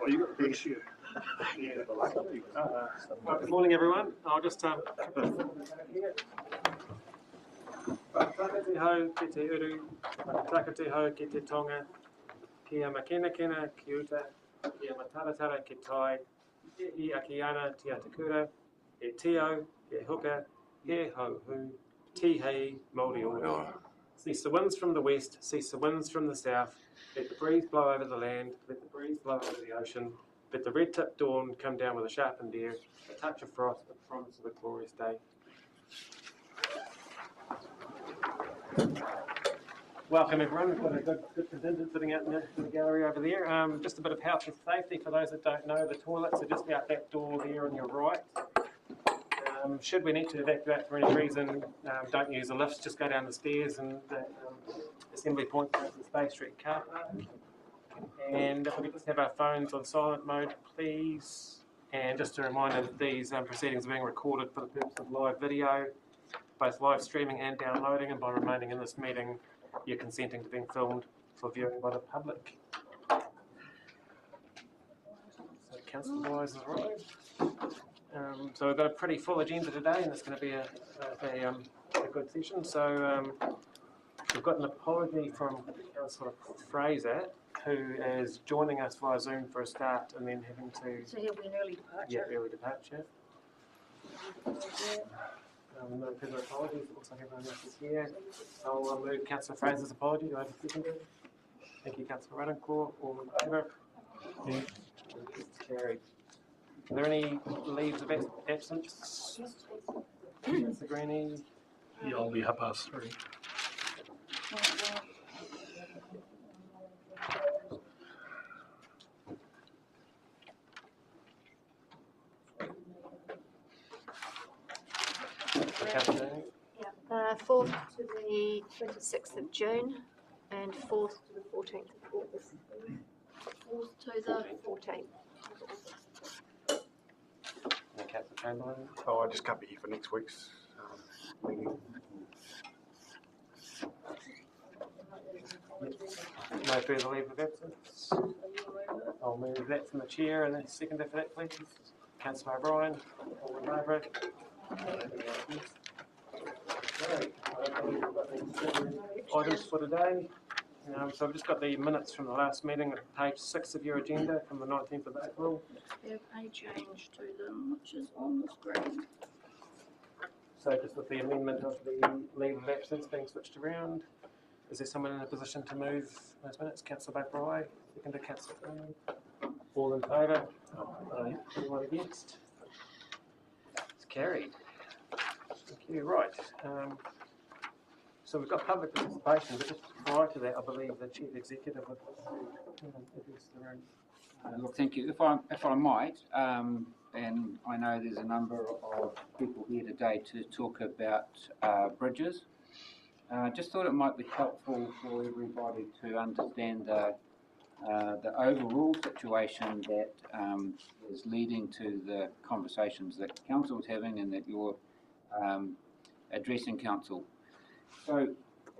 Oh, you got a big issue. Good morning, everyone. I'll just Takati hau ki te uru, takati hau ki te tonga, kia makena kena ki uta, kia mataratara ki tai, I aki ana te atakura, e tio, e huka, he hau hu, ti hei, Māori ora. Cease the winds from the west, cease the winds from the south, let the breeze blow over the land, let the breeze blow over the ocean, let the red-tipped dawn come down with a sharpened ear, a touch of frost, a promise of a glorious day. Welcome everyone, we've got a good contingent sitting out in the gallery over there. Just a bit of health and safety for those that don't know, the toilets are just out that door there on your right. Should we need to evacuate for any reason, don't use the lifts, just go down the stairs and the assembly point to the Bay Street car park. And if we could just have our phones on silent mode, please. And just a reminder that these proceedings are being recorded for the purpose of live video, both live streaming and downloading, and by remaining in this meeting, you're consenting to being filmed for viewing by the public. So Councillor Wise is right. So we've got a pretty full agenda today, and it's going to be a good session. So we've got an apology from Councillor Fraser, who is joining us via Zoom for a start, and then having to... So he'll be an early departure? Yeah, early departure. No further apologies, it looks like everyone else is here. I'll move Councillor Fraser's apology. Do I have a seconder? Thank you, Councillor Raddencourt. All in favour? Yeah. It's carried. Are there any leaves of absence? Councillor Greenie? Yeah, I'll be 3:30. Yeah, 4th to the 26th of June and 4th to the 14th of August. 4th to the 14th. Councillor Chamberlain? Oh, I just can't be here for next week's meeting. No further leave of absence. I'll move that from the chair and then seconder for that, please. Councillor O'Brien, all in favour? Items for today. So I've just got the minutes from the last meeting at page 6 of your agenda from the 19th of April. There's a change to them, which is on the screen. So just with the amendment of the leave of absence being switched around, is there someone in a position to move those minutes? Councillor Bakrai, seconder Councillor Freeman. All in favour? Anyone against? It's carried. Thank you. Right. So we've got public participation, but just prior to that, I believe the Chief Executive would address the room. Look, thank you. If I might, and I know there's a number of people here today to talk about bridges. Just thought it might be helpful for everybody to understand the overall situation that is leading to the conversations that Council's having and that you're addressing Council. So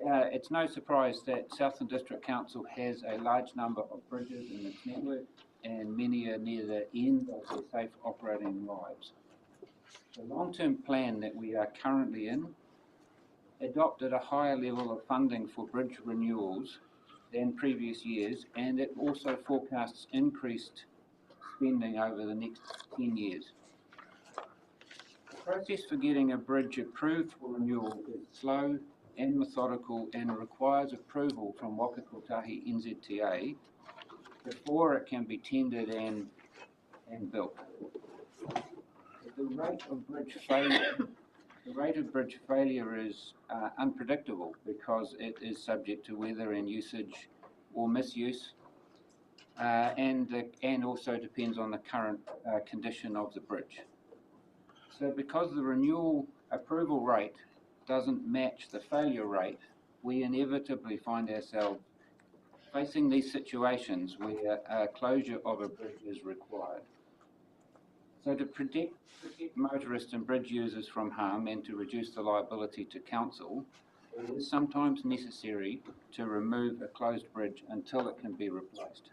it's no surprise that Southland District Council has a large number of bridges in its network, and many are near the end of their safe operating lives. The long-term plan that we are currently in adopted a higher level of funding for bridge renewals than previous years, and it also forecasts increased spending over the next 10 years. The process for getting a bridge approved for renewal is slow and methodical and requires approval from Waka Kotahi NZTA before it can be tendered and built. The rate of bridge failure is unpredictable because it is subject to weather and usage or misuse, and also depends on the current condition of the bridge. So because the renewal approval rate doesn't match the failure rate, we inevitably find ourselves facing these situations where closure of a bridge is required. So to protect motorists and bridge users from harm and to reduce the liability to Council, it is sometimes necessary to remove a closed bridge until it can be replaced.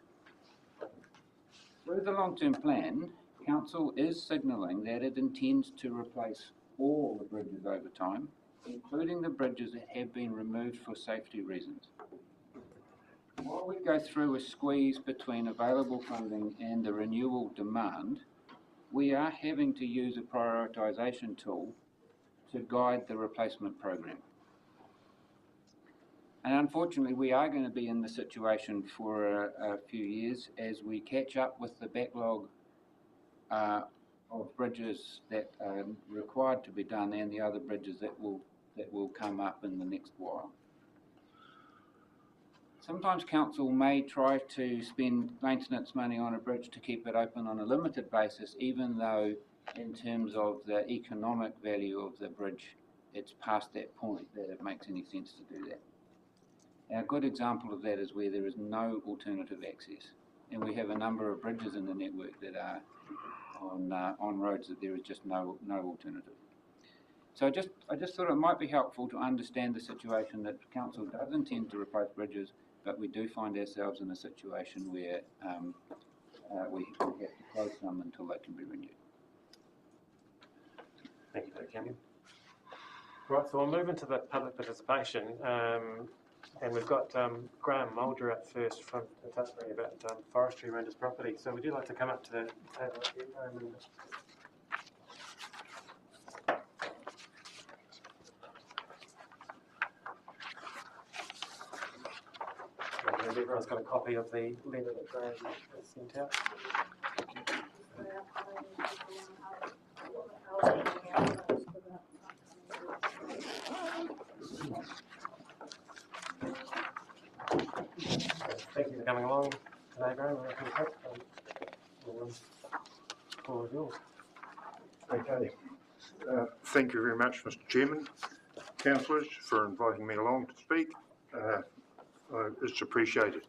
Through the long-term plan, Council is signalling that it intends to replace all the bridges over time, including the bridges that have been removed for safety reasons. While we go through a squeeze between available funding and the renewal demand, we are having to use a prioritisation tool to guide the replacement program. And unfortunately, we are going to be in the situation for a few years as we catch up with the backlog of bridges that are required to be done and the other bridges that will come up in the next while. Sometimes Council may try to spend maintenance money on a bridge to keep it open on a limited basis, even though in terms of the economic value of the bridge, it's past that point that it makes any sense to do that. A good example of that is where there is no alternative access, and we have a number of bridges in the network that are on roads that there is just no alternative. So I just thought it might be helpful to understand the situation that Council does intend to replace bridges, but we do find ourselves in a situation where we have to close some until they can be renewed. Thank you, Cameron. Right, so we'll move into the public participation, and we've got Graham Mulder up first from to touch me about forestry around his property. So would you like to come up to the table here, and everyone's got a copy of the letter that Graham has sent out. Thank you for coming along today, Graham. Floor is yours. Okay. Thank you very much, Mr. Chairman. Councillors, for inviting me along to speak. It's appreciated.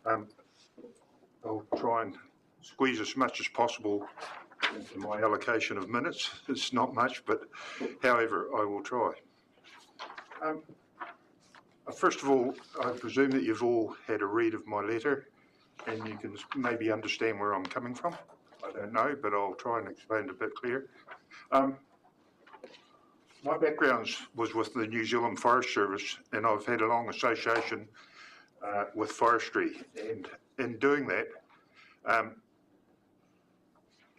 I'll try and squeeze as much as possible into my allocation of minutes. It's not much, but however, I will try. First of all, I presume that you've all had a read of my letter and you can maybe understand where I'm coming from. I don't know, but I'll try and explain it a bit clearer. My background was with the New Zealand Forest Service, and I've had a long association with forestry. And in doing that,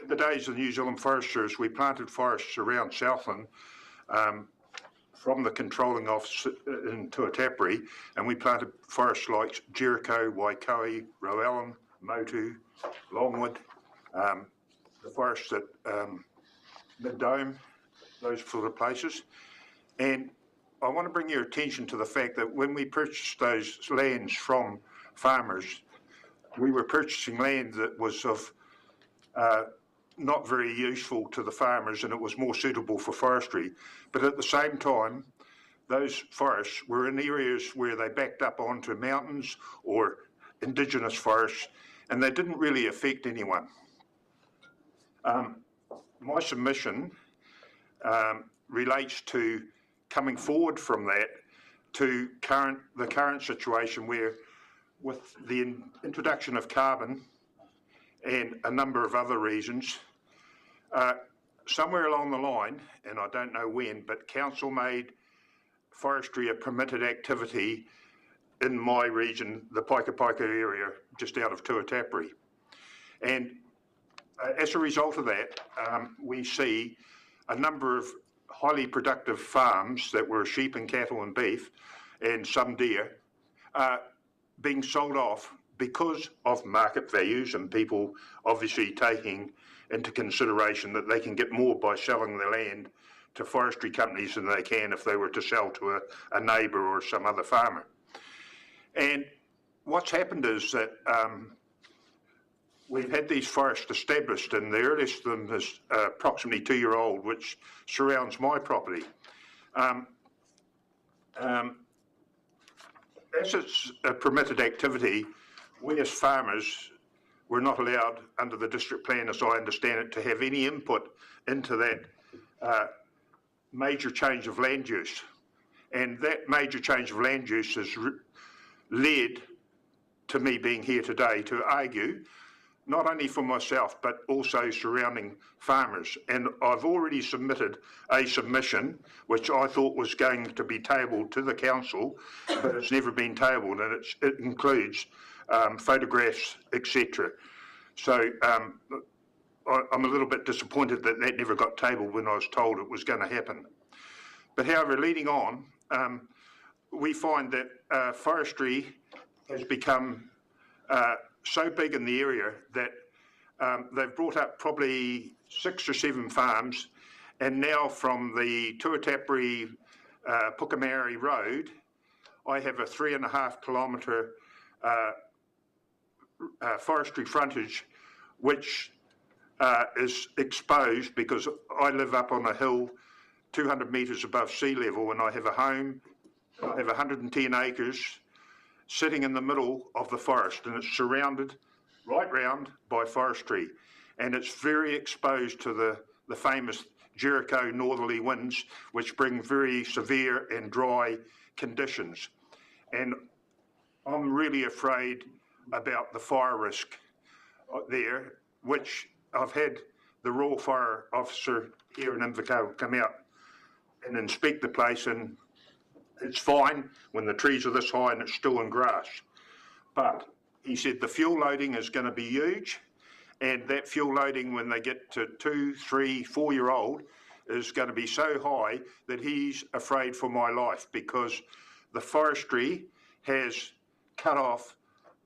in the days of the New Zealand Forest Service, we planted forests around Southland from the controlling office in Tuatapere, and we planted forests like Jericho, Waikoa, Roellen, Motu, Longwood, the forests at Mid-Dome, those sort of places. And I want to bring your attention to the fact that when we purchased those lands from farmers, we were purchasing land that was of not very useful to the farmers, and it was more suitable for forestry. But at the same time, those forests were in areas where they backed up onto mountains or indigenous forests, and they didn't really affect anyone. My submission relates to coming forward from that to the current situation where, with the introduction of carbon and a number of other reasons, somewhere along the line, and I don't know when, but Council made forestry a permitted activity in my region, the Paika area, just out of Tuatapere. And as a result of that, we see a number of highly productive farms that were sheep and cattle and beef and some deer being sold off because of market values, and people obviously taking into consideration that they can get more by selling their land to forestry companies than they can if they were to sell to a neighbour or some other farmer. And what's happened is that we've had these forests established, and the earliest of them is approximately 2-year-old, which surrounds my property. As it's a permitted activity, we as farmers were not allowed under the district plan, as I understand it, to have any input into that major change of land use. And that major change of land use has led to me being here today to argue not only for myself, but also surrounding farmers. And I've already submitted a submission, which I thought was going to be tabled to the council, but it's never been tabled, and it includes photographs, etc. So I'm a little bit disappointed that that never got tabled when I was told it was going to happen. But however, leading on, we find that forestry has become so big in the area that they've brought up probably 6 or 7 farms, and now from the Tuatapere Pukamari Road, I have a 3.5 kilometre forestry frontage, which is exposed because I live up on a hill 200 metres above sea level, and I have a home, I have 110 acres sitting in the middle of the forest, and it's surrounded right round by forestry, and it's very exposed to the famous Jericho northerly winds, which bring very severe and dry conditions. And I'm really afraid about the fire risk there, which I've had the Royal Fire Officer here in Invercargill come out and inspect the place, and it's fine when the trees are this high and it's still in grass. But he said the fuel loading is going to be huge, and that fuel loading when they get to 2, 3, 4-year-old is going to be so high that he's afraid for my life, because the forestry has cut off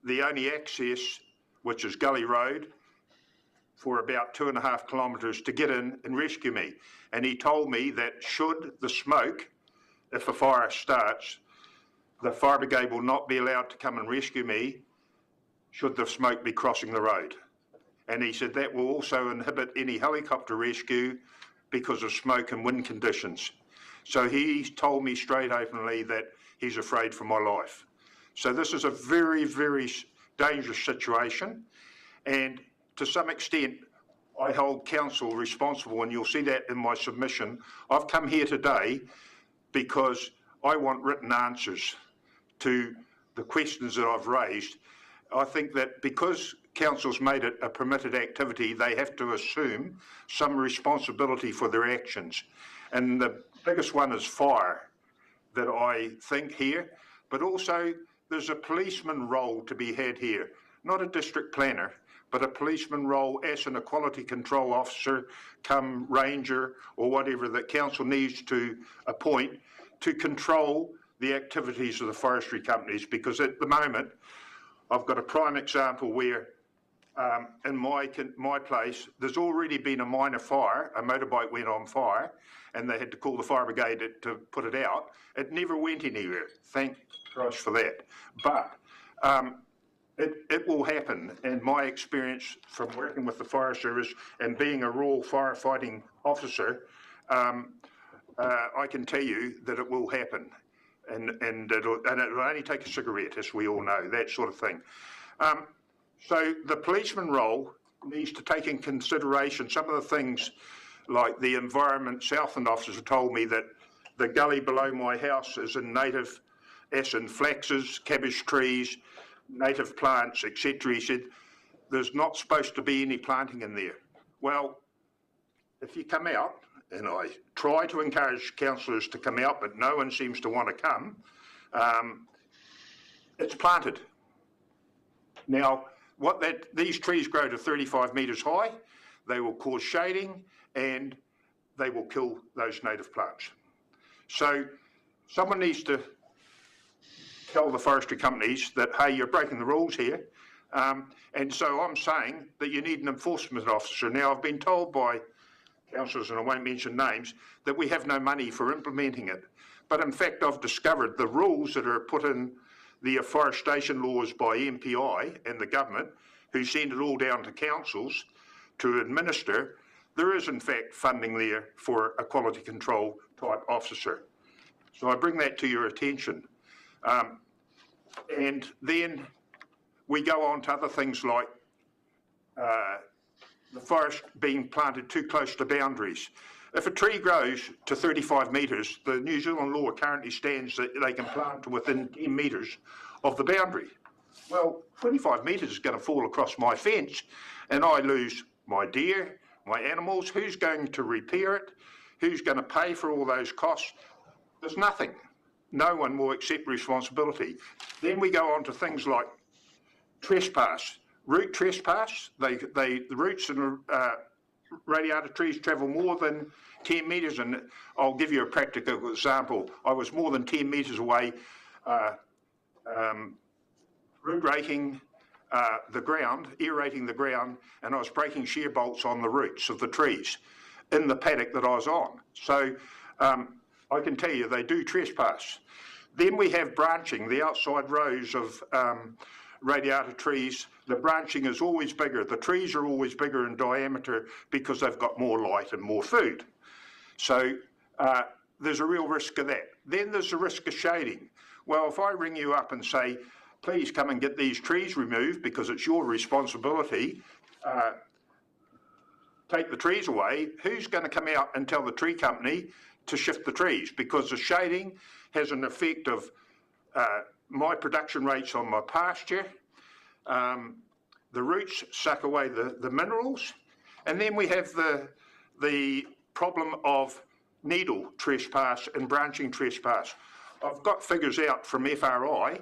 the only access, which is Gully Road, for about 2.5 kilometres to get in and rescue me. And he told me that should the smoke, if a fire starts, the fire brigade will not be allowed to come and rescue me should the smoke be crossing the road. And he said that will also inhibit any helicopter rescue because of smoke and wind conditions. So he told me straight openly that he's afraid for my life. So this is a very, very dangerous situation, and to some extent I hold council responsible, and you'll see that in my submission. I've come here today because I want written answers to the questions that I've raised. I think that because council's made it a permitted activity, they have to assume some responsibility for their actions. And the biggest one is fire, that I think here, but also there's a policeman role to be had here, not a district planner, but a policeman role as an quality control officer, come ranger or whatever that council needs to appoint to control the activities of the forestry companies. Because at the moment, I've got a prime example where in my place, there's already been a minor fire, a motorbike went on fire, and they had to call the fire brigade to put it out. It never went anywhere, thank Christ for that. But it will happen, and my experience from working with the fire service and being a Royal firefighting officer, I can tell you that it will happen, and it'll only take a cigarette, as we all know, that sort of thing. So the policeman role needs to take in consideration some of the things like the environment. Southland officers have told me that the gully below my house is in native ashen flaxes, cabbage trees, native plants, etc. He said there's not supposed to be any planting in there. Well, if you come out, and I try to encourage councillors to come out, but no one seems to want to come, it's planted. Now, these trees grow to 35 metres high, they will cause shading, and they will kill those native plants. So someone needs to tell the forestry companies that, hey, you're breaking the rules here. And so I'm saying that you need an enforcement officer. Now, I've been told by councillors, and I won't mention names, that we have no money for implementing it. But in fact, I've discovered the rules that are put in the afforestation laws by MPI and the government, who send it all down to councils to administer. There is in fact funding there for a quality control type officer. So I bring that to your attention. And then we go on to other things like the forest being planted too close to boundaries. If a tree grows to 35 metres, the New Zealand law currently stands that they can plant to within 10 metres of the boundary. Well, 25 metres is going to fall across my fence and I lose my deer, my animals. Who's going to repair it? Who's going to pay for all those costs? There's nothing. No one will accept responsibility. Then we go on to things like trespass, root trespass. The roots and radiata trees travel more than 10 metres, and I'll give you a practical example. I was more than 10 metres away root raking the ground, aerating the ground, and I was breaking shear bolts on the roots of the trees in the paddock that I was on. So I can tell you they do trespass. Then we have branching, the outside rows of radiata trees. The branching is always bigger. The trees are always bigger in diameter because they've got more light and more food. So there's a real risk of that. Then there's the risk of shading. Well, if I ring you up and say, please come and get these trees removed because it's your responsibility, take the trees away, who's going to come out and tell the tree company to shift the trees? Because the shading has an effect of my production rates on my pasture. The roots suck away the minerals. And then we have the problem of needle trespass and branching trespass. I've got figures out from FRI,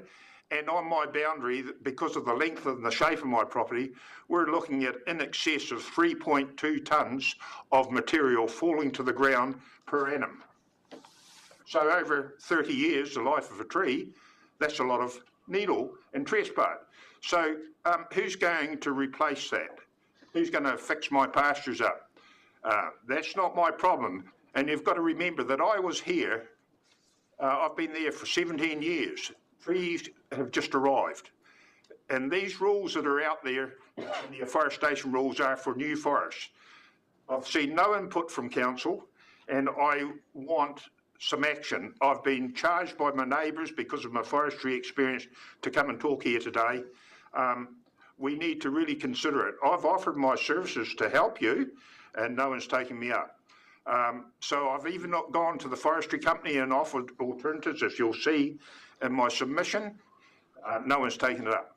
and on my boundary, because of the length and the shape of my property, we're looking at in excess of 3.2 tonnes of material falling to the ground per annum. So over 30 years, the life of a tree, that's a lot of needle and trespass. So who's going to replace that? Who's going to fix my pastures up? That's not my problem. And you've got to remember that I was here, I've been there for 17 years. Trees have just arrived. And these rules that are out there, the afforestation rules, are for new forests. I've seen no input from council, and I want some action. I've been charged by my neighbours because of my forestry experience to come and talk here today. We need to really consider it. I've offered my services to help you, and no one's taken me up. So I've even not gone to the forestry company and offered alternatives, as you'll see in my submission. No one's taken it up.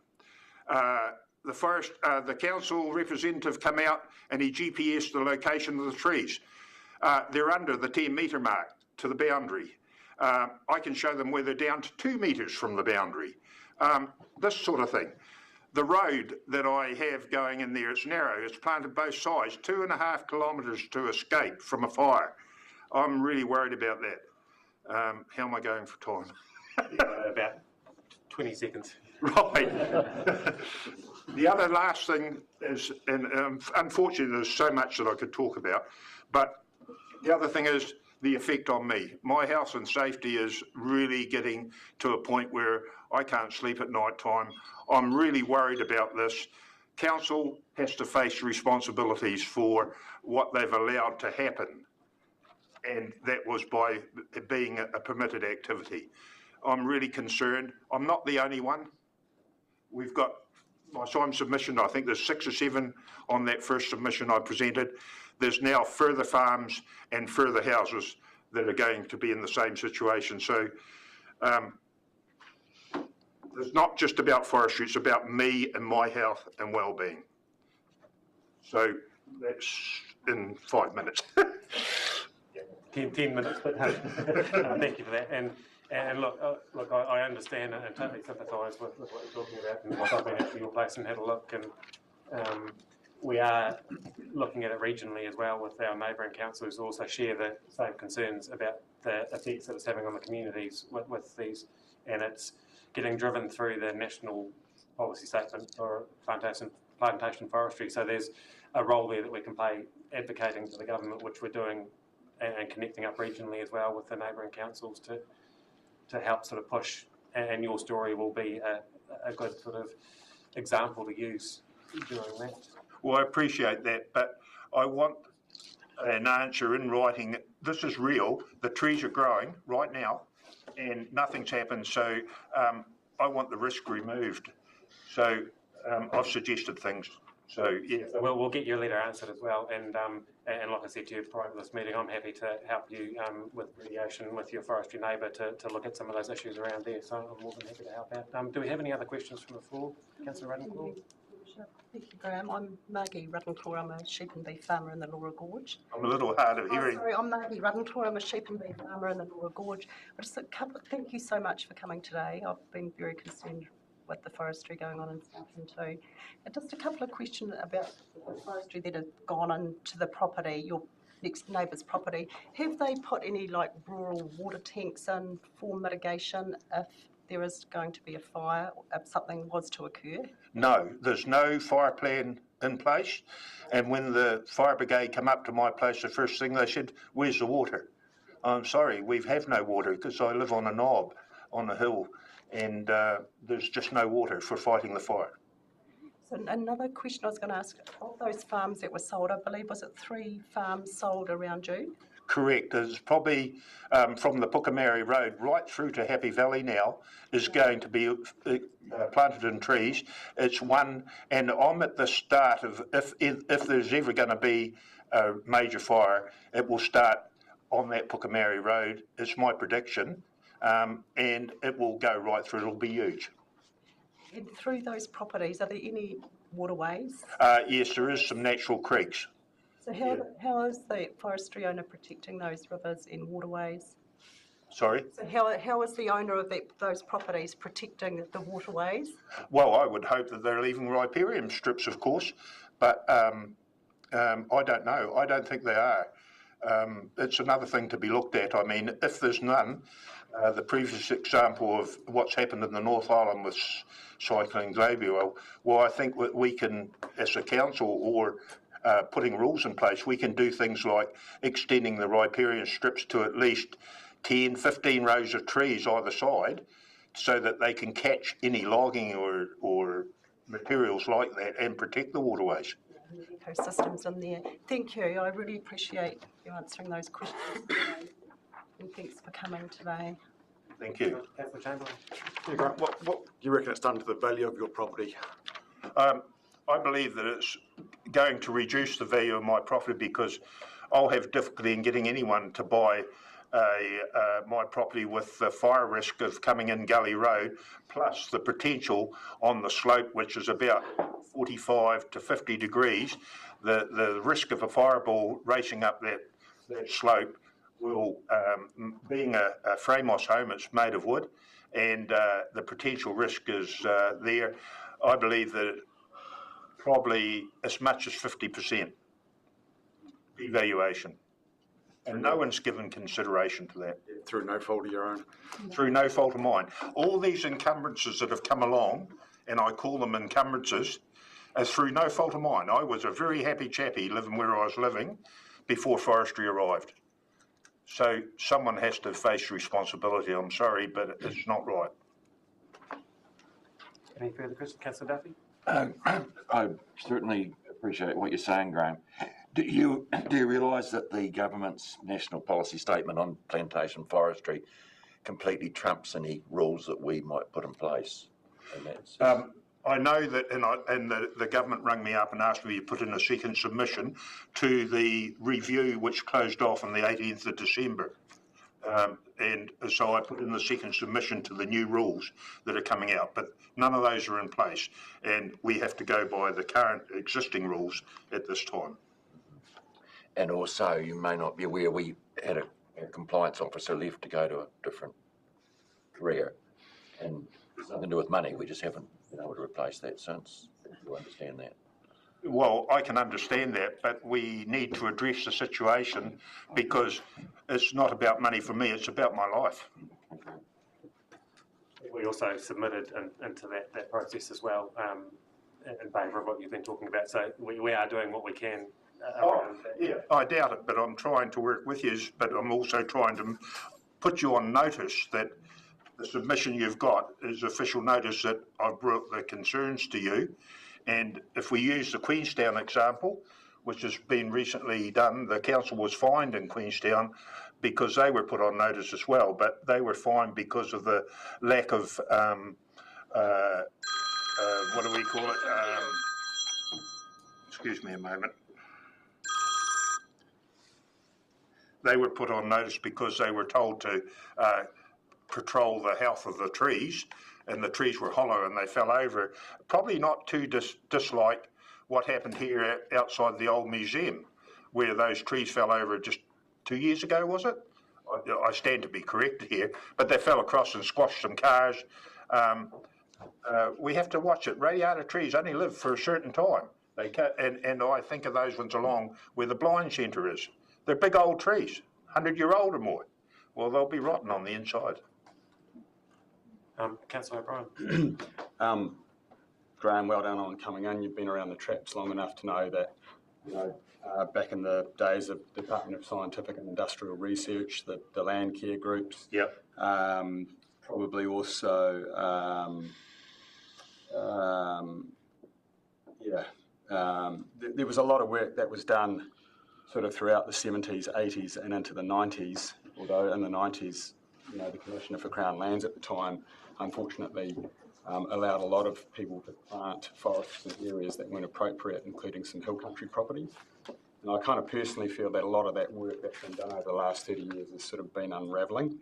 The council representative come out and he GPSed the location of the trees. They're under the 10-metre mark to the boundary. I can show them where they're down to 2 metres from the boundary. This sort of thing. The road that I have going in there, it's narrow, it's planted both sides, 2.5 kilometres to escape from a fire. I'm really worried about that. How am I going for time? About 20 seconds. Right. The other last thing is, and unfortunately there's so much that I could talk about, but the other thing is the effect on me. My health and safety is really getting to a point where I can't sleep at night time. I'm really worried about this. Council has to face responsibilities for what they've allowed to happen, and that was by it being a permitted activity. I'm really concerned. I'm not the only one. We've got my time submission, I think there's 6 or 7 on that first submission I presented. There's now further farms and further houses that are going to be in the same situation. So it's not just about forestry, it's about me and my health and well-being. So that's in 5 minutes. 10 minutes, but thank you for that. And look, I understand and totally sympathise with what you're talking about. And I've been out to your place and had a look, and we are looking at it regionally as well with our neighbouring councils who also share the same concerns about the effects that it's having on the communities with these, and it's getting driven through the national policy statement for plantation forestry. So there's a role there that we can play advocating to the government, which we're doing, and connecting up regionally as well with the neighbouring councils to help sort of push, and your story will be a good sort of example to use doing that. Well, I appreciate that, but I want an answer in writing. This is real. The trees are growing right now and nothing's happened, so I want the risk removed. So I've suggested things. So, yeah. So we'll get your letter answered as well, and like I said to you prior to this meeting, I'm happy to help you with mediation with your forestry neighbour to look at some of those issues around there, so I'm more than happy to help out. Do we have any other questions from the floor? Councillor Ruttenclaw? Thank you, Graham. I'm Margie Ruttenclaw. I'm a sheep and beef farmer in the Laura Gorge. I'm a little hard of hearing. Sorry, I'm Margie Ruttenclaw. I'm a sheep and beef farmer in the Laura Gorge. Thank you so much for coming today. I've been very concerned with the forestry going on in Southland too. And just a couple of questions about the forestry that has gone into the property, your next neighbour's property. Have they put any like rural water tanks in for mitigation if there is going to be a fire, if something was to occur? No, there's no fire plan in place. And when the fire brigade come up to my place, the first thing they said, "Where's the water?" I'm sorry, we have no water because I live on a knob on a hill, and there's just no water for fighting the fire. So another question I was going to ask, of those farms that were sold, I believe, was it 3 farms sold around June? Correct. There's probably from the Pukamari Road right through to Happy Valley now is going to be planted in trees. It's one, and I'm at the start of, if there's ever going to be a major fire, it will start on that Pukamari Road. It's my prediction, and it will go right through. It'll be huge. And through those properties, are there any waterways? Yes, there is some natural creeks. So how is the forestry owner protecting those rivers and waterways? Sorry? So how is the owner of those properties protecting the waterways? Well, I would hope that they're leaving riparian strips, of course, but I don't know. I don't think they are. It's another thing to be looked at. I mean, if there's none, the previous example of what's happened in the North Island with Cyclone Gabriel, well, I think that we can, as a council or putting rules in place, we can do things like extending the riparian strips to at least 10, 15 rows of trees either side so that they can catch any logging or materials like that and protect the waterways. Ecosystems in there. Thank you. I really appreciate you answering those questions today. And thanks for coming today. Thank you. Councillor Chamberlain? Yeah, Grant, what do you reckon it's done to the value of your property? I believe that it's going to reduce the value of my property because I'll have difficulty in getting anyone to buy my property with the fire risk of coming in Gully Road, plus the potential on the slope, which is about 45 to 50 degrees. The risk of a fireball racing up that slope will, being a frame house home, it's made of wood, and the potential risk is there. I believe that probably as much as 50% devaluation. And no one's given consideration to that. Through no fault of your own? Through no fault of mine. All these encumbrances that have come along, and I call them encumbrances, are through no fault of mine. I was a very happy chappie living where I was living before forestry arrived. So someone has to face responsibility. I'm sorry, but it's not right. Any further questions? Councillor Duffy? I certainly appreciate what you're saying, Graham. Do you realise that the government's national policy statement on plantation forestry completely trumps any rules that we might put in place? I know that, and the government rang me up and asked me to put in a second submission to the review which closed off on the 18th of December. And so I put in the second submission to the new rules that are coming out, but none of those are in place, and we have to go by the current existing rules at this time. And also, you may not be aware, we had a compliance officer left to go to a different career, and it's nothing to do with money. We just haven't been able to replace that since. You understand that? Well, I can understand that, but we need to address the situation because it's not about money for me, it's about my life. We also submitted into that process as well in favour of what you've been talking about. So we are doing what we can around that. Yeah, I doubt it, but I'm trying to work with you, but I'm also trying to put you on notice that the submission you've got is official notice that I've brought the concerns to you. And if we use the Queenstown example, which has been recently done, the council was fined in Queenstown because they were put on notice as well, but they were fined because of the lack of, what do we call it, Excuse me a moment. They were put on notice because they were told to patrol the health of the trees, and the trees were hollow and they fell over. Probably not too dislike what happened here outside the old museum, where those trees fell over just 2 years ago, was it? I stand to be corrected here, but they fell across and squashed some cars. We have to watch it. Radiata trees only live for a certain time. And I think of those ones along where the blind centre is. They're big old trees, 100-year-old or more. Well, they'll be rotten on the inside. Councillor O'Brien. Graham, well done on coming in. You've been around the traps long enough to know that, back in the days of Department of Scientific and Industrial Research, the land care groups. Yep. Probably also, there was a lot of work that was done sort of throughout the 70s, 80s and into the 90s, although in the 90s, the Commissioner for Crown Lands at the time, unfortunately, allowed a lot of people to plant forests in areas that weren't appropriate, including some hill country property. And I kind of personally feel that a lot of that work that's been done over the last 30 years has sort of been unravelling.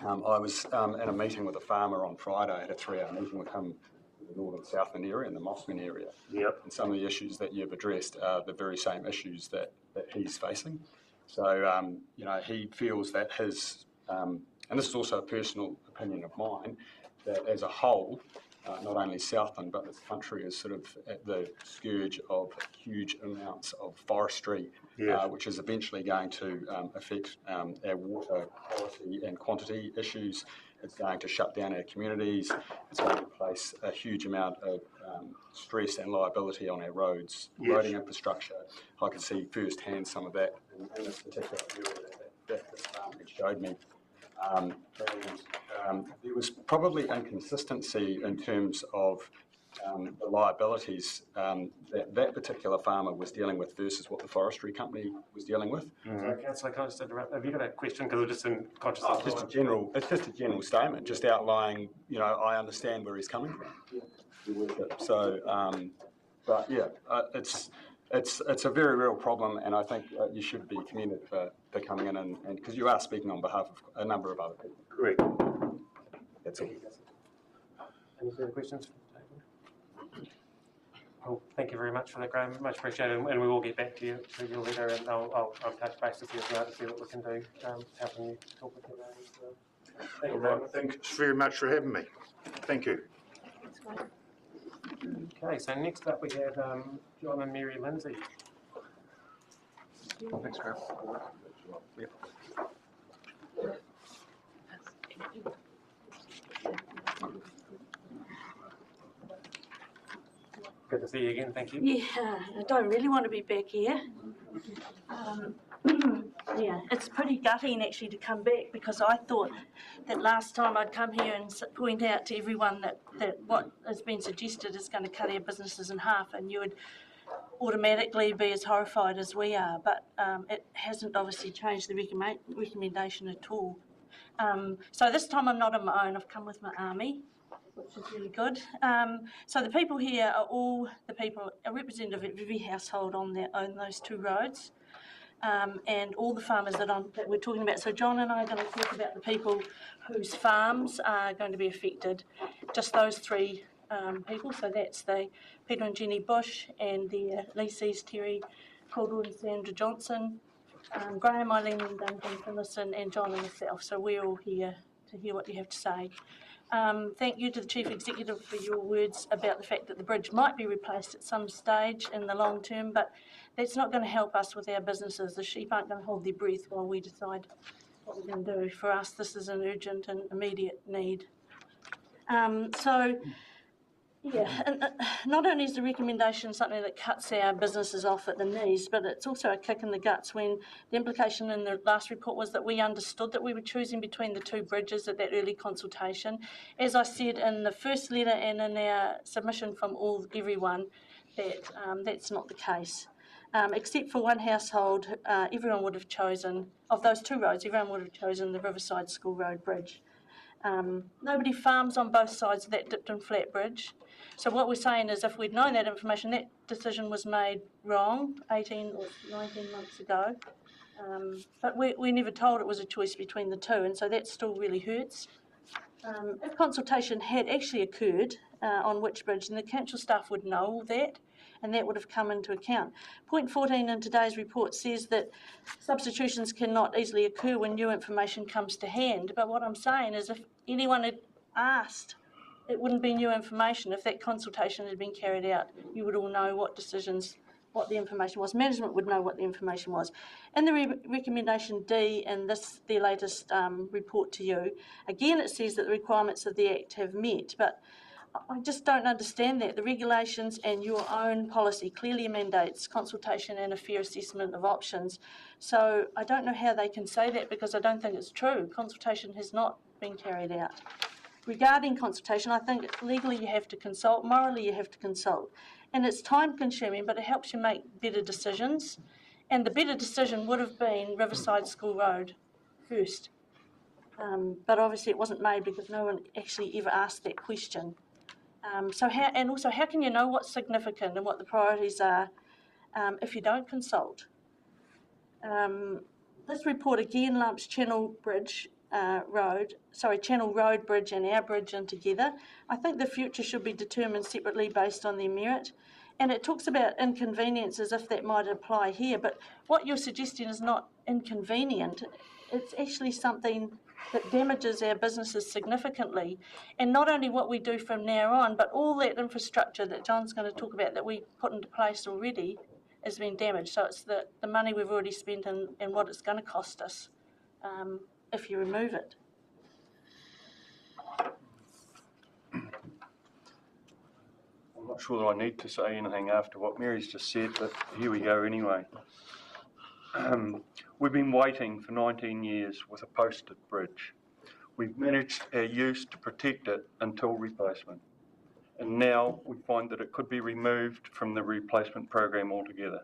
I was in a meeting with a farmer on Friday. I had a 3-hour meeting with him in the northern Southland area and the Mosman area. Yep. And some of the issues that you've addressed are the very same issues that he's facing. So, he feels that his, and this is also a personal opinion of mine, that as a whole, not only Southland, but this country is sort of at the scourge of huge amounts of forestry, Yes. which is eventually going to affect our water quality and quantity issues. It's going to shut down our communities. It's going to place a huge amount of stress and liability on our roads, Yes. roading infrastructure. I can see firsthand some of that in this particular area that this farmer showed me. There was probably inconsistency in terms of the liabilities that particular farmer was dealing with versus what the forestry company was dealing with. So, Councillor, can I just interrupt? Have you got a question? Because we're just in conscious of It's just a general statement, just outlining, I understand where he's coming from. Your worship. So, but yeah, it's a very real problem, and I think you should be commended for coming in and because you are speaking on behalf of a number of other people. Correct. That's all. Any further questions? Well, thank you very much for that, Graham. Much appreciated, and we will get back to you through your letter, and I'll touch base with you as well to see what we can do, helping you talk with your neighbours. Thank you, Graham. Thanks very much for having me. Thank you. Okay, so next up we have John and Mary Lindsay. Thanks, Graham. Yep. Good to see you again, thank you. Yeah, I don't really want to be back here. Yeah, it's pretty gutting actually to come back because I thought that last time I'd come here and point out to everyone that what has been suggested is going to cut our businesses in half and you would automatically be as horrified as we are, but it hasn't obviously changed the recommendation at all. So this time I'm not on my own, I've come with my army, which is really good. So the people here are all the people, a representative of every household on those two roads, and all the farmers that we're talking about. So John and I are going to talk about the people whose farms are going to be affected, just those three people. So that's the Peter and Jenny Bush and the Leesees, Terry Caldwell and Sandra Johnson, Graham, Eileen and Duncan Finlayson, and John and myself. So we're all here to hear what you have to say. Thank you to the Chief Executive for your words about the fact that the bridge might be replaced at some stage in the long term, but that's not going to help us with our businesses. The sheep aren't going to hold their breath while we decide what we're going to do. For us, this is an urgent and immediate need. Yeah, and not only is the recommendation something that cuts our businesses off at the knees, but it's also a kick in the guts when the implication in the last report was that we understood that we were choosing between the two bridges at that early consultation. As I said in the first letter and in our submission from everyone, that's not the case. Except for one household, everyone would have chosen, of those two roads, everyone would have chosen the Riverside School Road Bridge. Nobody farms on both sides of that dipped and flat bridge. So what we're saying is if we'd known that information, that decision was made wrong 18 or 19 months ago. But we never told it was a choice between the two, and so that still really hurts. If consultation had actually occurred on which bridge, then the council staff would know all that, and that would have come into account. Point 14 in today's report says that substitutions cannot easily occur when new information comes to hand, but what I'm saying is if anyone had asked, it wouldn't be new information. If that consultation had been carried out, you would all know what decisions, what the information was. Management would know what the information was. In the recommendation D in their latest report to you, again it says that the requirements of the Act have met, but I just don't understand that. The regulations and your own policy clearly mandates consultation and a fair assessment of options. So I don't know how they can say that because I don't think it's true. Consultation has not been carried out. Regarding consultation, I think legally you have to consult, morally you have to consult. And it's time consuming, but it helps you make better decisions. And the better decision would have been Riverside School Road first. But obviously it wasn't made because no one actually ever asked that question. How can you know what's significant and what the priorities are if you don't consult? This report again lumps Channel Road Bridge and our bridge in together. I think the future should be determined separately based on their merit. And it talks about inconvenience as if that might apply here, but what you're suggesting is not inconvenient. It's actually something that damages our businesses significantly. And not only what we do from now on, but all that infrastructure that John's going to talk about that we put into place already has been damaged. So it's the money we've already spent and what it's going to cost us if you remove it. I'm not sure that I need to say anything after what Mary's just said, but here we go anyway. We've been waiting for 19 years with a posted bridge. We've managed our use to protect it until replacement. And now we find that it could be removed from the replacement program altogether.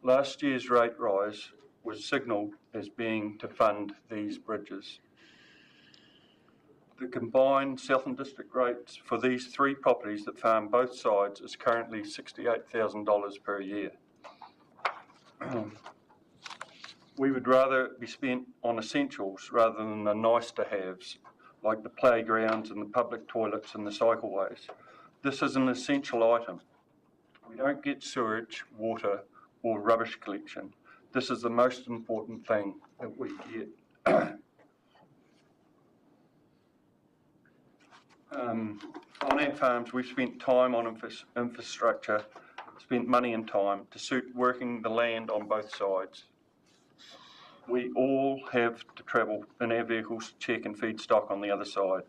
Last year's rate rise was signalled as being to fund these bridges. The combined Southland District rates for these three properties that farm both sides is currently $68,000 per year. We would rather be spent on essentials rather than the nice-to-haves, like the playgrounds and the public toilets and the cycleways. This is an essential item. We don't get sewage, water, or rubbish collection. This is the most important thing that we get. On our farms, we've spent time on infrastructure, spent money and time to suit working the land on both sides. We all have to travel in our vehicles to check and feed stock on the other side.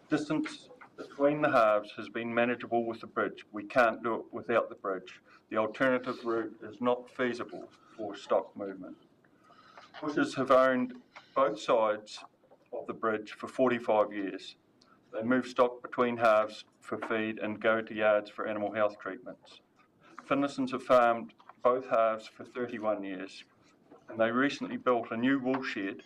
Distance between the halves has been manageable with the bridge. We can't do it without the bridge. The alternative route is not feasible for stock movement. Bushers have owned both sides of the bridge for 45 years. They move stock between halves for feed and go to yards for animal health treatments. Finlaysons have farmed both halves for 31 years, and they recently built a new wool shed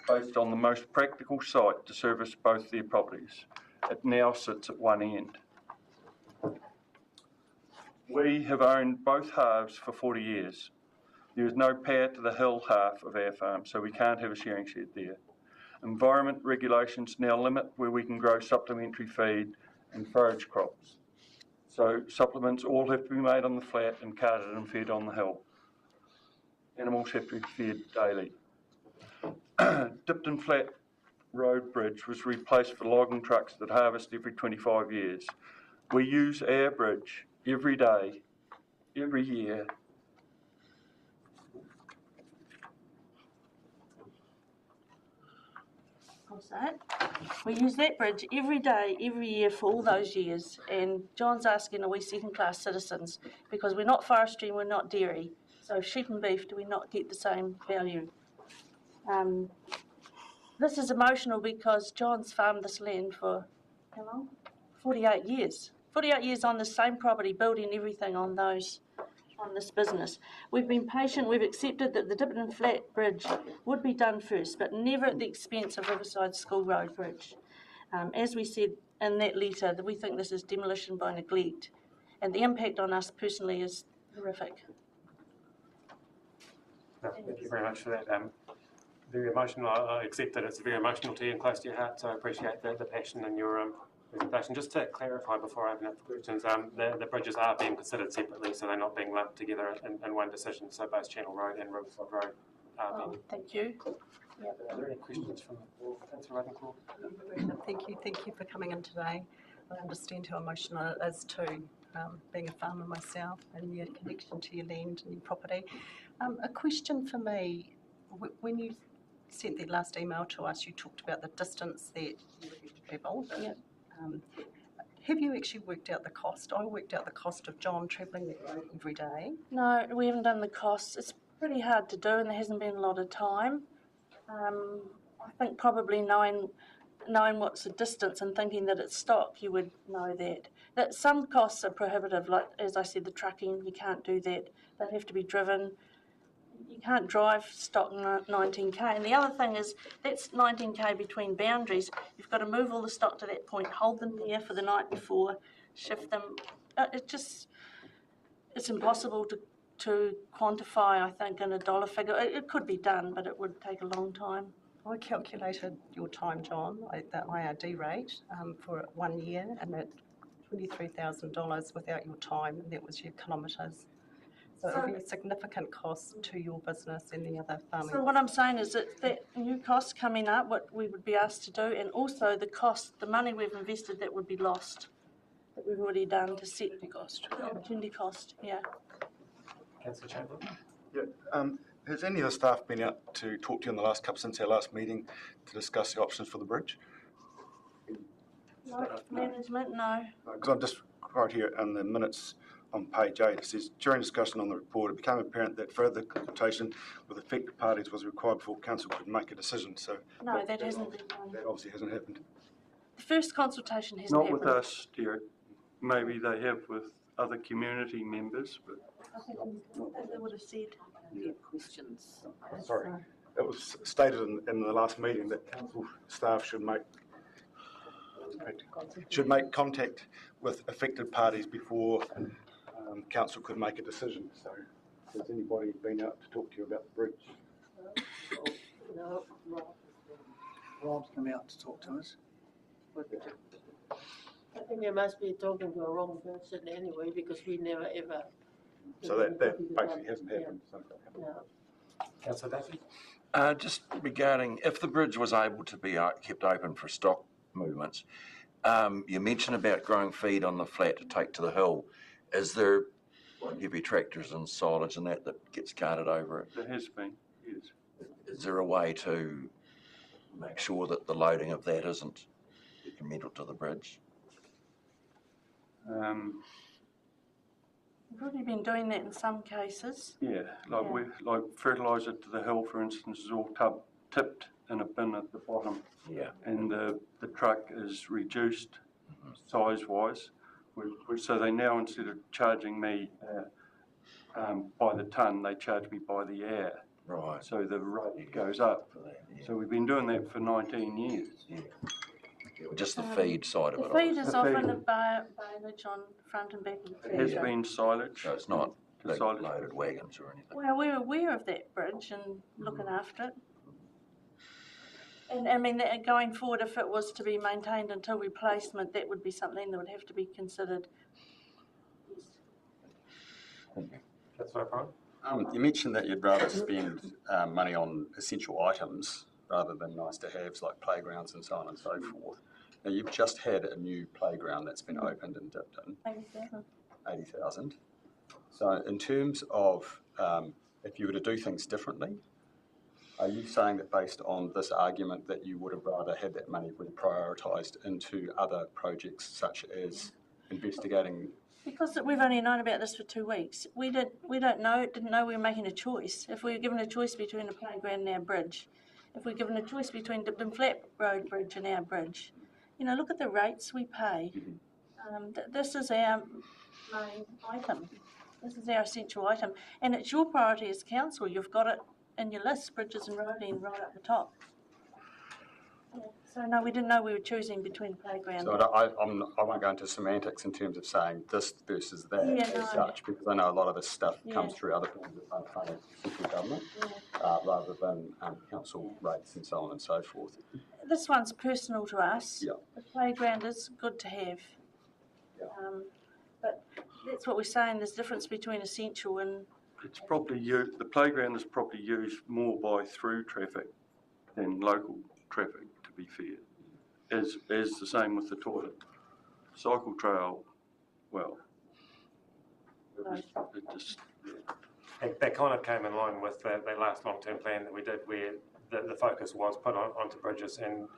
based on the most practical site to service both their properties. It now sits at one end. We have owned both halves for 40 years. There is no power to the hill half of our farm, so we can't have a shearing shed there. Environment regulations now limit where we can grow supplementary feed and forage crops. So supplements all have to be made on the flat and carted and fed on the hill. Animals have to be fed daily. Dipton Flat Road Bridge was replaced for logging trucks that harvest every 25 years. We use our bridge every day, every year. What's that? We use that bridge every day, every year for all those years. And John's asking, are we second-class citizens? Because we're not forestry, we're not dairy. So sheep and beef, do we not get the same value? This is emotional because John's farmed this land for, how long? 48 years. 48 years on the same property, building everything on this business. We've been patient, we've accepted that the Dipton Flat Bridge would be done first, but never at the expense of Riverside School Road Bridge. As we said in that letter that we think this is demolition by neglect, and the impact on us personally is horrific. No, thank you very much for that. Very emotional. I accept that it's very emotional to you and close to your heart, so I appreciate the passion in your presentation. Just to clarify before I open up for questions, the bridges are being considered separately, so they're not being lumped together in one decision. So both Channel Road and Riverside Road are being. Thank you. Are there any questions from the board? Councillor Ravenclaw? Thank you for coming in today. I understand how emotional it is too, being a farmer myself and your connection to your land and your property. A question for me, when you sent that last email to us, you talked about the distance that you would travel. Yep. Have you actually worked out the cost? I worked out the cost of John travelling that road every day. No, we haven't done the costs. It's pretty hard to do, and there hasn't been a lot of time. I think probably knowing what's the distance and thinking that it's stock, you would know that. That some costs are prohibitive, like as I said, the trucking, you can't do that. They'd have to be driven. You can't drive stock 19k. And the other thing is, that's 19k between boundaries. You've got to move all the stock to that point, hold them there for the night before, shift them. It's impossible to quantify, I think, in a dollar figure. It could be done, but it would take a long time. I calculated your time, John, the IRD rate for 1 year, and at $23,000 without your time, and that was your kilometres. So it would be a significant cost to your business and the other farming. So what I'm saying is that new costs coming up, what we would be asked to do, and also the cost, the money we've invested that would be lost, that we've already done to set the cost, opportunity cost, yeah. Councillor Chamberlain? Yeah. Has any of the staff been out to talk to you in the last couple since our last meeting to discuss the options for the bridge? No, management, no. Because I'm just right here in the minutes on page 8, it says, during discussion on the report, it became apparent that further consultation with affected parties was required before council could make a decision. So No, that hasn't been done. that obviously hasn't happened. The first consultation hasn't Not happened. with us, dear. Maybe they have with other community members, but I think they would have said. Questions. Sorry. It was stated in the last meeting that council staff should make contact with affected parties before council could make a decision. So has anybody been out to talk to you about the bridge? No, Rob's come out to talk to us. I think you must be talking to a wrong person anyway, because we never ever. So that basically hasn't happened. So No. Councillor Duffy? Just regarding, if the bridge was able to be kept open for stock movements, you mentioned about growing feed on the flat to take to the hill. Is there heavy tractors and silage and that gets carted over it? there has been, yes. Is there a way to make sure that the loading of that isn't detrimental to the bridge? We've already been doing that in some cases. Yeah, like fertiliser to the hill, for instance, is all tipped in a bin at the bottom. Yeah. And the truck is reduced size-wise. So they now, instead of charging me by the tonne, they charge me by the hour. Right. So the rate goes up. For that, yeah. So we've been doing that for 19 years. Yeah. Just the feed side of The it. feed is The often feed. a bailage on front and back of the It has tractor. been silage. So it's not The big silage. loaded wagons or anything. Well, we're aware of that bridge and looking after it. And I mean, going forward, if it was to be maintained until replacement, that would be something that would have to be considered. Councillor O'Brien? You mentioned that you'd rather spend money on essential items rather than nice to haves like playgrounds and so on and so forth. Now, you've just had a new playground that's been opened in Dipton, 80,000. 80,000. So in terms of if you were to do things differently, are you saying that based on this argument that you would have rather had that money reprioritised into other projects such as investigating? Because we've only known about this for 2 weeks. Didn't know we were making a choice. If we were given a choice between a playground and our bridge, if we're given a choice between Dipton Flat Road Bridge and our bridge, look at the rates we pay. This is our main item. This is our essential item. And it's your priority as council. You've got it in your list, bridges and roading, right up the top. Yeah. So no, we didn't know we were choosing between playground. So I won't go into semantics in terms of saying this versus that Yeah, as no. such, because I know a lot of this stuff comes Yeah. through other forms of funding, central government, rather than council rates and so on and so forth. This one's personal to us. Yeah. The playground is good to have. Yeah. But that's what we're saying, there's difference between essential and... It's probably the playground is probably used more by through traffic than local traffic, to be fair. As the same with the toilet. Cycle trail, well, it just, That kind of came in line with the last long-term plan that we did, where the focus was put onto bridges, and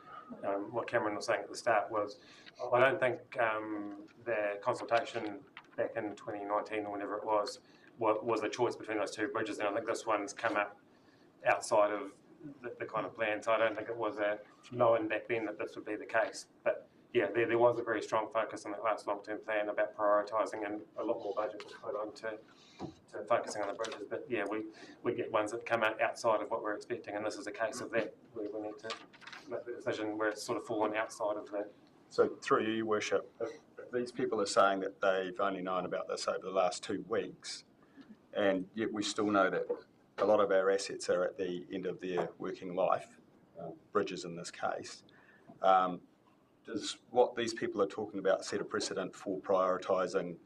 what Cameron was saying at the start was, I don't think the consultation back in 2019 or whenever it was a choice between those two bridges, and I think this one's come up outside of the kind of plan, so I don't think it was a known back then that this would be the case. But yeah, there was a very strong focus on that last long-term plan about prioritising, and a lot more budget was put on to focusing on the bridges. But yeah, we get ones that come out outside of what we're expecting, and this is a case of that, where we need to make the decision where it's sort of fallen outside of that. So through you, Your Worship, if these people are saying that they've only known about this over the last 2 weeks, and yet we still know that a lot of our assets are at the end of their working life, bridges in this case, does what these people are talking about set a precedent for prioritising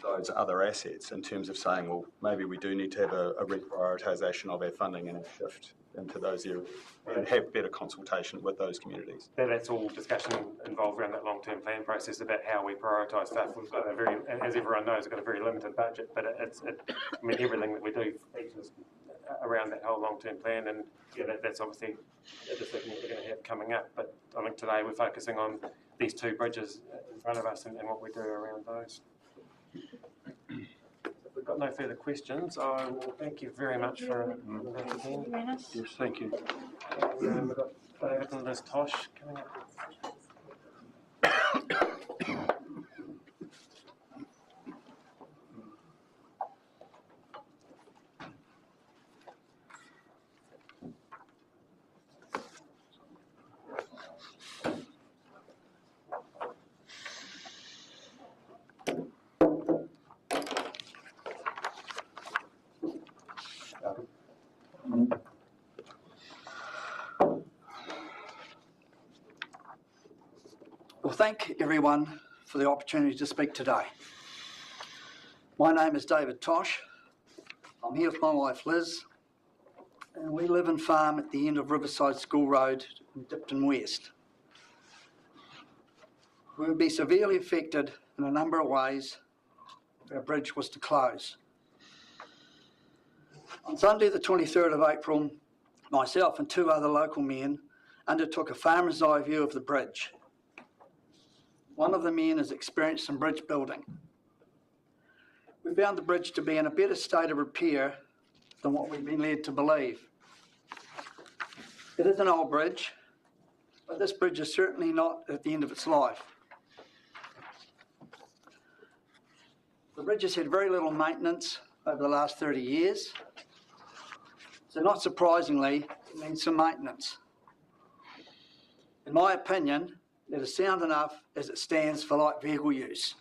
those other assets in terms of saying, well, maybe we do need to have a reprioritisation of our funding and a shift into those areas and have better consultation with those communities? That's all discussion involved around that long-term plan process about how we prioritise stuff. We've got as everyone knows, we've got a very limited budget, but I mean, everything that we do features around that whole long-term plan, and yeah, that's obviously a decision that we're going to have coming up. But I think today we're focusing on these two bridges in front of us and what we do around those. If we've got no further questions, I will thank you very much for that again. yes, thank you. We've got David and Liz Tosh coming up. Well, thank everyone for the opportunity to speak today. My name is David Tosh. I'm here with my wife Liz, and we live and farm at the end of Riverside School Road in Dipton West. We would be severely affected in a number of ways if our bridge was to close. On Sunday the 23rd of April, myself and 2 other local men undertook a farmer's eye view of the bridge. One of the men has experienced some bridge building. We found the bridge to be in a better state of repair than what we've been led to believe. It is an old bridge, but this bridge is certainly not at the end of its life. The bridge has had very little maintenance over the last 30 years, so not surprisingly, it needs some maintenance. In my opinion, it is sound enough as it stands for light vehicle use.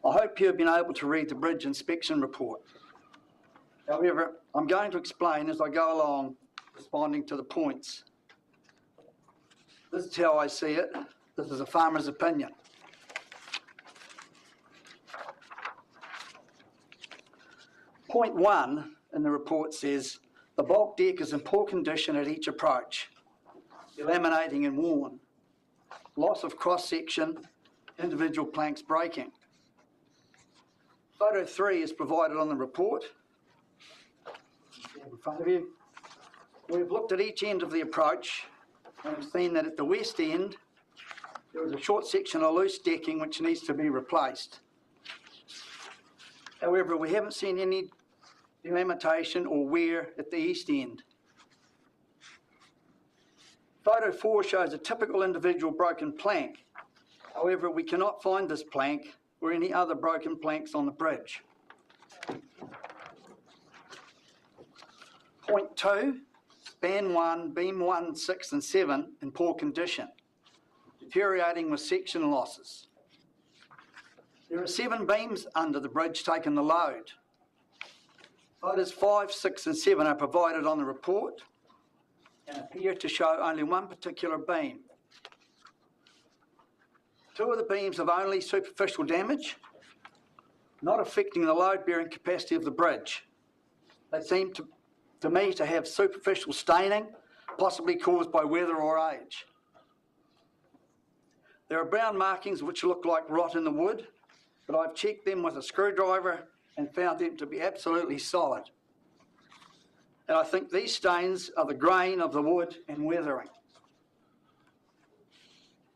I hope you have been able to read the bridge inspection report. However, I'm going to explain as I go along, responding to the points. This is how I see it. This is a farmer's opinion. Point 1 in the report says, the bulk deck is in poor condition at each approach, delaminating and worn, loss of cross-section, individual planks breaking. Photo 3 is provided on the report. In front of you. We've looked at each end of the approach and we've seen that at the west end, there is a short section of loose decking which needs to be replaced. However, we haven't seen any delimitation or wear at the east end. Photo 4 shows a typical individual broken plank. However, we cannot find this plank or any other broken planks on the bridge. Point 2, span 1, beam 1, 6 and 7 in poor condition, deteriorating with section losses. There are 7 beams under the bridge taking the load. Photos 5, 6 and 7 are provided on the report and appear to show only one particular beam. 2 of the beams have only superficial damage, not affecting the load-bearing capacity of the bridge. They seem to me to have superficial staining, possibly caused by weather or age. There are brown markings which look like rot in the wood, but I've checked them with a screwdriver and found them to be absolutely solid. And I think these stains are the grain of the wood and weathering.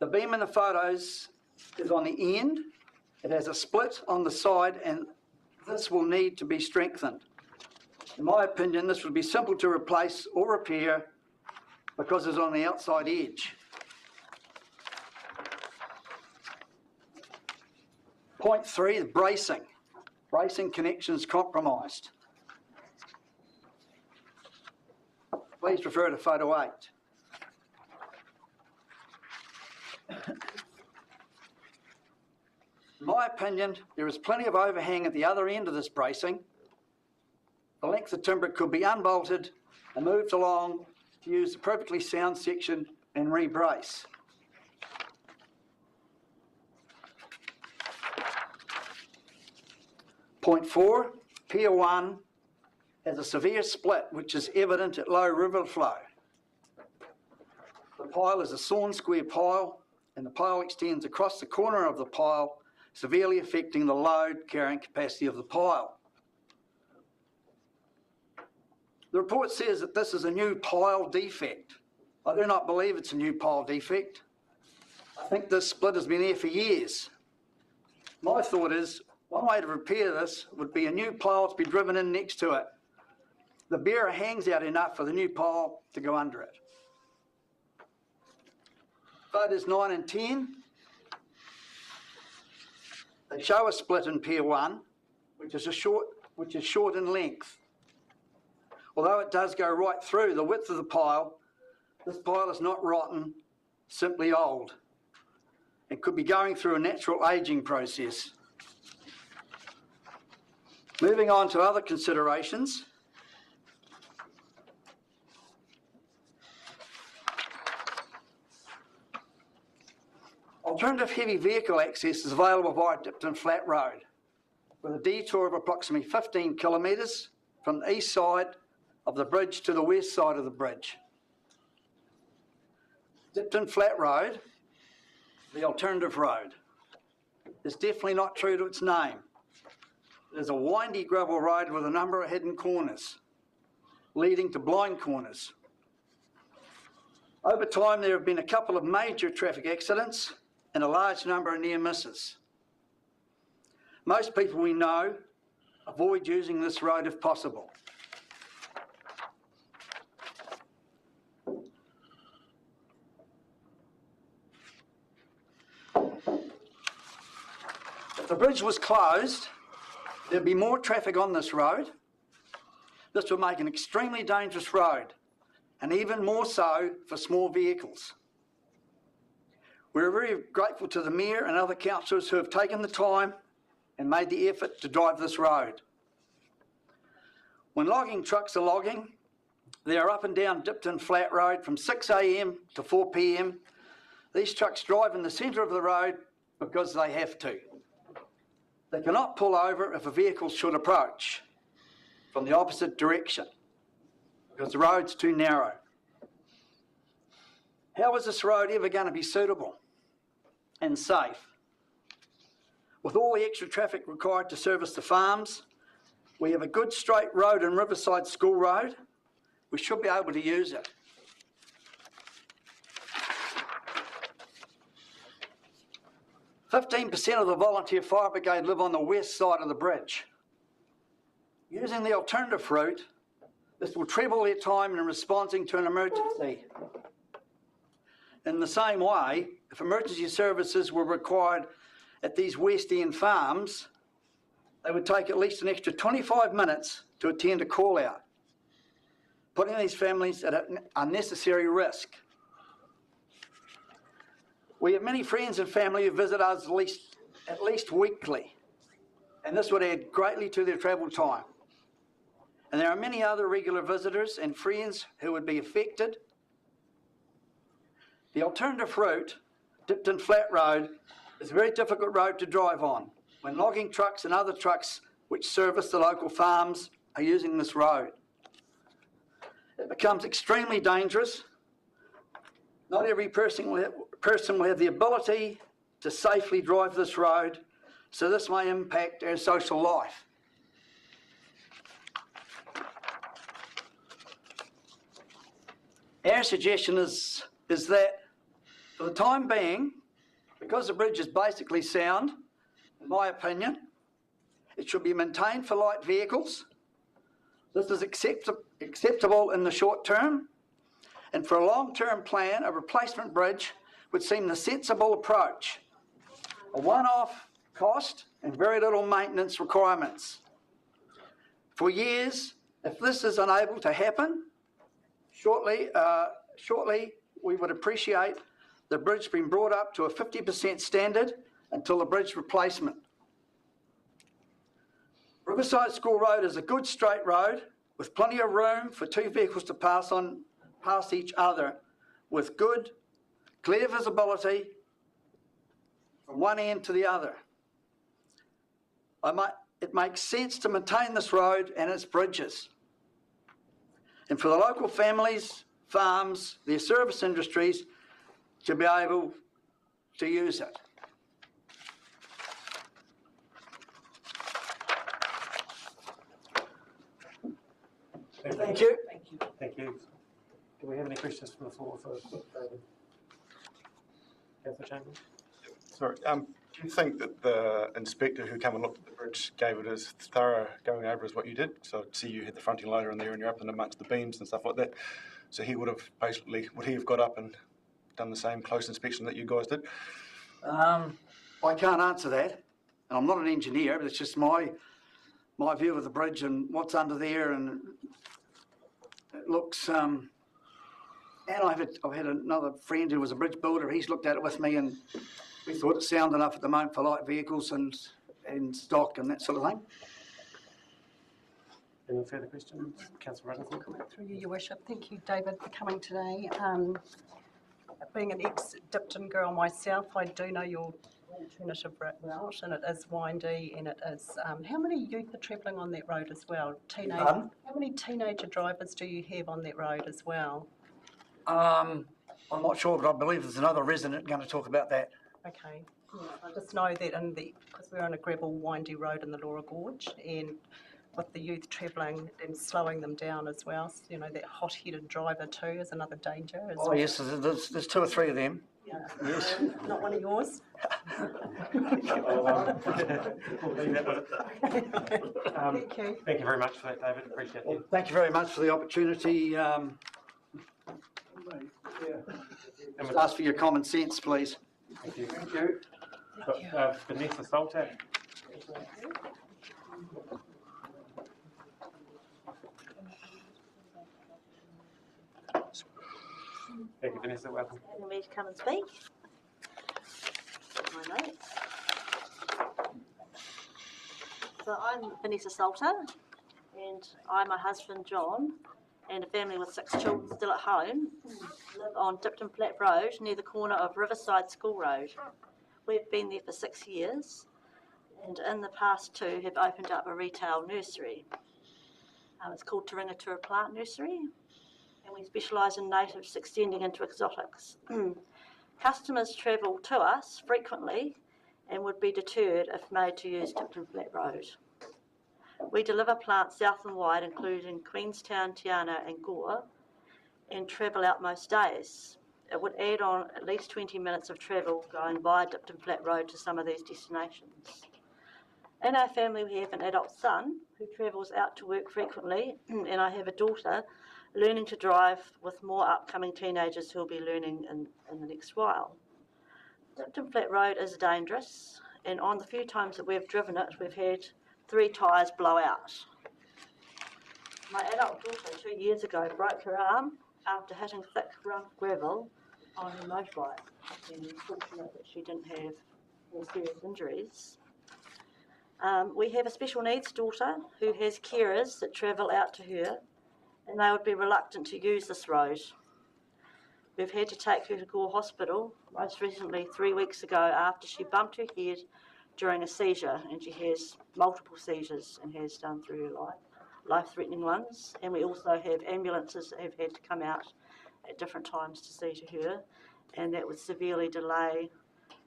The beam in the photos is on the end. It has a split on the side and this will need to be strengthened. In my opinion, this would be simple to replace or repair because it's on the outside edge. Point 3, the bracing. Bracing connections compromised. Please refer to photo 8. In my opinion, there is plenty of overhang at the other end of this bracing. The length of timber could be unbolted and moved along to use the perfectly sound section and re-brace. Point 4, Pier 1 has a severe split which is evident at low river flow. The pile is a sawn square pile and the pile extends across the corner of the pile, severely affecting the load carrying capacity of the pile. The report says that this is a new pile defect. I do not believe it's a new pile defect. I think this split has been there for years. My thought is, one way to repair this would be a new pile to be driven in next to it. The bearer hangs out enough for the new pile to go under it. Photos 9 and 10. They show a split in Pier 1, which is short in length. Although it does go right through the width of the pile, this pile is not rotten, simply old. It could be going through a natural ageing process. Moving on to other considerations. Alternative heavy vehicle access is available via Dipton Flat Road, with a detour of approximately 15 kilometres from the east side of the bridge to the west side of the bridge. Dipton Flat Road, the alternative road, is definitely not true to its name. It is a windy gravel road with a number of hidden corners, leading to blind corners. Over time, there have been a couple of major traffic accidents and a large number of near misses. Most people we know avoid using this road if possible. If the bridge was closed, there'd be more traffic on this road. This would make an extremely dangerous road, and even more so for small vehicles. We're very grateful to the Mayor and other councillors who have taken the time and made the effort to drive this road. When logging trucks are logging, they are up and down Dipton Flat Road from 6 a.m. to 4 p.m. These trucks drive in the centre of the road because they have to. They cannot pull over if a vehicle should approach from the opposite direction because the road's too narrow. How is this road ever going to be suitable and safe? With all the extra traffic required to service the farms, we have a good straight road in Riverside School Road. We should be able to use it. "15% of the volunteer fire brigade live on the west side of the bridge. Using the alternative route, this will treble their time in responding to an emergency. In the same way, if emergency services were required at these West End farms, they would take at least an extra 25 minutes to attend a call out. putting these families at an unnecessary risk. We have many friends and family who visit us at least weekly, and this would add greatly to their travel time. And there are many other regular visitors and friends who would be affected. The alternative route, Dipton Flat Road, is a very difficult road to drive on when logging trucks and other trucks which service the local farms are using this road. It becomes extremely dangerous. Not every person will have the ability to safely drive this road, so this may impact our social life. Our suggestion is that for the time being, because the bridge is basically sound, in my opinion, it should be maintained for light vehicles. This is acceptable in the short term, and for a long-term plan, a replacement bridge would seem the sensible approach. A one-off cost and very little maintenance requirements. For years, if this is unable to happen, shortly we would appreciate the bridge being brought up to a 50% standard until the bridge replacement. Riverside School Road is a good straight road with plenty of room for two vehicles to pass each other with good, clear visibility from one end to the other. It makes sense to maintain this road and its bridges. And for the local families, farms, their service industries to be able to use it. Thank you. Thank you. Do we have any questions from the floor for David? Councillor Chambers? Sorry, do you think that the inspector who came and looked at the bridge gave it as thorough going over as what you did? So I see you had the fronting loader in there and you're up in amongst the beams and stuff like that. So he would have basically, would he have got up and done the same close inspection that you guys did? I can't answer that. And I'm not an engineer, but it's just my view of the bridge and what's under there, and it looks. And I've had another friend who was a bridge builder. He's looked at it with me, and we thought it's sound enough at the moment for light vehicles and stock and that sort of thing. Any further questions? Councillor Rutherford? Through you, Your Worship. Thank you, David, for coming today. Being an ex-Dipton girl myself, I do know your alternative route, and it is windy, and it is. How many youth are travelling on that road as well? How many teenager drivers do you have on that road as well? I'm not sure, but I believe there's another resident going to talk about that. Okay. Yeah, I just know that because we're on a gravel, windy road in the Laura Gorge, and with the youth travelling and slowing them down as well, so, you know, that hot-headed driver too is another danger. Yes, there's two or three of them. Yeah. Yes. Not one of yours? We'll leave that with it. Thank you. Thank you very much for that, David. Appreciate it. Well, thank you very much for the opportunity. Just ask for your common sense, please. Thank you. Thank you. Vanessa Salter. Thank you, Vanessa. Welcome. Having me to come and speak. My notes. So I'm Vanessa Salter, and I, my husband John, and a family with 6 children still at home, live on Dipton Flat Road near the corner of Riverside School Road. We've been there for 6 years, and in the past 2 have opened up a retail nursery. It's called Taringatura Plant Nursery, and we specialise in natives extending into exotics. Customers travel to us frequently and would be deterred if made to use Dipton Flat Road. We deliver plants south and wide, including Queenstown, Tiana and Gore, and travel out most days. It would add on at least 20 minutes of travel going via Dipton Flat Road to some of these destinations. In our family, we have an adult son who travels out to work frequently, and I have a daughter learning to drive, with more upcoming teenagers who will be learning in the next while. Dipton Flat Road is dangerous, and on the few times that we've driven it, we've had 3 tyres blow out. My adult daughter 2 years ago broke her arm after hitting thick rough gravel on her motorbike. And it's fortunate that she didn't have more serious injuries. We have a special needs daughter who has carers that travel out to her, and they would be reluctant to use this road. We've had to take her to Gore Hospital, most recently 3 weeks ago, after she bumped her head during a seizure, and she has multiple seizures and has done through her life-threatening ones. And we also have ambulances that have had to come out at different times to see to her, and that would severely delay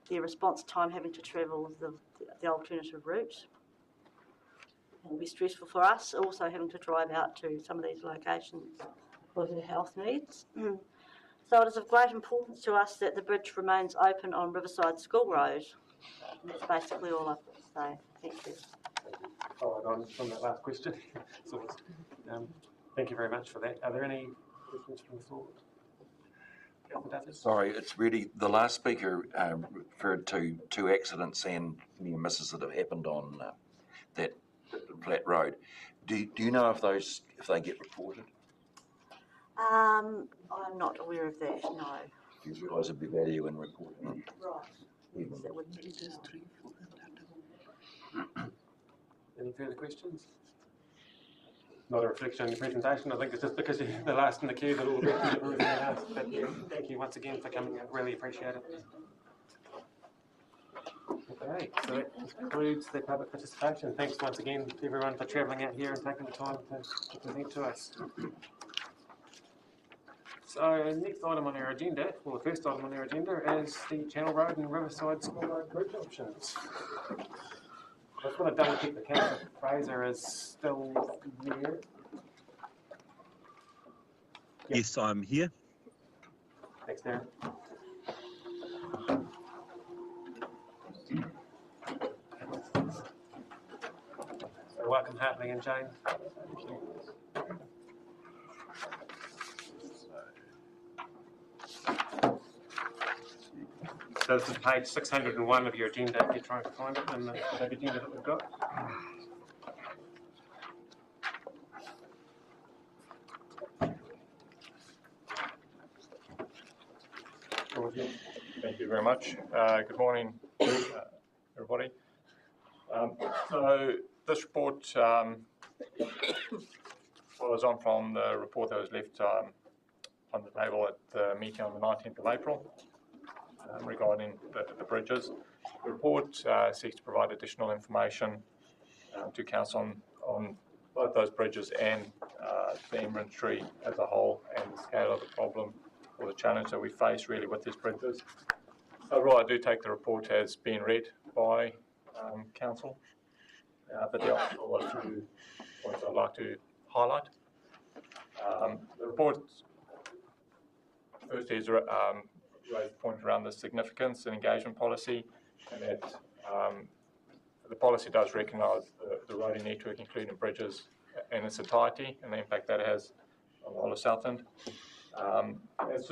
their response time having to travel the alternative route. It will be stressful for us, also having to drive out to some of these locations for her health needs. So it is of great importance to us that the bridge remains open on Riverside School Road. And that's basically all I've got to say. Thank you. Followed on from that last question. Thank you very much for that. Are there any questions from the floor? Sorry, it's really, the last speaker referred to 2 accidents and near misses that have happened on that flat road. Do you know if they get reported? I'm not aware of that, no. Do you realise there'd be value in reporting them? Right. Yes, that would be. Any further questions? Not a reflection on your presentation. I think it's just because you're the last in the queue that all the questions have already been asked. But yeah, thank you once again for coming. I really appreciate it. Okay, so that concludes the public participation. Thanks once again to everyone for travelling out here and taking the time to present to us. So next item on our agenda, well, the first item on our agenda is the Channel Road and Riverside School Road bridge options. I just want to double check the Councillor Fraser is still there. Yep. Yes, I'm here. Thanks, Darren. So welcome Hartley and Jane. So this is page 601 of your agenda if you're trying to find it in the agenda that we've got. Thank you very much. Good morning, everybody. So this report follows on from the report that was left on the table at the meeting on the 19th of April regarding the bridges. The report seeks to provide additional information to Council on both those bridges and the inventory as a whole and the scale of the problem or the challenge that we face really with these bridges. Overall, I do take the report as being read by Council, but there are a few points I'd like to highlight. The report firstly is raised the point around the significance and engagement policy, and that the policy does recognise the roading network, including bridges in its entirety, and the impact that has on the whole of Southland. As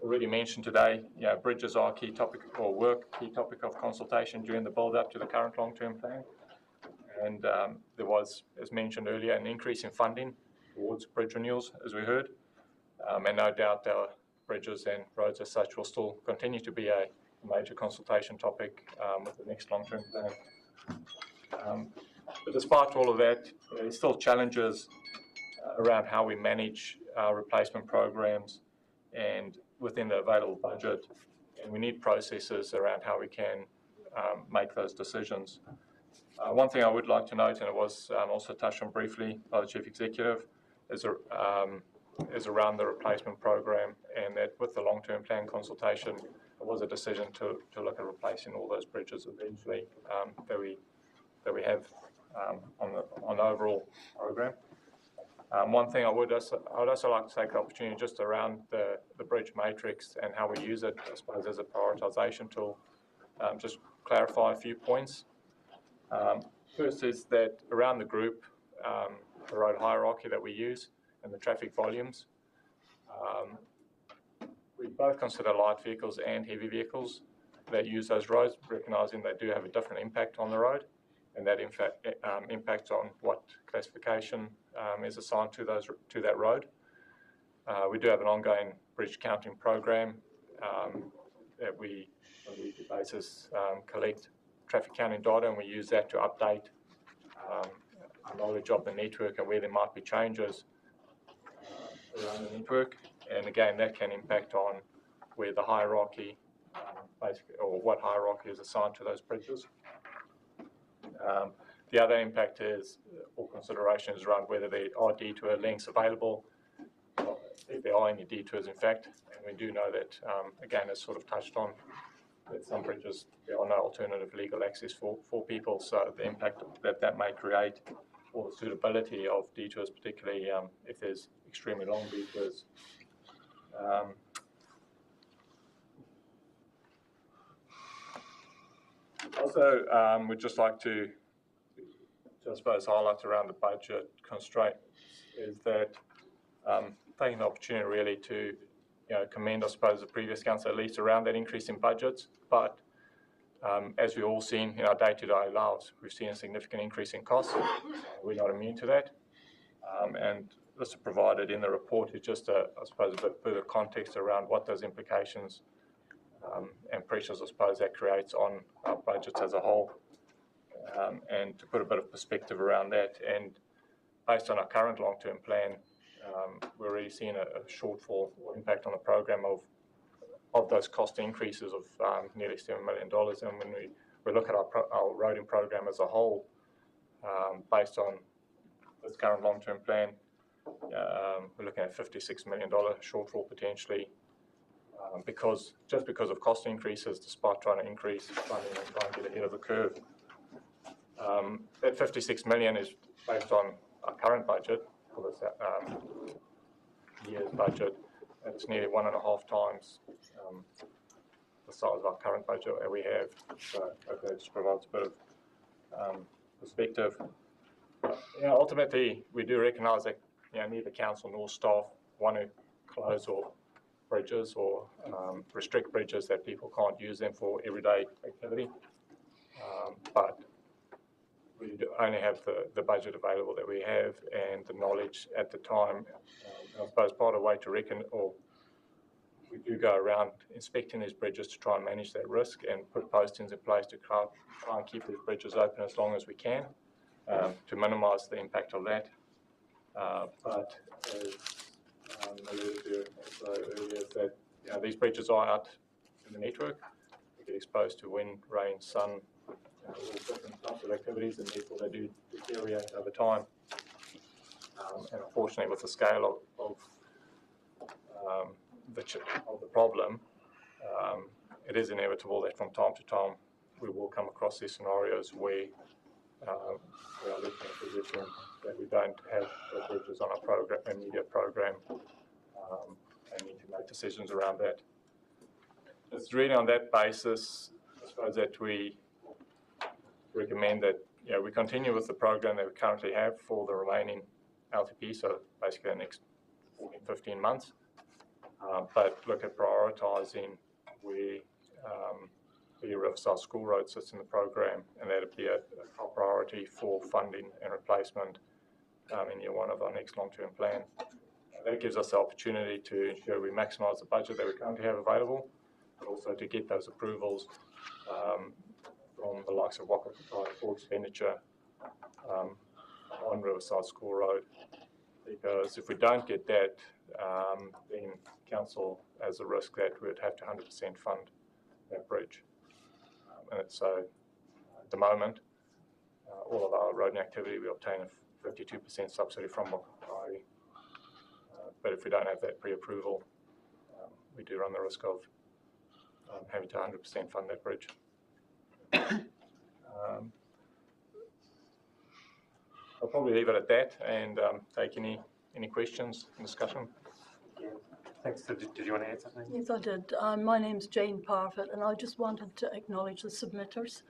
already mentioned today, bridges are a key topic of consultation during the build-up to the current long-term plan. And there was, as mentioned earlier, an increase in funding towards bridge renewals, as we heard. And no doubt our bridges and roads as such will still continue to be a major consultation topic with the next long-term plan. But despite all of that, there's still challenges around how we manage our replacement programs and within the available budget. And we need processes around how we can make those decisions. One thing I would like to note, and it was also touched on briefly by the Chief Executive, is around the replacement program, and that with the long-term plan consultation, it was a decision to look at replacing all those bridges eventually that we have on the overall program. One thing I would also like to take the opportunity just around the bridge matrix and how we use it, I suppose, as a prioritisation tool, just clarify a few points. First is that around the group, the road hierarchy that we use and the traffic volumes, we both consider light vehicles and heavy vehicles that use those roads, recognising they do have a different impact on the road and that in fact impacts on what classification is assigned to that road. We do have an ongoing bridge counting program that we, on a weekly basis, collect traffic counting data, and we use that to update knowledge of the network and where there might be changes around the network. And again, that can impact on where the hierarchy, basically, or what hierarchy is assigned to those bridges. The other impact is, or consideration is around whether there are detour lengths available, if there are any detours in fact, and we do know that, again, as sort of touched on, that some bridges, there are no alternative legal access for people, so the impact that may create, or the suitability of detours, particularly if there's extremely long detours. Also, we'd just like to, I suppose, highlight around the budget constraint is that taking the opportunity really to commend, I suppose, the previous council at least around that increase in budgets. But as we've all seen in our day-to-day lives, we've seen a significant increase in costs. We're not immune to that. And this is provided in the report is just, I suppose, a bit further context around what those implications and pressures, I suppose, that creates on our budgets as a whole. And to put a bit of perspective around that, and based on our current long-term plan, we're already seeing a shortfall or impact on the program of those cost increases of nearly $7 million. And when we look at our roading program as a whole, based on this current long-term plan, we're looking at $56 million shortfall potentially, because of cost increases, despite trying to increase funding and try and get ahead of the curve. That $56 million is based on our current budget for this year's budget, and it's nearly 1.5 times the size of our current budget that we have. So hopefully that just provides a bit of perspective. Ultimately, we do recognise that neither council nor staff want to close or bridges or restrict bridges that people can't use them for everyday activity. But we only have the budget available that we have and the knowledge at the time. I suppose part of the way to reckon, or we do go around inspecting these bridges to try and manage that risk and put postings in place to try and keep these bridges open as long as we can to minimise the impact of that. But as alluded to also earlier, that these bridges are out in the network. They get exposed to wind, rain, sun, all different types of activities, and therefore they do deteriorate over time. And unfortunately, with the scale of the problem, it is inevitable that from time to time we will come across these scenarios where we are looking at a position that we don't have the bridges on our immediate program, and need to make decisions around that. It's really on that basis, I suppose, that we recommend that we continue with the program that we currently have for the remaining LTP, so basically the next 14, 15 months, but look at prioritising where the Riverside School Road sits in the program, and that would be a top priority for funding and replacement in year one of our next long-term plan. That gives us the opportunity to ensure we maximise the budget that we currently have available, but also to get those approvals from the likes of Waka for expenditure on Riverside School Road. Because if we don't get that, then council has a risk that we'd have to 100% fund that bridge. And so at the moment, all of our roading activity, we obtain a 52% subsidy from Waka. But if we don't have that pre-approval, we do run the risk of having to 100% fund that bridge. I'll probably leave it at that and take any questions and discussion. Thanks. Did you want to add something? Yes, I did. My name's Jane Parfitt, and I just wanted to acknowledge the submitters.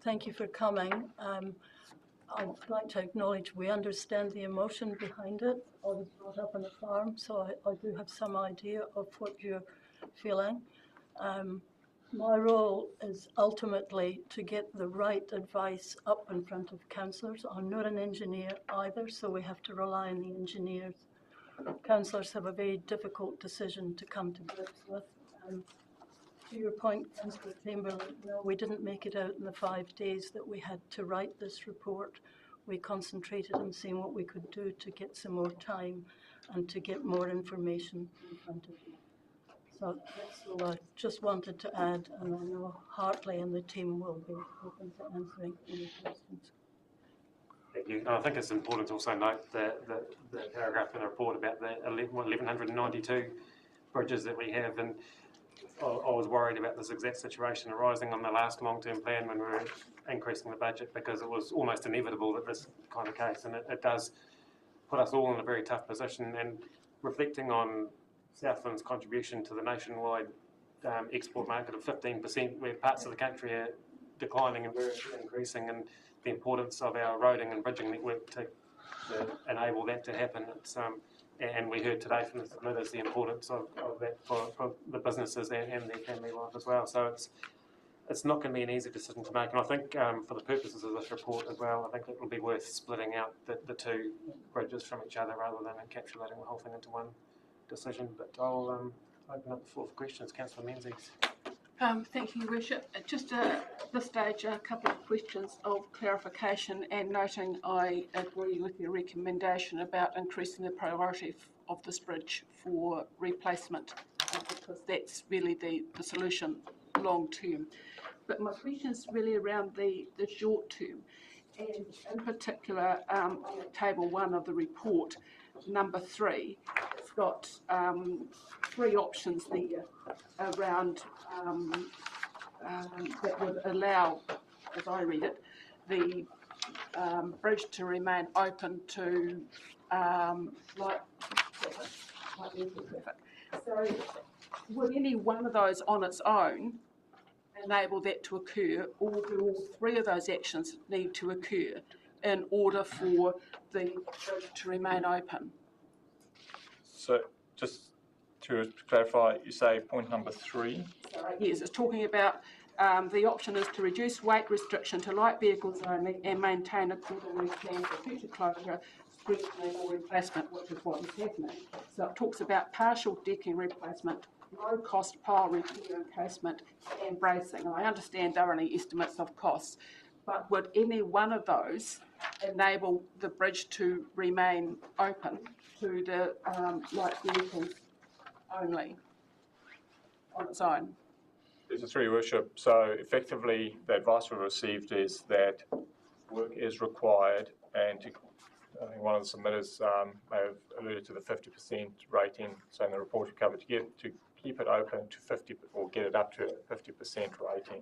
Thank you for coming. I'd like to acknowledge we understand the emotion behind it. I was brought up on a farm, so I do have some idea of what you're feeling. My role is ultimately to get the right advice up in front of councillors. I'm not an engineer either, so we have to rely on the engineers. Councillors have a very difficult decision to come to grips with. To your point, Councillor Chamberlain, no, we didn't make it out in the 5 days that we had to write this report. We concentrated on seeing what we could do to get some more time and to get more information in front of you. So that's all I just wanted to add, and I know Hartley and the team will be open to answering any questions. Thank you. I think it's important to also note the paragraph in the report about the 1,192 bridges that we have, and I was worried about this exact situation arising on the last long-term plan when we were increasing the budget, because it was almost inevitable that this kind of case, and it does put us all in a very tough position. And reflecting on Southland's contribution to the nationwide export market of 15%, where parts of the country are declining and we're increasing, and the importance of our roading and bridging network to enable that to happen. It's, and we heard today from the submitters the importance of that for the businesses and their family life as well. So it's not going to be an easy decision to make, and I think for the purposes of this report as well, I think it will be worth splitting out the two bridges from each other rather than encapsulating the whole thing into one decision. But I'll open up the floor for questions. Councillor Menzies. Thank you, Your Worship. Just at this stage, a couple of questions of clarification, and noting I agree with your recommendation about increasing the priority of this bridge for replacement, because that's really the solution long term. But my question is really around the short term, and in particular on table 1 of the report, number 3, it's got 3 options there around that would allow, as I read it, the bridge to remain open to light traffic. So would any one of those on its own enable that to occur, or do all 3 of those actions need to occur in order for the bridge to remain open? So just to clarify, you say point number 3? Yes, it's talking about the option is to reduce weight restriction to light vehicles only and maintain accordingly plan for future closure, strengthening or replacement, which is what is happening. So it talks about partial decking replacement, low cost pile repair encasement and bracing. And I understand there are only estimates of costs, but would any one of those enable the bridge to remain open to the light vehicles only on its own? This is through Your Worship. So effectively, the advice we've received is that work is required, and I think one of the submitters may have alluded to the 50% rating, so in the report we covered, to keep it open to 50, or get it up to a 50% rating,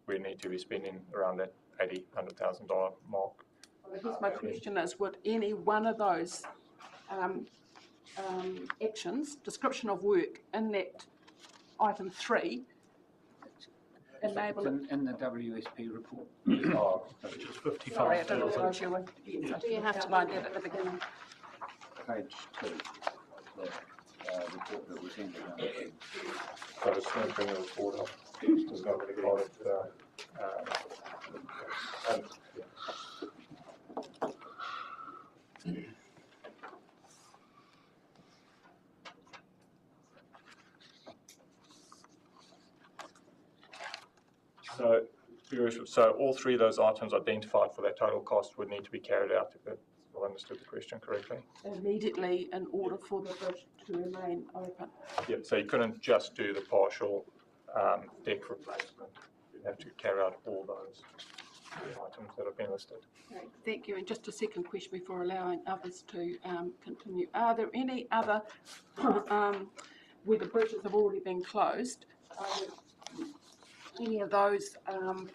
we need to be spending around that $100,000 mark. Well, I guess my question is, would any one of those actions, description of work in that item 3, enable it? In the WSP report. Which is 55. Sorry, I didn't realise you were. Yes, Do you have to outlined that at the beginning? Page 2, the report that was handed down. So just going to bring the report up. There's not really a lot of So all 3 of those items identified for that total cost would need to be carried out, if I understood the question correctly. Immediately, in order for the bridge to remain open. Yeah, so you couldn't just do the partial deck replacement. You'd have to carry out all those items that have been listed. Okay, thank you. And just a second question before allowing others to continue. Are there any other, where the bridges have already been closed, any of those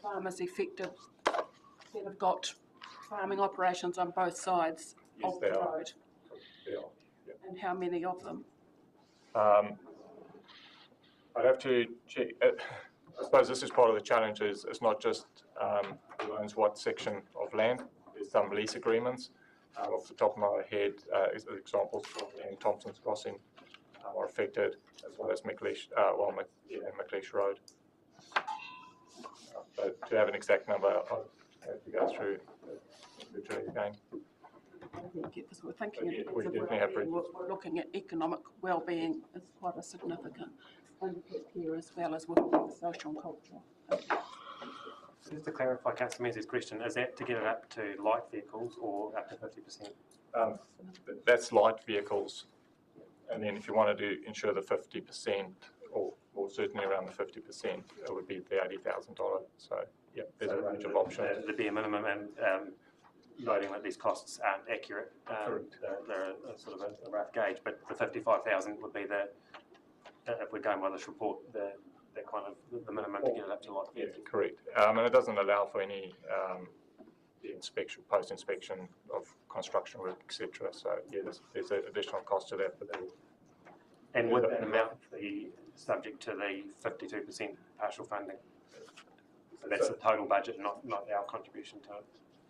farmers affected that have got farming operations on both sides of the road? They are, yeah. And how many of them? I'd have to check. I suppose this is part of the challenge. It's not just who owns what section of land. There's some lease agreements. Off the top of my head, examples in Thompson's Crossing are affected, as well as McLeish, McLeish Road. But to have an exact number, I'll have to go through the tree again. Because we're thinking in terms We of definitely have well-being, we're looking at economic well-being as quite a significant impact here, as well as with social and cultural. Just to clarify Councillor Menzies' question, is that to get it up to light vehicles or up to 50%? That's light vehicles. And then if you wanted to ensure the 50%, or certainly around the 50%, it would be the $80,000. So, yeah, there's a range of options. The bare minimum and noting that these costs aren't accurate. They're a sort of a rough gauge, but the 55,000 would be if we're going by this report, the kind of the minimum to get it up to light vehicles. Correct. And it doesn't allow for any the inspection, post-inspection of construction work, etc. So yeah, there's an additional cost to that. And would that amount be subject to the 52% partial funding? So that's the total budget, not our contribution to it.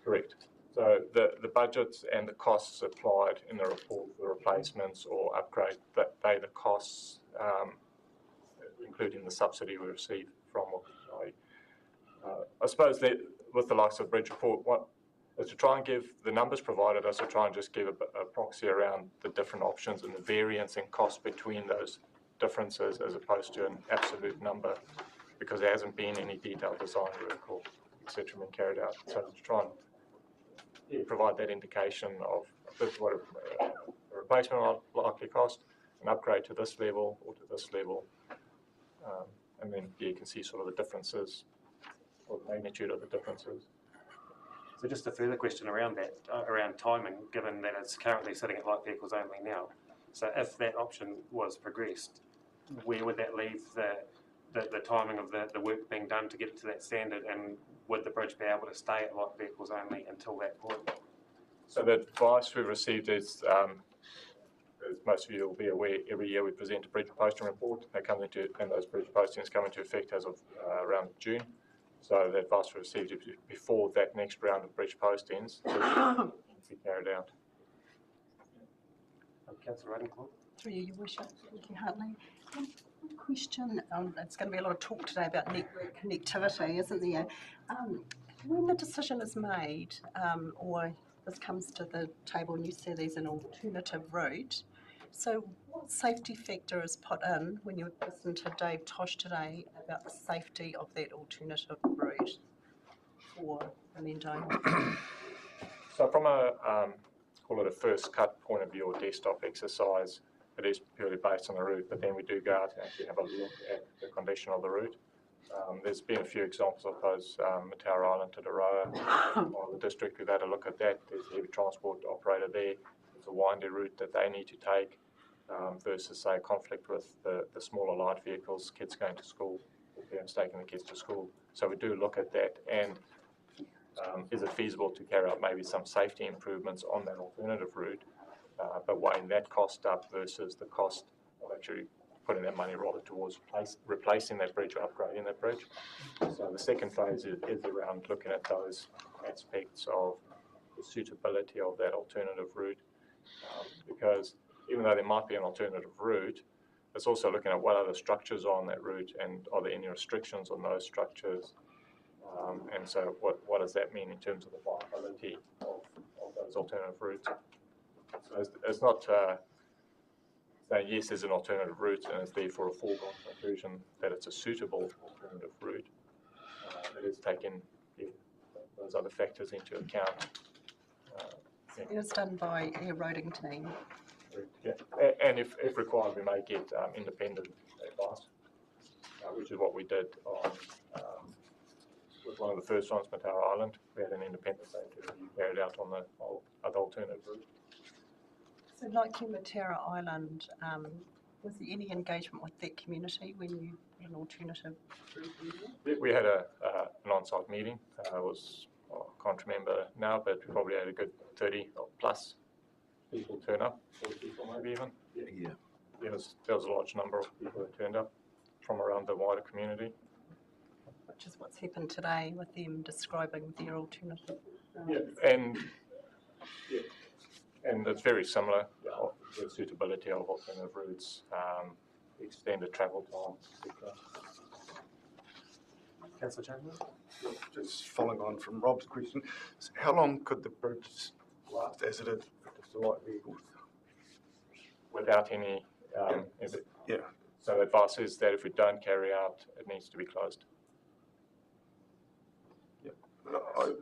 Correct. So the budgets and the costs applied in the report for replacements or upgrade, they're the costs, including the subsidy we receive from I suppose that with the likes of Bridge Report, what is to try and give the numbers provided us to try and just give a proxy around the different options and the variance in cost between those differences as opposed to an absolute number, because there hasn't been any detailed design work or etc. been carried out. So to try and provide that indication of this is what a replacement will likely cost, an upgrade to this level or to this level, and then you can see sort of the differences or the magnitude of the differences. So just a further question around that, around timing, given that it's currently sitting at light vehicles only now. So if that option was progressed, where would that leave the timing of the work being done to get it to that standard, and would the bridge be able to stay at light vehicles only until that point? So the advice we've received is, as most of you will be aware, every year we present a bridge posting report that comes into, and those bridge postings come into effect as of around June. So the advice we received before that next round of bridge postings will be carried out. Councillor Radenclaw. Through you, Your Worship. Thank you, Hartley. One question, there's going to be a lot of talk today about network connectivity, isn't there? When the decision is made, or this comes to the table and you say there's an alternative route, so what safety factor is put in when you listen to Dave Tosh today about the safety of that alternative route for the Mendome? So from a, call it a first cut point of view or desktop exercise, it is purely based on the route, but then we do go out and actually have a look at the condition of the route. There's been a few examples of those, Mataura Island to Daroa, or the district, we've had a look at that. There's a heavy transport operator there. There's a windy route that they need to take versus, say, conflict with the smaller light vehicles, kids going to school, parents taking the kids to school. So we do look at that, and is it feasible to carry out maybe some safety improvements on that alternative route, but weighing that cost up versus the cost of actually putting that money rather towards replacing that bridge or upgrading that bridge. So the second phase is around looking at those aspects of the suitability of that alternative route, because even though there might be an alternative route, it's also looking at what other structures are on that route and are there any restrictions on those structures, and so what does that mean in terms of the viability of those alternative routes. So it's not saying yes, there's an alternative route and it's therefore a foregone conclusion that it's a suitable alternative route. It is taking those other factors into account. It was done by a roading team. Yeah. And if required, we may get independent advice, which is what we did on with one of the first ones, Mataura Island. We had an independent safety review carried out on the other alternative route. So like in Mataura Island, was there any engagement with that community when you put an alternative route in there? We had an on-site meeting. It was, I can't remember now, but we probably had a good 30 plus people turn up, 40 people maybe even. Yeah. There was a large number of people that turned up from around the wider community. Which is what's happened today with them describing their alternative. And it's very similar, the suitability of alternative routes, extended travel time, etc. Councillor Chamberlain? Just following on from Rob's question, so how long could the bridge last as it is for light vehicles? Without any, Yeah. so the advice is that if we don't carry out, it needs to be closed.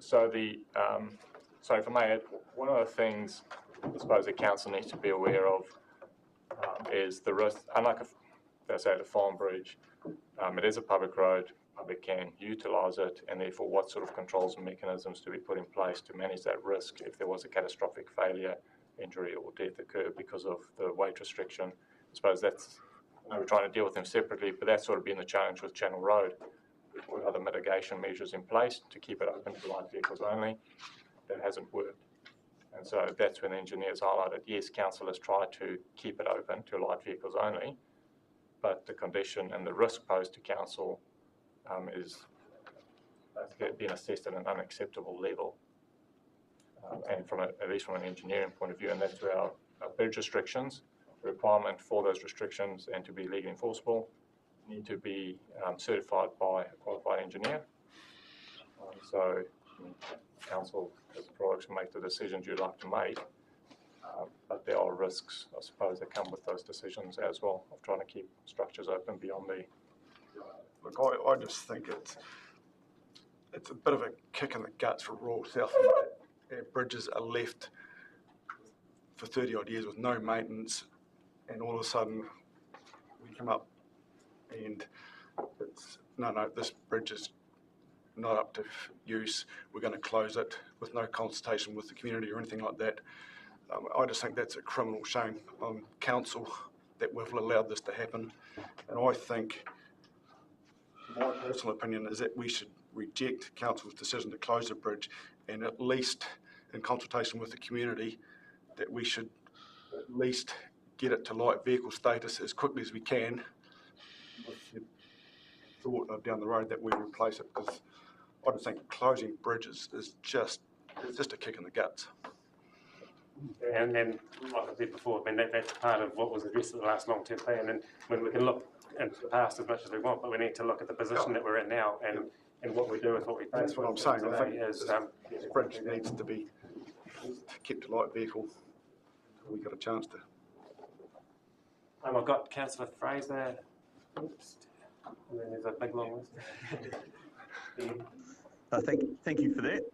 So so for me, one of the things I suppose the council needs to be aware of is the risk, unlike let's say the Farm Bridge, it is a public road, public can utilise it, and therefore what sort of controls and mechanisms to be put in place to manage that risk if there was a catastrophic failure, injury or death occur because of the weight restriction. I suppose that's, we're trying to deal with them separately, but that's sort of been the challenge with Channel Road. We put other mitigation measures in place to keep it open to light vehicles only. That hasn't worked. And so that's when the engineers highlighted, yes, council has tried to keep it open to light vehicles only, but the condition and the risk posed to council is being assessed at an unacceptable level. And at least from an engineering point of view, and that's where our bridge restrictions, the requirement for those restrictions and to be legally enforceable need to be certified by a qualified engineer. So council as a product can make the decisions you'd like to make, but there are risks, I suppose, that come with those decisions as well, of trying to keep structures open beyond the... Look, I just think it's a bit of a kick in the guts for rural Southland that our bridges are left for 30 odd years with no maintenance, and all of a sudden we come up and it's, no, this bridge is not up to use, we're going to close it with no consultation with the community or anything like that. I just think that's a criminal shame on council that we've allowed this to happen, and I think my personal opinion is that we should reject council's decision to close the bridge, and at least in consultation with the community that we should at least get it to light vehicle status as quickly as we can, with the thought of down the road that we replace it, because I just think closing bridges is just a kick in the guts. And then, like I said before, I mean, that's part of what was addressed at the last long-term plan, and when we can look into the past as much as we want, but we need to look at the position that we're in now and what we do with what we face. That's what I'm saying. I think is, this bridge needs to be kept a light vehicle until we get a chance to. I've got Councillor Fraser next, and then there's a big long list. Thank you for that.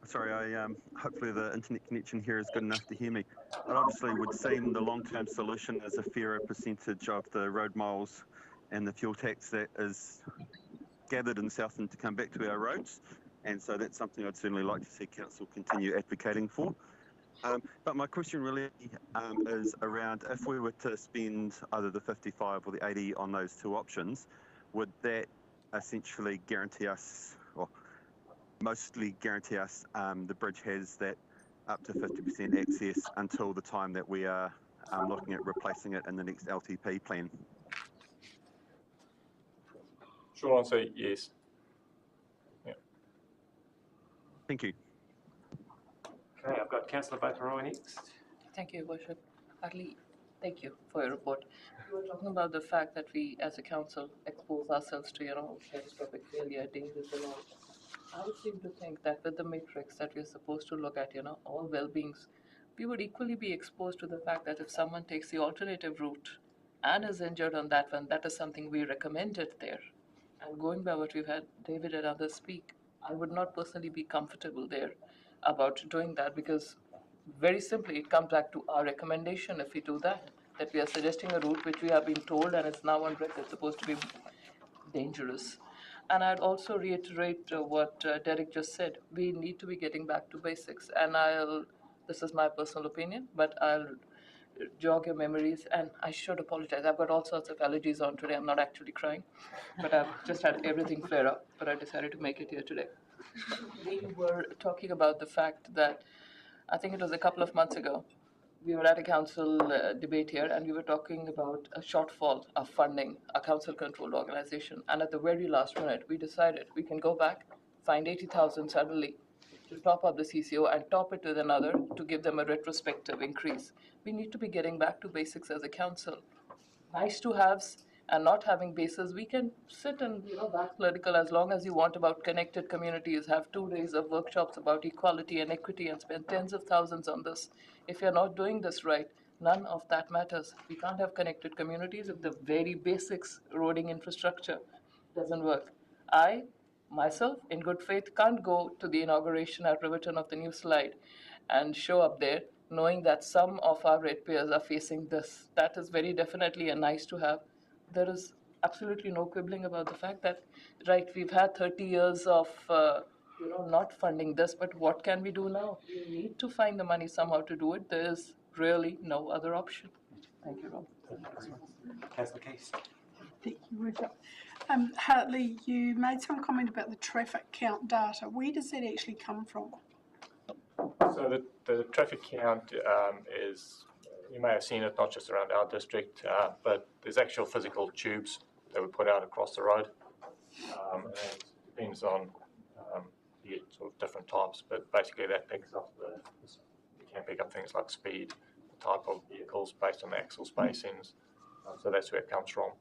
Sorry, hopefully the internet connection here is good enough to hear me. It obviously would seem the long-term solution is a fairer percentage of the road miles and the fuel tax that is gathered in Southland to come back to our roads, and so that's something I'd certainly like to see council continue advocating for. But my question really is around, if we were to spend either the 55 or the 80 on those two options, would that essentially guarantee us, or mostly guarantee us, the bridge has that up to 50% access until the time that we are looking at replacing it in the next LTP plan? Short answer, yes. Yeah. Thank you. Okay, I've got Councillor Baker-Roy next. Thank you, Worship. Partly, thank you for your report. You were talking about the fact that we, as a council, expose ourselves to, catastrophic failure, dangers and all. I would seem to think that with the matrix that we're supposed to look at, all well-beings, we would equally be exposed to the fact that if someone takes the alternative route and is injured on that one, that is something we recommended there. And going by what we've had David and others speak, I would not personally be comfortable there about doing that, because very simply it comes back to our recommendation if we do that we are suggesting a route which we have been told and it's now on record supposed to be dangerous. And I'd also reiterate what Derek just said. We need to be getting back to basics, and this is my personal opinion, but I'll jog your memories, and I should apologize. I've got all sorts of allergies on today. I'm not actually crying, but I've just had everything flare up, but I decided to make it here today. We were talking about the fact that, I think it was a couple of months ago, we were at a council debate here, and we were talking about a shortfall of funding, a council-controlled organization. And at the very last minute, we decided we can go back, find 80,000 suddenly to top up the CCO and top it with another to give them a retrospective increase. We need to be getting back to basics as a council. Nice to haves, and not having bases, we can sit and, wax political as long as you want about connected communities, have 2 days of workshops about equality and equity and spend tens of thousands on this. If you're not doing this right, none of that matters. We can't have connected communities if the very basics, roading infrastructure, doesn't work. I, myself, in good faith, can't go to the inauguration at Riverton of the new slide and show up there knowing that some of our ratepayers are facing this. That is very definitely a nice to have. There is absolutely no quibbling about the fact that, right, we've had 30 years of not funding this, but what can we do now? We need to find the money somehow to do it. There is really no other option. Thank you, Rob. Councillor Keys. Thank you, Worship. Hartley, you made some comment about the traffic count data. Where does that actually come from? So the traffic count is, you may have seen it not just around our district, but there's actual physical tubes that we put out across the road. And it depends on the sort of different types, but basically that picks up you can pick up things like speed, the type of vehicles based on the axle spacings. So that's where it comes from.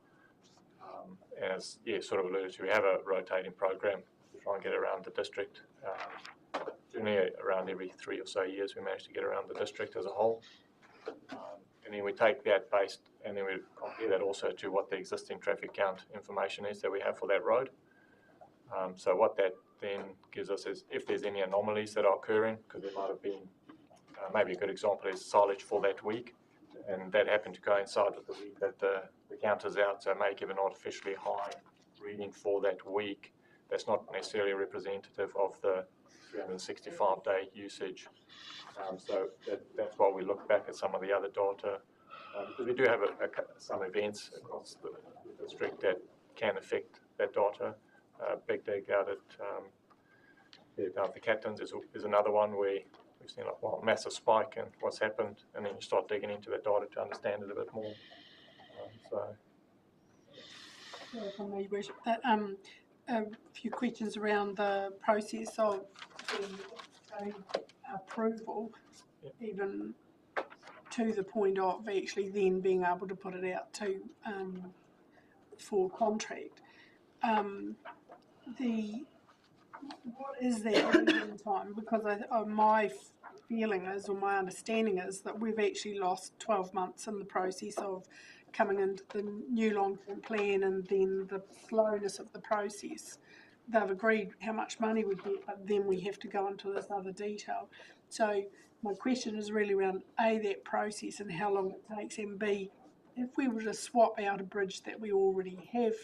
And as sort of alluded to, we have a rotating program to try and get around the district. Generally around every 3 or so years we manage to get around the district as a whole. And then we take that based, and then we compare that also to what the existing traffic count information is that we have for that road. So what that then gives us is if there's any anomalies that are occurring, because there might have been, maybe a good example is silage for that week, and that happened to coincide with the week that the count is out, so it may give an artificially high reading for that week. That's not necessarily representative of the 365-day usage. So that's why we look back at some of the other data. Because we do have some events across the district that can affect that data. Big Dig out at the Captains is another one where we've seen a massive spike in what's happened, and then you start digging into the data to understand it a bit more. From me, Worship, a few questions around the process of the approval, even to the point of actually then being able to put it out to for contract. What is that in time? Because my feeling is, or my understanding is, that we've actually lost 12 months in the process of coming into the new long-term plan, and then the slowness of the process. They've agreed how much money we get, but then we have to go into this other detail. So my question is really around A, that process and how long it takes, and B, if we were to swap out a bridge that we already have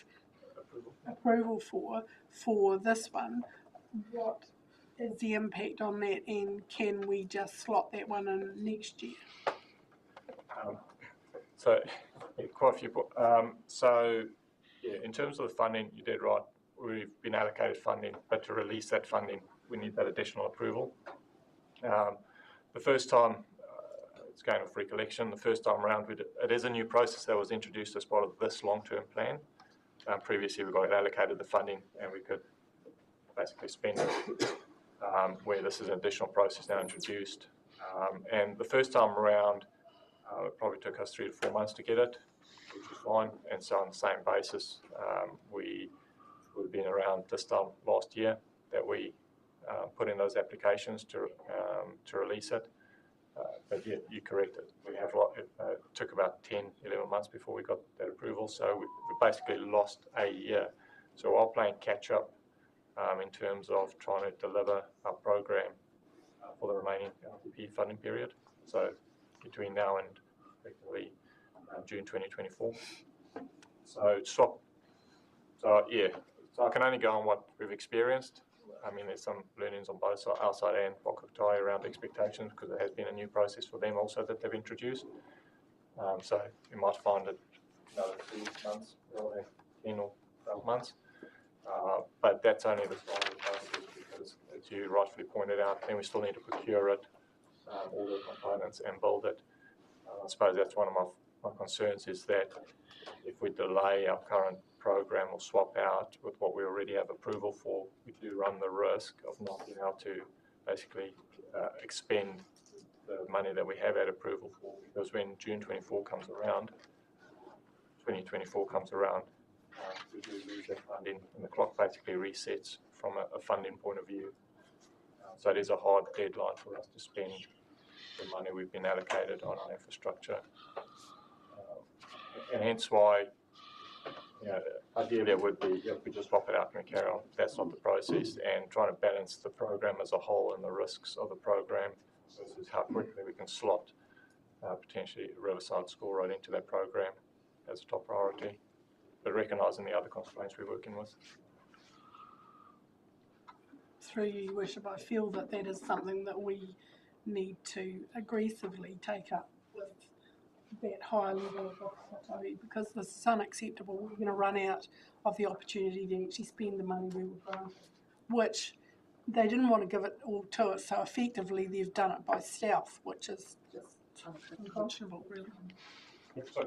approval for this one, what is the impact on that, and can we just slot that one in next year? So quite a few. In terms of the funding, you did right. We've been allocated funding, but to release that funding, we need that additional approval. The first time, it's going off recollection, the first time around, it is a new process that was introduced as part of this long-term plan. Previously, we got allocated the funding and we could basically spend it, where this is an additional process now introduced. And the first time around, it probably took us 3 to 4 months to get it, which was fine. And so on the same basis, we would have been around this time last year that we put in those applications to release it. But yeah, you're correct. It took about 10, 11 months before we got that approval. So we basically lost a year. So while playing catch up in terms of trying to deliver our program for the remaining LTP funding period. So between now and effectively June 2024. So I can only go on what we've experienced. I mean, there's some learnings on both sides, our side and Wakatai, around expectations, because it has been a new process for them also that they've introduced. So you might find it another 2 months rather than 10 or 12 months. But that's only the start of the process, because as you rightfully pointed out, then we still need to procure it, all the components, and build it. I suppose that's one of my concerns, is that if we delay our current program or swap out with what we already have approval for, we do run the risk of not being able to basically expend the money that we have had approval for. Because when June 24 comes around, 2024 comes around, we do lose that funding, and the clock basically resets from a funding point of view. So it is a hard deadline for us to spend the money we've been allocated on our infrastructure. And hence why, ideally it would be if we just swap it out and we carry on. That's not the process, and trying to balance the program as a whole and the risks of the program versus how quickly we can slot potentially Riverside School right into that program as a top priority, but recognising the other constraints we're working with. Through you, Your Worship, I feel that that is something that we need to aggressively take up with that higher level of Whakatahi, because this is unacceptable. We're going to run out of the opportunity to actually spend the money we were granted, which they didn't want to give it all to us, so effectively they've done it by stealth, which is just unconscionable, really. So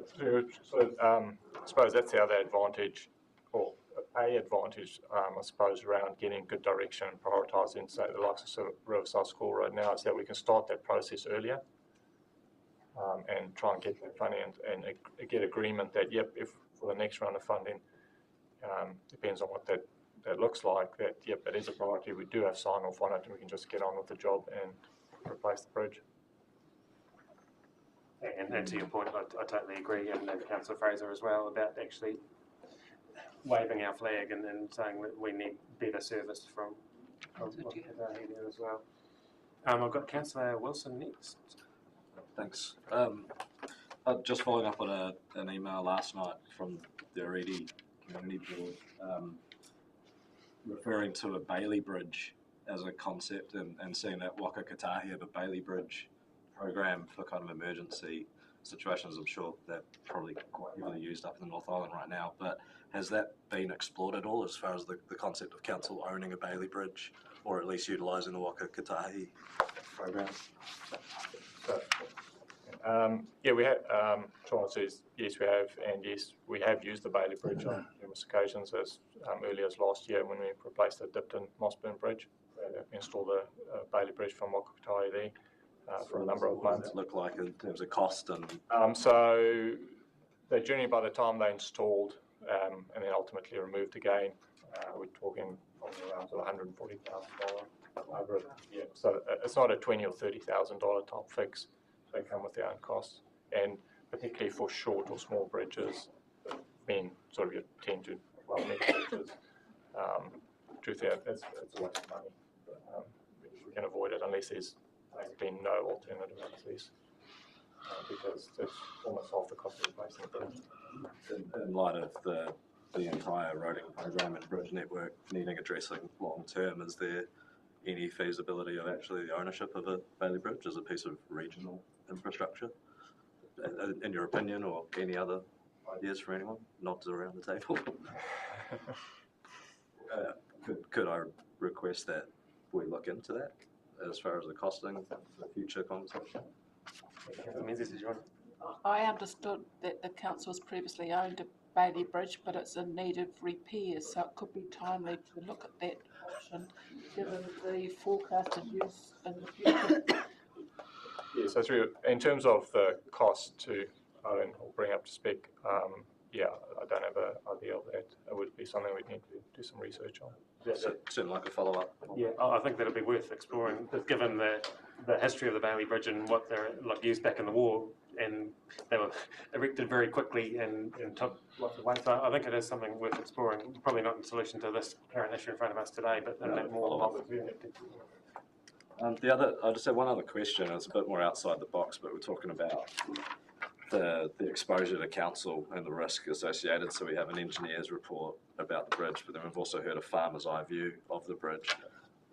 I suppose that's the other advantage, or a advantage, I suppose, around getting good direction and prioritising, say, the likes of Riverside School right now, is that we can start that process earlier and try and get that funding and get agreement that, yep, if for the next round of funding, depends on what that looks like, that, yep, it is a priority, we do have sign-off on it, and we can just get on with the job and replace the bridge. And to your point, I totally agree, and Councillor Fraser as well, about actually waving our flag and saying that we need better service from Whakatahi there as well. I've got Councillor Wilson next. Thanks. Just following up on an email last night from the Aridi Community Board, referring to a Bailey Bridge as a concept and seeing that Whakatahi have a Bailey Bridge program for kind of emergency situations. I'm sure they're probably quite heavily used up in the North Island right now, but has that been explored at all as far as the concept of council owning a Bailey Bridge, or at least utilising the Whakatahi program? Yeah, we have. Sean says yes, we have, and yes, we have used the Bailey Bridge on numerous occasions, as early as last year when we replaced the Dipton Mossburn Bridge. We installed a Bailey Bridge from Whakatahi there for a number of months. What does it look like in terms of cost and? So the journey, by the time they installed and then ultimately removed again, we're talking probably around $140,000 over it. Yeah, so it's not a $20,000 or $30,000 type fix. They come with their own costs, and particularly for short or small bridges, being sort of your 10 to 12 metre bridges, truthfully, it's a waste of money. We can avoid it unless there's basically no alternative access, because it's almost half the cost of replacing the bridge. In light of the entire roading program and bridge network needing addressing long term, is there any feasibility of actually the ownership of a Bailey Bridge as a piece of regional infrastructure, in your opinion, or any other ideas from anyone? Nods around the table. Could I request that we look into that as far as the costing for future conversation? I understood that the council's previously owned a Bailey Bridge, but it's in need of repairs, so it could be timely to look at that option given the forecasted use in the future. Yeah, so through, in terms of the cost to own or bring up to spec, yeah, I don't have an idea of that. It would be something we'd need to do some research on. Certainly like a follow-up. Yeah, I think that'd be worth exploring, given the history of the Bailey Bridge and what they're like used back in the war, and they were erected very quickly and took lots of weight. So I think it is something worth exploring. Probably not in solution to this current issue in front of us today, but in that more longer term. I just have one other question. It's a bit more outside the box, but we're talking about the exposure to council and the risk associated. So we have an engineer's report about the bridge, but then we've also heard a farmer's eye view of the bridge.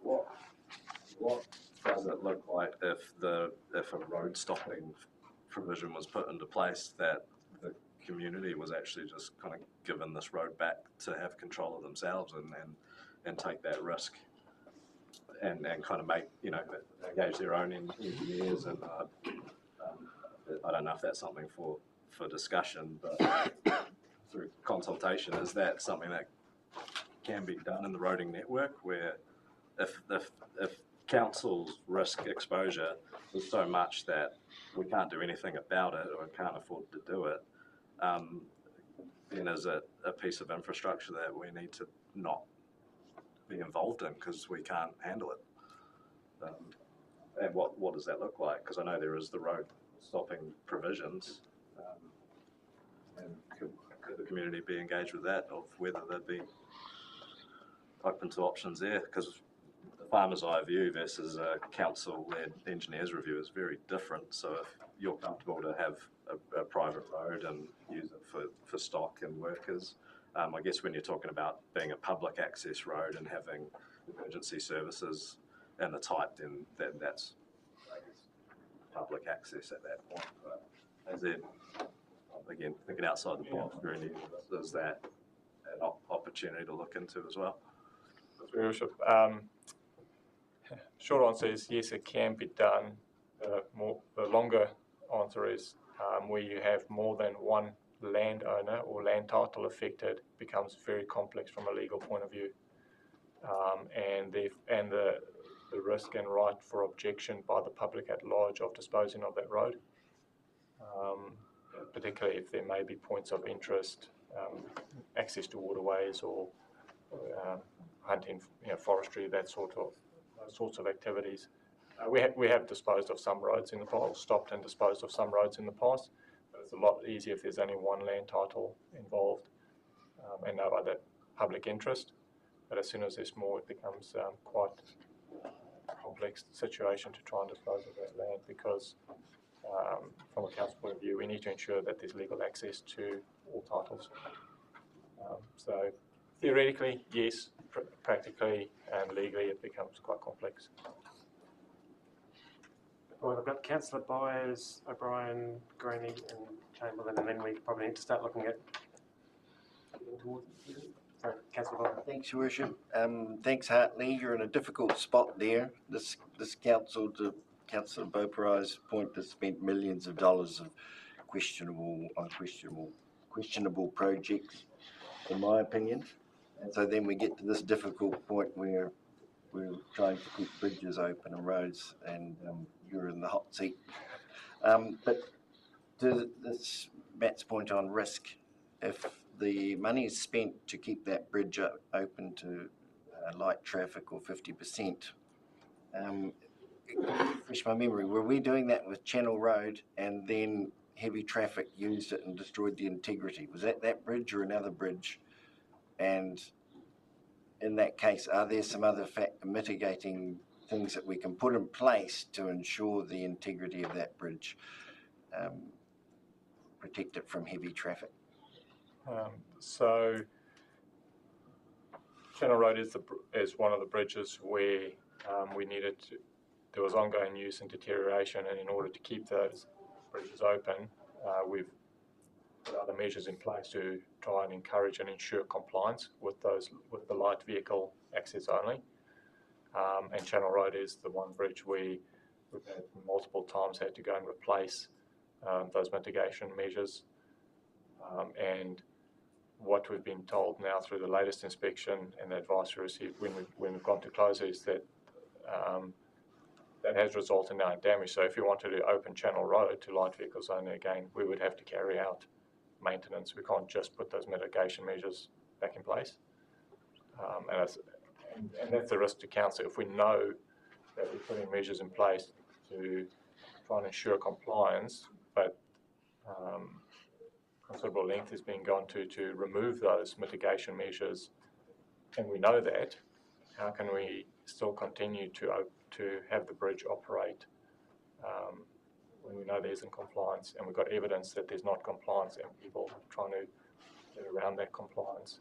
What does it look like if a road stopping provision was put into place, that the community was actually just kind of given this road back to have control of themselves and take that risk? And kind of make, engage their own engineers, and I don't know if that's something for discussion, but through consultation, is that something that can be done in the roading network, where if council's risk exposure is so much that we can't do anything about it or can't afford to do it, then is it a piece of infrastructure that we need to not be involved in because we can't handle it? And what does that look like? Because I know there is the road stopping provisions. And could the community be engaged with that, of whether they'd be open to options there? Because the farmer's eye view versus a council-led engineer's review is very different. So if you're comfortable to have a private road and use it for stock and workers, I guess when you're talking about being a public access road and having emergency services in the type, then that's, I guess, public access at that point. But as then, again, thinking outside the box, really, is that an opportunity to look into as well? Your Worship, short answer is yes, it can be done. The longer answer is where you have more than one landowner or land title affected, becomes very complex from a legal point of view, and the risk and right for objection by the public at large of disposing of that road, particularly if there may be points of interest, access to waterways or hunting, forestry, those sorts of activities. We have disposed of some roads in the past, stopped and disposed of some roads in the past, but it's a lot easier if there's only one land title involved and no other public interest. But as soon as there's more, it becomes quite a complex situation to try and dispose of that land, because from a council point of view, we need to ensure that there's legal access to all titles. So theoretically, yes. Practically and legally, it becomes quite complex. Well, I've got Councillor Byers, O'Brien, Graney and Chamberlain, and then we probably need to start looking at getting towards it. Sorry, Councillor Byers. Thanks, Your Worship. Thanks, Hartley. You're in a difficult spot there. This council, to Councillor Beauprei's point, has spent millions of dollars of questionable projects, in my opinion. And so then we get to this difficult point where we're trying to keep bridges open and roads, and you're in the hot seat. But to this Matt's point on risk, if the money is spent to keep that bridge open to light traffic or 50%, refresh my memory, were we doing that with Channel Road and then heavy traffic used it and destroyed the integrity? Was that bridge or another bridge? And in that case, are there some other mitigating things that we can put in place to ensure the integrity of that bridge, protect it from heavy traffic? So Channel Road is one of the bridges where there was ongoing use and deterioration, and in order to keep those bridges open, we've put other measures in place to try and encourage and ensure compliance with the light vehicle access only. And Channel Road is the one bridge we've had multiple times had to go and replace those mitigation measures. And what we've been told now through the latest inspection and the advice we received when we've gone to close is that that has resulted in our damage. So if you wanted to open Channel Road to light vehicles only again, we would have to carry out maintenance. We can't just put those mitigation measures back in place. And that's the risk to council. If we know that we're putting measures in place to try and ensure compliance, but considerable length is being gone to remove those mitigation measures, and we know that, how can we still continue to have the bridge operate when we know there isn't compliance, and we've got evidence that there's not compliance and people trying to get around that compliance?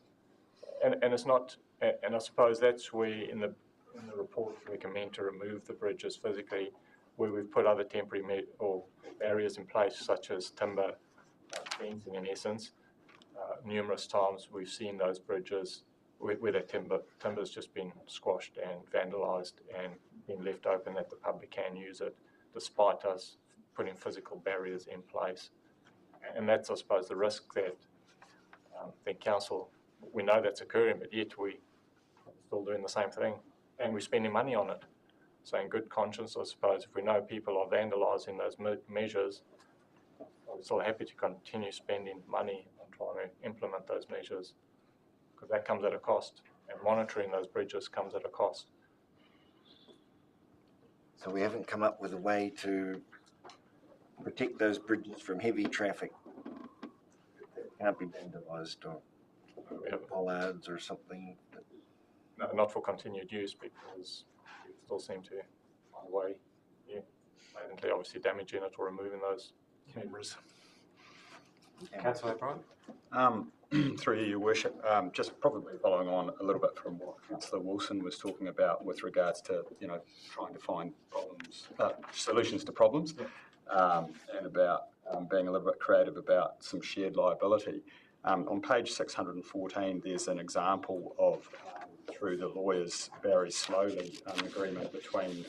And it's not, and I suppose that's where in the report we recommend to remove the bridges physically, where we've put other temporary or barriers in place, such as timber fencing in essence. Numerous times we've seen those bridges where that timber's just been squashed and vandalised and been left open that the public can use it, despite us putting physical barriers in place. And that's, I suppose, the risk that the council, we know that's occurring, but yet we're still doing the same thing, and we're spending money on it. So in good conscience, I suppose, if we know people are vandalising those measures, we're still happy to continue spending money on trying to implement those measures, because that comes at a cost, and monitoring those bridges comes at a cost. So we haven't come up with a way to protect those bridges from heavy traffic that can't be vandalised, or bollards or something. No, not for continued use, because we still seem to find a way, blatantly obviously damaging it or removing those cameras. Councillor O'Brien? Through you, Your Worship, just probably following on a little bit from what Councillor Wilson was talking about with regards to, trying to find problems, solutions to problems, and about being a little bit creative about some shared liability. On page 614, there's an example of, through the lawyers very slowly, an agreement between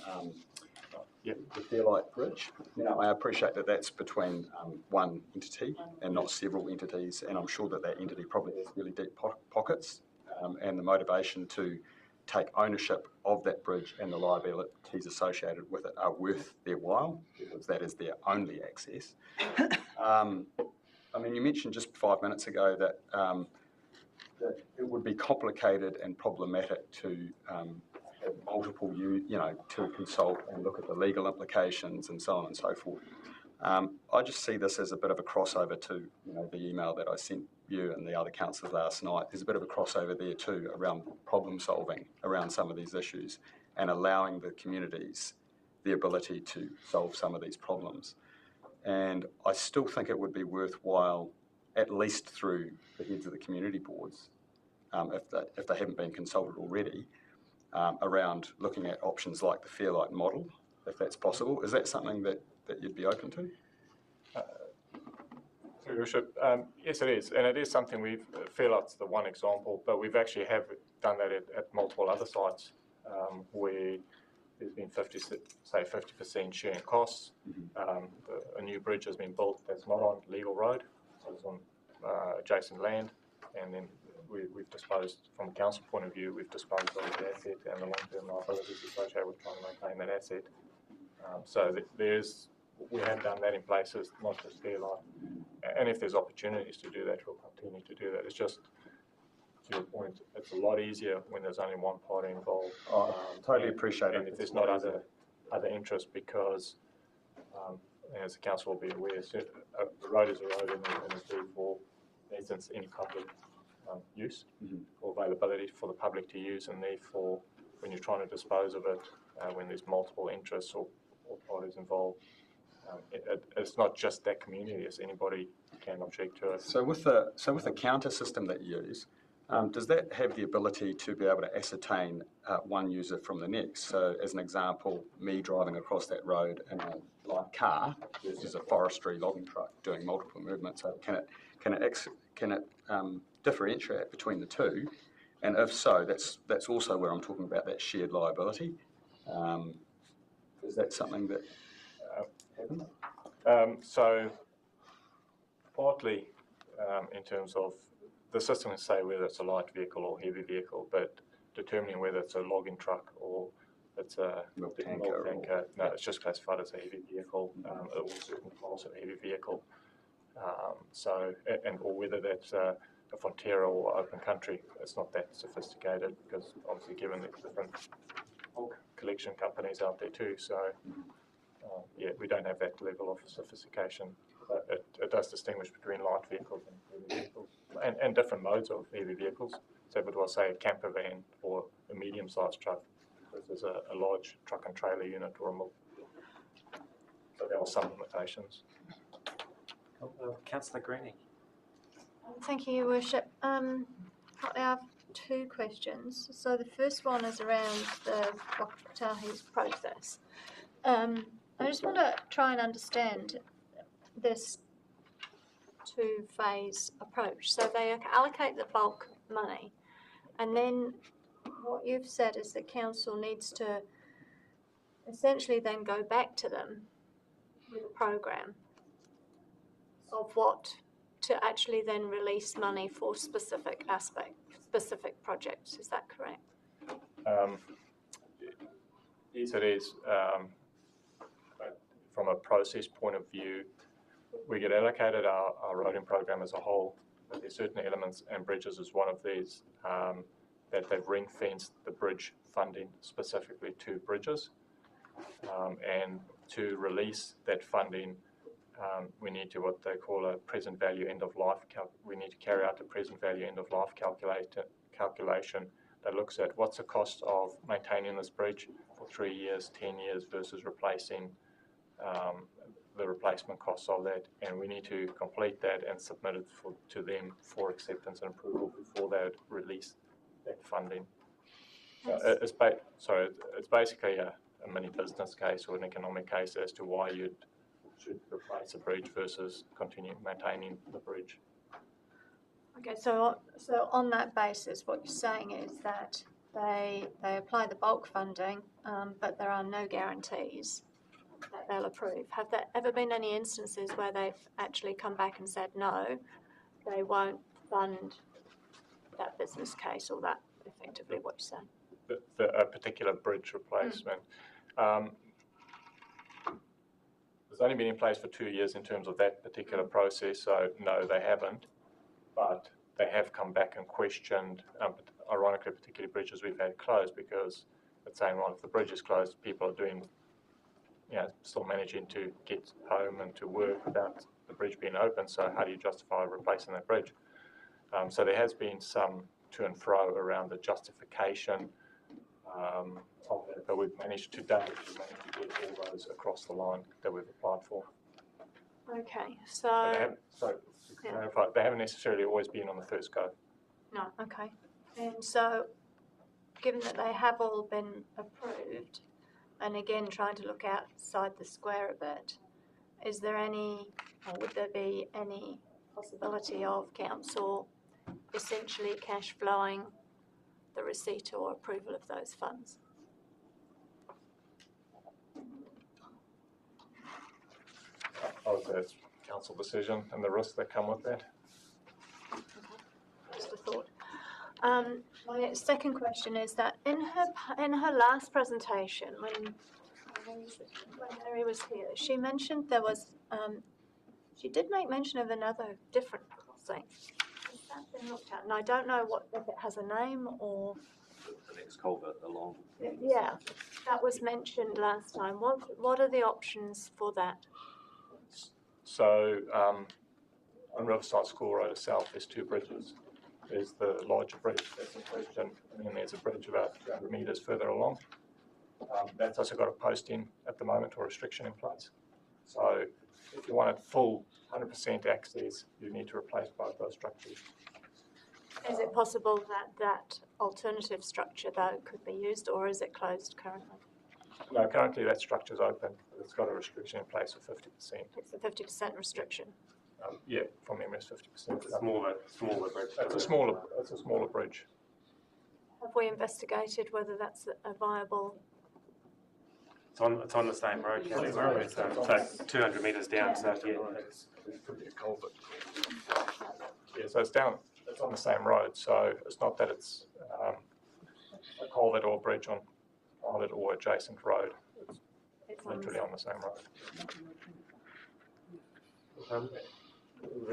the Fairlight Bridge. Now, I appreciate that that's between one entity and not several entities, and I'm sure that that entity probably has really deep pockets, and the motivation to take ownership of that bridge and the liabilities associated with it are worth their while, because that is their only access. I mean, you mentioned just 5 minutes ago that that it would be complicated and problematic to have multiple, to consult and look at the legal implications and so on and so forth. I just see this as a bit of a crossover to, the email that I sent you and the other councillors last night. There's a bit of a crossover there too around problem solving around some of these issues and allowing the communities the ability to solve some of these problems. And I still think it would be worthwhile, at least through the heads of the community boards, if they haven't been consulted already, around looking at options like the Fairlight model, if that's possible. Is that something that you'd be open to? Your Worship, yes, it is, and it is something Fairlight's the one example, but we've actually have done that at multiple other sites where there's been 50% sharing costs. A new bridge has been built that's not on legal road, so it's on adjacent land, and then we've disposed, from a council point of view, we've disposed of the asset and the long-term liabilities associated with trying to maintain that asset. So we have done that in places, not just Fairlight. And if there's opportunities to do that, we'll continue to do that. It's just, to your point, it's a lot easier when there's only one party involved. Totally appreciate it. And if there's not other interests, because as the council will be aware, the road is a road and it's there for, in essence, any public use or availability for the public to use, and therefore, when you're trying to dispose of it, when there's multiple interests or parties involved, it's not just that community, it's anybody can object to it. So with the counter system that you use, does that have the ability to be able to ascertain one user from the next? So as an example, me driving across that road in a light car versus a forestry logging truck doing multiple movements, so can it differentiate between the two? And if so, that's also where I'm talking about that shared liability. Is that something that happens? So partly in terms of the system can say whether it's a light vehicle or heavy vehicle, but determining whether it's a logging truck or it's a milk tanker, no, it's just classified as a heavy vehicle, or certain class of heavy vehicle. Or whether that's a Fonterra or open country, it's not that sophisticated, because obviously given the different collection companies out there too, so we don't have that level of sophistication. But it does distinguish between light vehicles and heavy vehicles, and different modes of heavy vehicles. So if it was, say, a camper van or a medium-sized truck versus a large truck and trailer unit or a milk. So there are some limitations. Councillor Greening. Thank you, Your Worship. I have two questions. So the first one is around the Whakatahi's process. I just want to try and understand this two-phase approach. So they allocate the bulk money, and then what you've said is the council needs to essentially then go back to them with a program of what to actually then release money for specific projects. Is that correct? Yes, it is. From a process point of view, we get allocated our roading program as a whole, but there's certain elements, and bridges is one of these, that they've ring-fenced the bridge funding specifically to bridges. And to release that funding, we need to what they call a present value end of life. We need to carry out a present value end of life calculation that looks at what's the cost of maintaining this bridge for 3 years, 10 years versus replacing the replacement costs of that, and we need to complete that and submit it to them for acceptance and approval before they would release that funding. So it's basically a mini business case or an economic case as to why you should replace a bridge versus continue maintaining the bridge. Okay, so on that basis, what you're saying is that they apply the bulk funding, but there are no guarantees that they'll approve. Have there ever been any instances where they've actually come back and said no, they won't fund that business case, or that effectively what you're saying? A particular bridge replacement. It's only been in place for 2 years in terms of that particular process, so no, they haven't. But they have come back and questioned, ironically, particularly bridges we've had closed, because it's saying, well, if the bridge is closed, people are doing, still managing to get home and to work without the bridge being open, so how do you justify replacing that bridge? So there has been some to and fro around the justification of that, but we've managed to date to get all those across the line that we've applied for. Okay, so they haven't necessarily always been on the first go. No, okay. And so, given that they have all been approved, and again trying to look outside the square a bit, is there any, or would there be any possibility of council essentially cash flowing the receipt or approval of those funds? I would say it's council decision and the risks that come with that. Okay. Just a thought. My second question is that in her last presentation, when Mary was here, she mentioned there was she did make mention of another different crossing. Has that been looked at? And I don't know if it has a name or The next culvert along. yeah, that was mentioned last time. What are the options for that? So on Riverside School Road itself, there's 2 bridges. There's the larger bridge that's in question, and then there's a bridge about 200 metres further along. That's also got a posting at the moment or restriction in place. So if you wanted full 100% access, you need to replace both those structures. Is it possible that that alternative structure, though, could be used, or is it closed currently? No, currently that structure's open, but it's got a restriction in place of 50%. It's a 50% restriction. Yeah, from memory, it's 50%. It's a smaller bridge. It's a smaller bridge. Have we investigated whether that's a viable? It's on the same road. So 200 metres down. So yeah, it's a culvert. Yeah, so it's on the same road. So it's not that it's a culvert or a bridge on it or adjacent road. It's literally on the same road.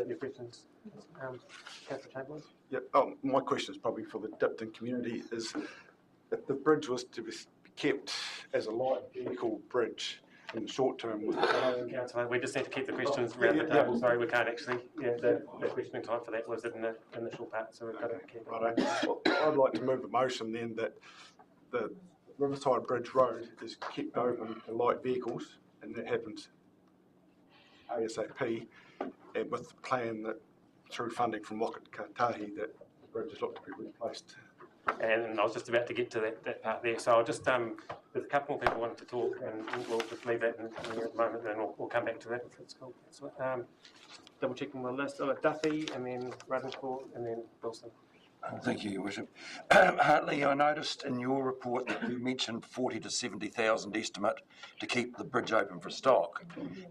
Your questions, Councillor Chamberlain? Yep. My question is probably for the Dipton community, is if the bridge was to be kept as a light vehicle bridge in the short term. Councillor, we just need to keep the questions around the table. Sorry, we can't actually. Yeah, the questioning time for that was in the initial part, so we've got to keep it. Well, I'd like to move a motion then that the Riverside Bridge Road is kept open to light vehicles, and that happens ASAP, and with the plan that through funding from Rocket Katahi that the bridge is looked to be replaced. And I was just about to get to that part there, so I'll just, there's a couple more people wanting to talk, and we'll just leave that in at the moment, and we'll come back to that if it's cool. So, double checking my list. Duffy, and then Radencourt, and then Wilson. Thank you, Your Worship. Hartley, I noticed in your report that you mentioned 40 to 70,000 estimate to keep the bridge open for stock,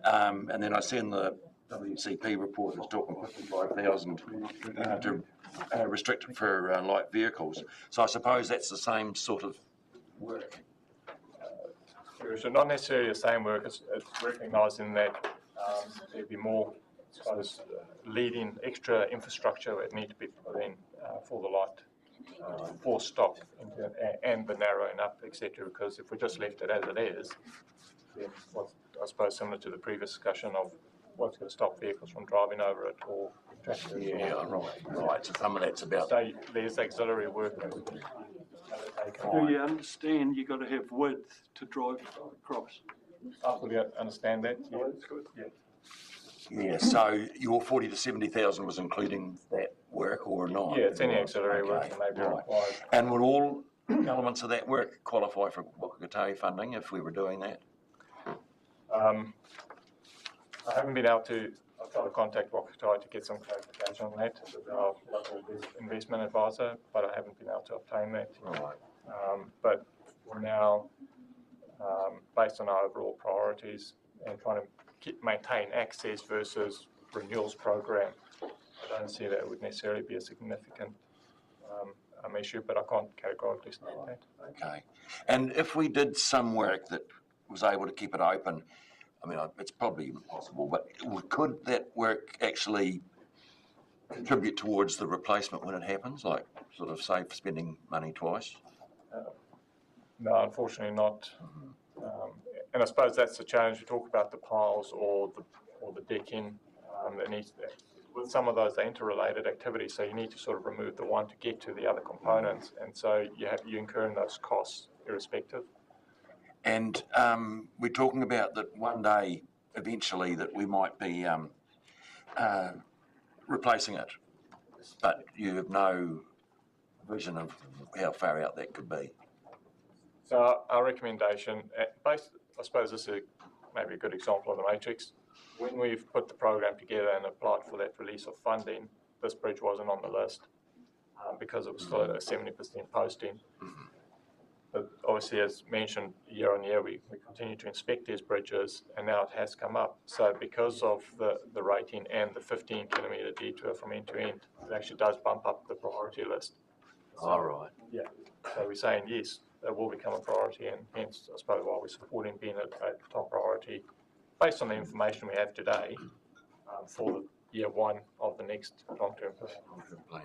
and then I see in the WCP report it's talking 55,000 to restricted for light vehicles. So I suppose that's the same sort of work. So not necessarily the same work. It's recognising that there'd be more suppose, leading extra infrastructure that need to be put in for the light, for stop, and the narrowing up, etc. Because if we just left it as it is, then what's, I suppose, similar to the previous discussion of what's going to stop vehicles from driving over it or traffic. Yeah, right. So some of that's about. So there's auxiliary work. Do you understand you've got to have width to drive across? I fully understand that. Yeah. Yeah. Yeah, so your 40 to 70,000 was including that work or not? Yeah, it's any auxiliary work that may be required. And would all elements of that work qualify for Wakatai funding if we were doing that? I haven't been able to. I've tried to contact Wakatai to get some clarification on that with our local investment advisor, but I haven't been able to obtain that. Right. But for now, based on our overall priorities and trying to maintain access versus renewals program, I don't see that it would necessarily be a significant issue, but I can't categorically state that. Okay. And if we did some work that was able to keep it open, I mean, it's probably impossible, but could that work actually contribute towards the replacement when it happens, like sort of save spending money twice? No, unfortunately not. And I suppose that's the challenge. We talk about the piles or the decking. With some of those, they're interrelated activities, so you need to sort of remove the one to get to the other components, and so you incur those costs irrespective. And we're talking about that one day, eventually, that we might be replacing it, but you have no vision of how far out that could be. So our recommendation, I suppose this is maybe a good example of the matrix. When we've put the program together and applied for that release of funding, this bridge wasn't on the list because it was still at a 70% posting. But obviously, as mentioned, year on year, we continue to inspect these bridges, and now it has come up. So because of the rating and the 15-kilometre detour from end to end, it actually does bump up the priority list. All right. Yeah. So we're saying, yes, it will become a priority, and hence, I suppose, why we're supporting being a top priority based on the information we have today for the year one of the next long-term plan.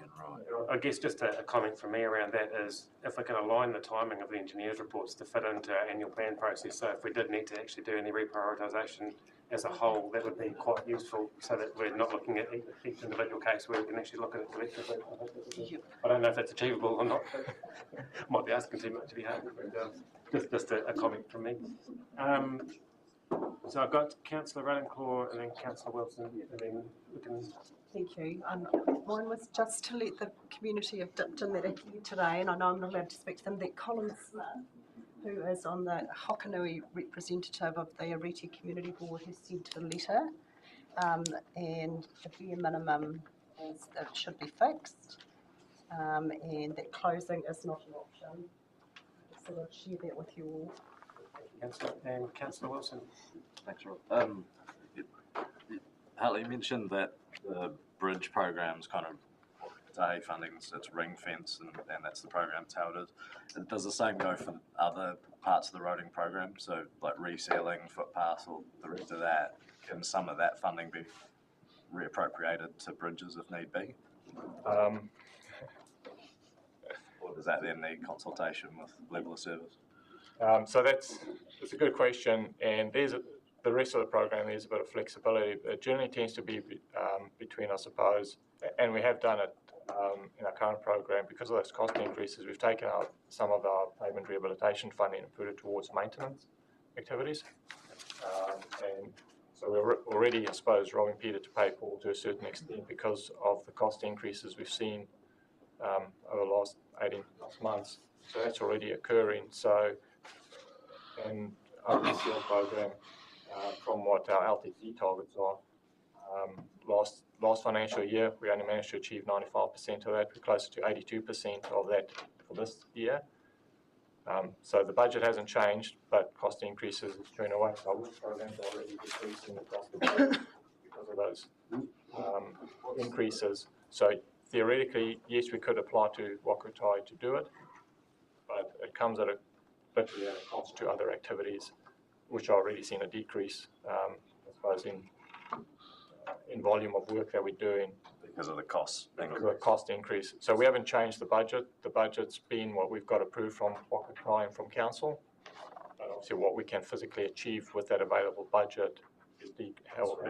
I guess just a comment from me around that is if we can align the timing of the engineers' reports to fit into our annual plan process, so if we did need to actually do any reprioritisation as a whole, that would be quite useful so that we're not looking at each individual case where we can actually look at it collectively. I don't know if that's achievable or not. Might be asking too much to be hard, but just a comment from me. So I've got Councillor Radenclaw and then Councillor Wilson, and then we can... Thank you. Mine was just to let the community of Dipton that are here today, and I know I'm not allowed to speak to them, that Colin Smith, who is on the Hokanui representative of the Arete Community Board, has sent a letter, and the bare minimum is that it should be fixed, and that closing is not an option. So I'll share that with you all. Councillor and Councillor Wilson. Thanks, Rob. Hartley, you mentioned that the bridge program's kind of day funding, so it's ring fence, and that's the program, that's how it is. And does the same go for other parts of the roading program? So like resealing, footpaths, or the rest of that? Can some of that funding be reappropriated to bridges if need be? Or does that then need consultation with level of service? So that's a good question, and the rest of the program is a bit of flexibility. It generally tends to be between, I suppose, and we have done it in our current program because of those cost increases. We've taken out some of our pavement rehabilitation funding and put it towards maintenance activities, and so we're already, I suppose, robbing Peter to pay Paul to a certain extent because of the cost increases we've seen over the last 18 months. So that's already occurring. So, and our reseal program, from what our LTC targets are, last financial year, we only managed to achieve 95% of that. We're closer to 82% of that for this year. So the budget hasn't changed, but cost increases is chewing away. So our programs are already decreasing across the board because of those increases. So theoretically, yes, we could apply to Wakatai to do it, but it comes at a literally at a cost to other activities, which are already seeing a decrease, I suppose, in in volume of work that we're doing. Because of the cost Because of the cost increase. So we haven't changed the budget. The budget's been what we've got approved from Wakatai and from council. And obviously what we can physically achieve with that available budget has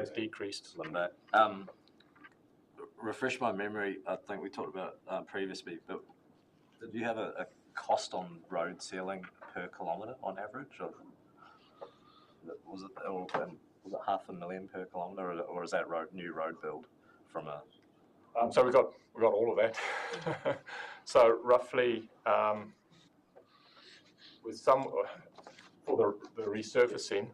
decreased. Refresh my memory, I think we talked about previously, but did you have a cost on road sealing per kilometre on average? Or was it $500,000 per kilometre, or is that new road build from a? So we got all of that. So roughly, with some for the resurfacing,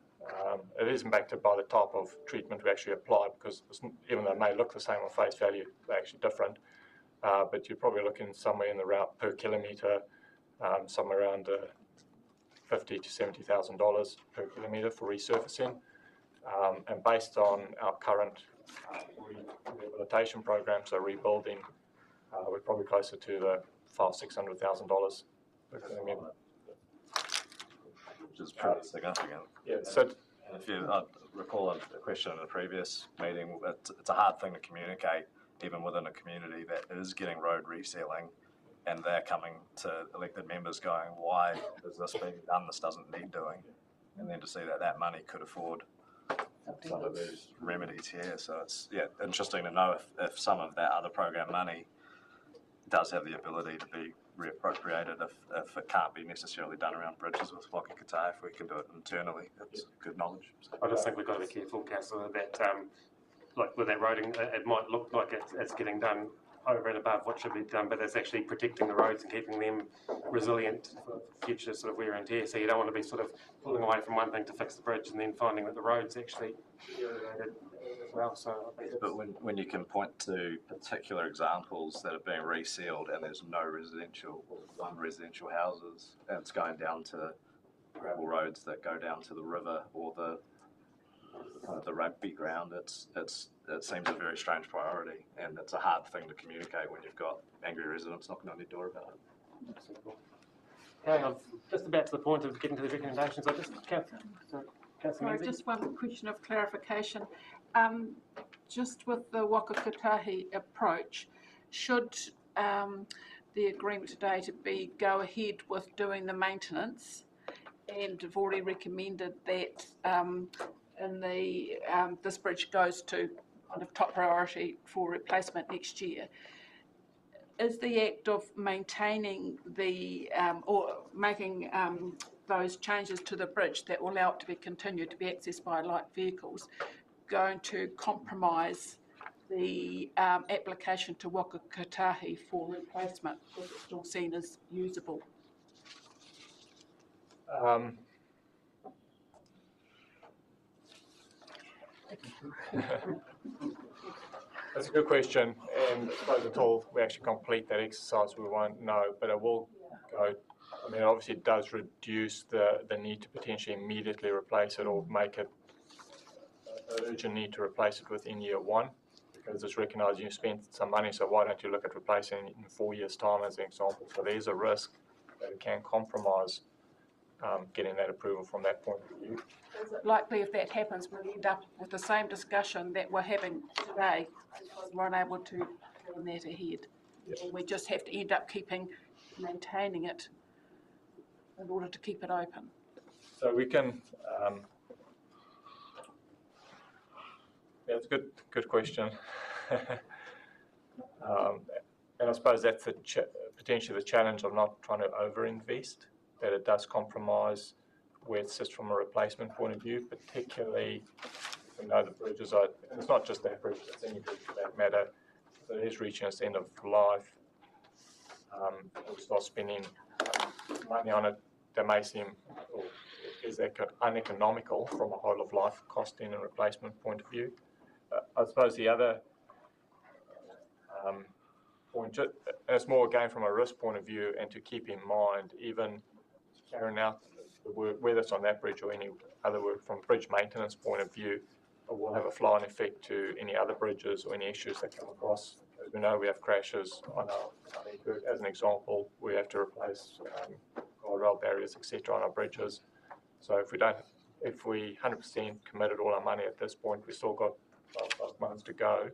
it is impacted by the type of treatment we actually apply, because even though it may look the same on face value, they're actually different. But you're probably looking somewhere in the route per kilometre, somewhere around $50,000 to $70,000 per kilometre for resurfacing. And based on our current rehabilitation program, so rebuilding, we're probably closer to the $500,000 to $600,000 per kilometre. Which is pretty significant. Yeah. So if you recall a question in a previous meeting, it's a hard thing to communicate, even within a community that is getting road resealing, and they're coming to elected members going, why is this being done? This doesn't need doing. And then to see that money could afford some of these remedies here. So it's interesting to know if some of that other program money does have the ability to be reappropriated if it can't be necessarily done around bridges with Wakatai. If we can do it internally, it's good knowledge. I just think we've got to be careful, Councillor, that like with that roading, it might look like it's getting done over and above what should be done, but it's actually protecting the roads and keeping them resilient for future sort of wear and tear. So you don't want to be sort of pulling away from one thing to fix the bridge and then finding that the road's actually deteriorated as well. So I think but when you can point to particular examples that are being resealed and there's no residential or one residential houses, and it's going down to gravel roads that go down to the river or the rugby ground, it seems a very strange priority, and it's a hard thing to communicate when you've got angry residents knocking on your door about it. Okay, I'm just about to the point of getting to the recommendations. I just, Sorry, just one question of clarification. Just with the Wakatai approach, should the agreement today to be go ahead with doing the maintenance, and have already recommended that in the this bridge goes to kind of top priority for replacement next year, is the act of maintaining the or making those changes to the bridge that will allow it to be continued to be accessed by light vehicles going to compromise the application to Wakatai for replacement, because it's still seen as usable? That's a good question, and I suppose until we actually complete that exercise, we won't know, but it will go. I mean, obviously it does reduce the need to potentially immediately replace it or make it an urgent need to replace it within year one, because it's recognised you spent some money, so why don't you look at replacing it in 4 years' time as an example. So there's a risk that it can compromise getting that approval from that point of view. Is it likely if that happens we'll end up with the same discussion that we're having today, because we're unable to plan that ahead? Yes. We just have to end up maintaining it in order to keep it open. So we can, that's a good question. And I suppose that's potentially the challenge of not trying to overinvest, that it does compromise where it sits from a replacement point of view, particularly, you know, the bridges are, and it's not just that bridge, it's any bridge for that matter, that is reaching its end of life. We start spending money on it that may seem, or is uneconomical from a whole of life costing and replacement point of view. I suppose the other point, and it's more again from a risk point of view, and to keep in mind, even carrying out the work, whether it's on that bridge or any other work from a bridge maintenance point of view, will have a flow-on effect to any other bridges or any issues that come across. As we know, we have crashes on our network. As an example, we have to replace guardrail barriers, etc., on our bridges. So if we 100% committed all our money at this point, we've still got 12 months to go,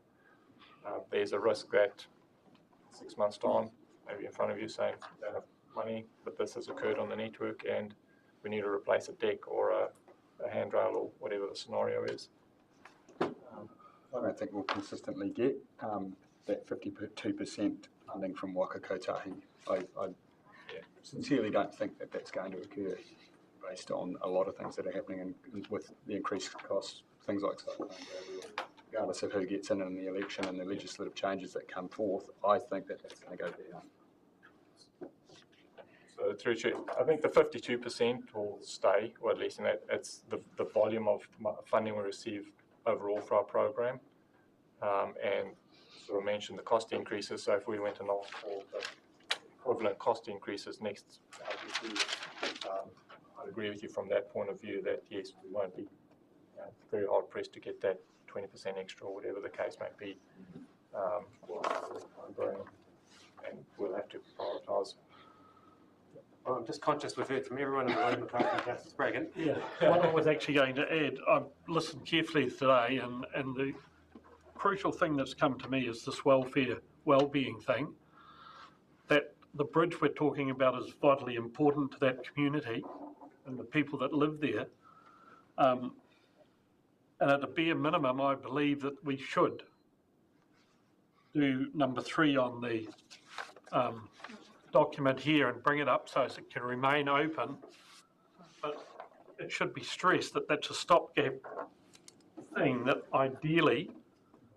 there's a risk that 6 months' time, maybe in front of you saying, we don't have money, but this has occurred on the network and we need to replace a deck or a handrail or whatever the scenario is. I don't think we'll consistently get that 52% funding from Waka Kotahi. I sincerely don't think that that's going to occur based on a lot of things that are happening with the increased costs, things like Southland, regardless of who gets in the election and the legislative changes that come forth. I think that that's going to go down. So through to, I think the 52% will stay, or at least in that it's the volume of funding we receive overall for our program, and sort of mentioned the cost increases. So if we went and asked for the equivalent cost increases next LGC, I'd agree with you from that point of view that yes, we won't be very hard pressed to get that 20% extra or whatever the case may be. And we'll have to prioritise. Well, I'm just conscious we've heard from everyone in the room apart from Councillor Spraggin. Yeah, what I was actually going to add, I've listened carefully today, and the crucial thing that's come to me is this welfare, well-being thing, that the bridge we're talking about is vitally important to that community and the people that live there. And at a bare minimum, I believe that we should do number 3 on the document here and bring it up so it can remain open, but it should be stressed that that's a stopgap thing, that ideally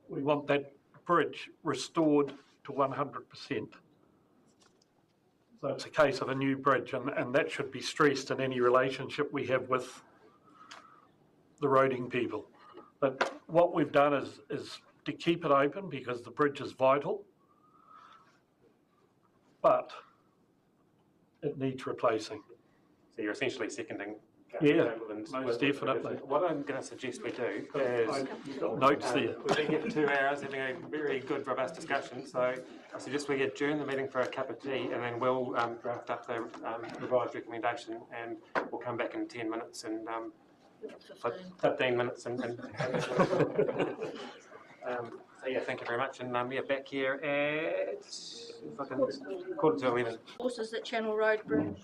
we want that bridge restored to 100%. So it's a case of a new bridge, and that should be stressed in any relationship we have with the roading people. But what we've done is to keep it open because the bridge is vital, but it needs replacing. So you're essentially seconding. Yeah, most definitely. What I'm going to suggest we do is notes there. We've been here for 2 hours having a very good, robust discussion. So I suggest we adjourn the meeting for a cup of tea, and then we'll draft up the revised recommendation, and we'll come back in 10 minutes and 15 minutes and so yeah, thank you very much, and we are back here at 11:15. Horses that Channel Road Bridge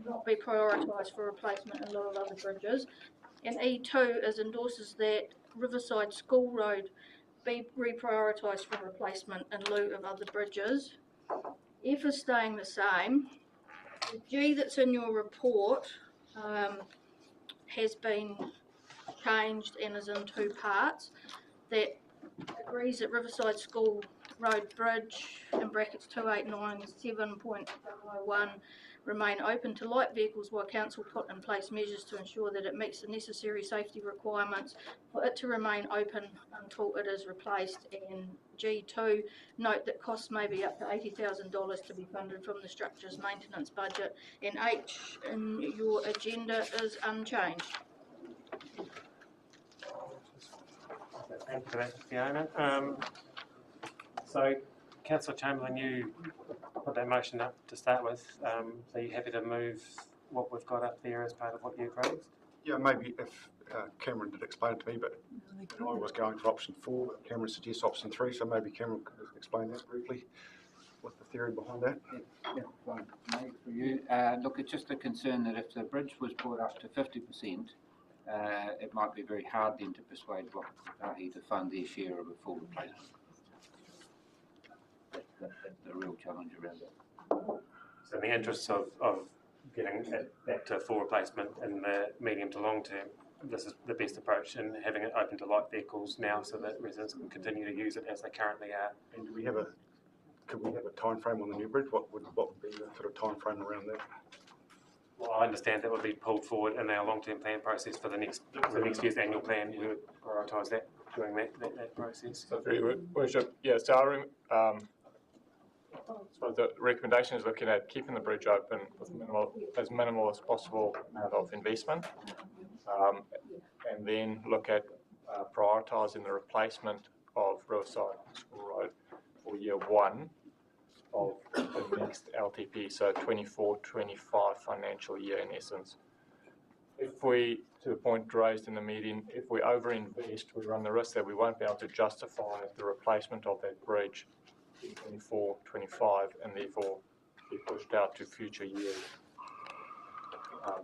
not be prioritised for replacement in lieu of other bridges. And E2 is endorses that Riverside School Road be reprioritised for replacement in lieu of other bridges. F is staying the same. The G that's in your report has been changed and is in 2 parts. That agrees that Riverside School Road Bridge, in brackets 2897.01, remain open to light vehicles while council put in place measures to ensure that it meets the necessary safety requirements for it to remain open until it is replaced. And G2, note that costs may be up to $80,000 to be funded from the structure's maintenance budget. And H in your agenda is unchanged. Thank you for that, Fiona. So, Councillor Chamberlain, you put that motion up to start with. So you're happy to move what we've got up there as part of what you've raised? Yeah, maybe if Cameron did explain it to me, but I was going for option 4, but Cameron suggests option 3, so maybe Cameron could explain that briefly. What's the theory behind that? Yeah, fine. Maybe for you. Look, it's just a concern that if the bridge was brought up to 50%, it might be very hard then to persuade Wakakotahi to fund their share of a full replacement. That's the real challenge around it. So in the interests of getting that to full replacement in the medium to long term, this is the best approach, in having it open to light vehicles now so that residents can continue to use it as they currently are. And do we have could we have a time frame on the new bridge? What would be the sort of time frame around that? Well, I understand that would be pulled forward in our long-term plan process for the next year's annual plan. We would prioritise that during that process. So, for your worship, yeah, so so the recommendation is looking at keeping the bridge open with as minimal as possible amount of investment, and then look at prioritising the replacement of Riverside School Road for year 1 of the next LTP, so 24-25 financial year in essence. If we to a point raised in the meeting, if we overinvest, we run the risk that we won't be able to justify the replacement of that bridge in 24, 25, and therefore be pushed out to future years.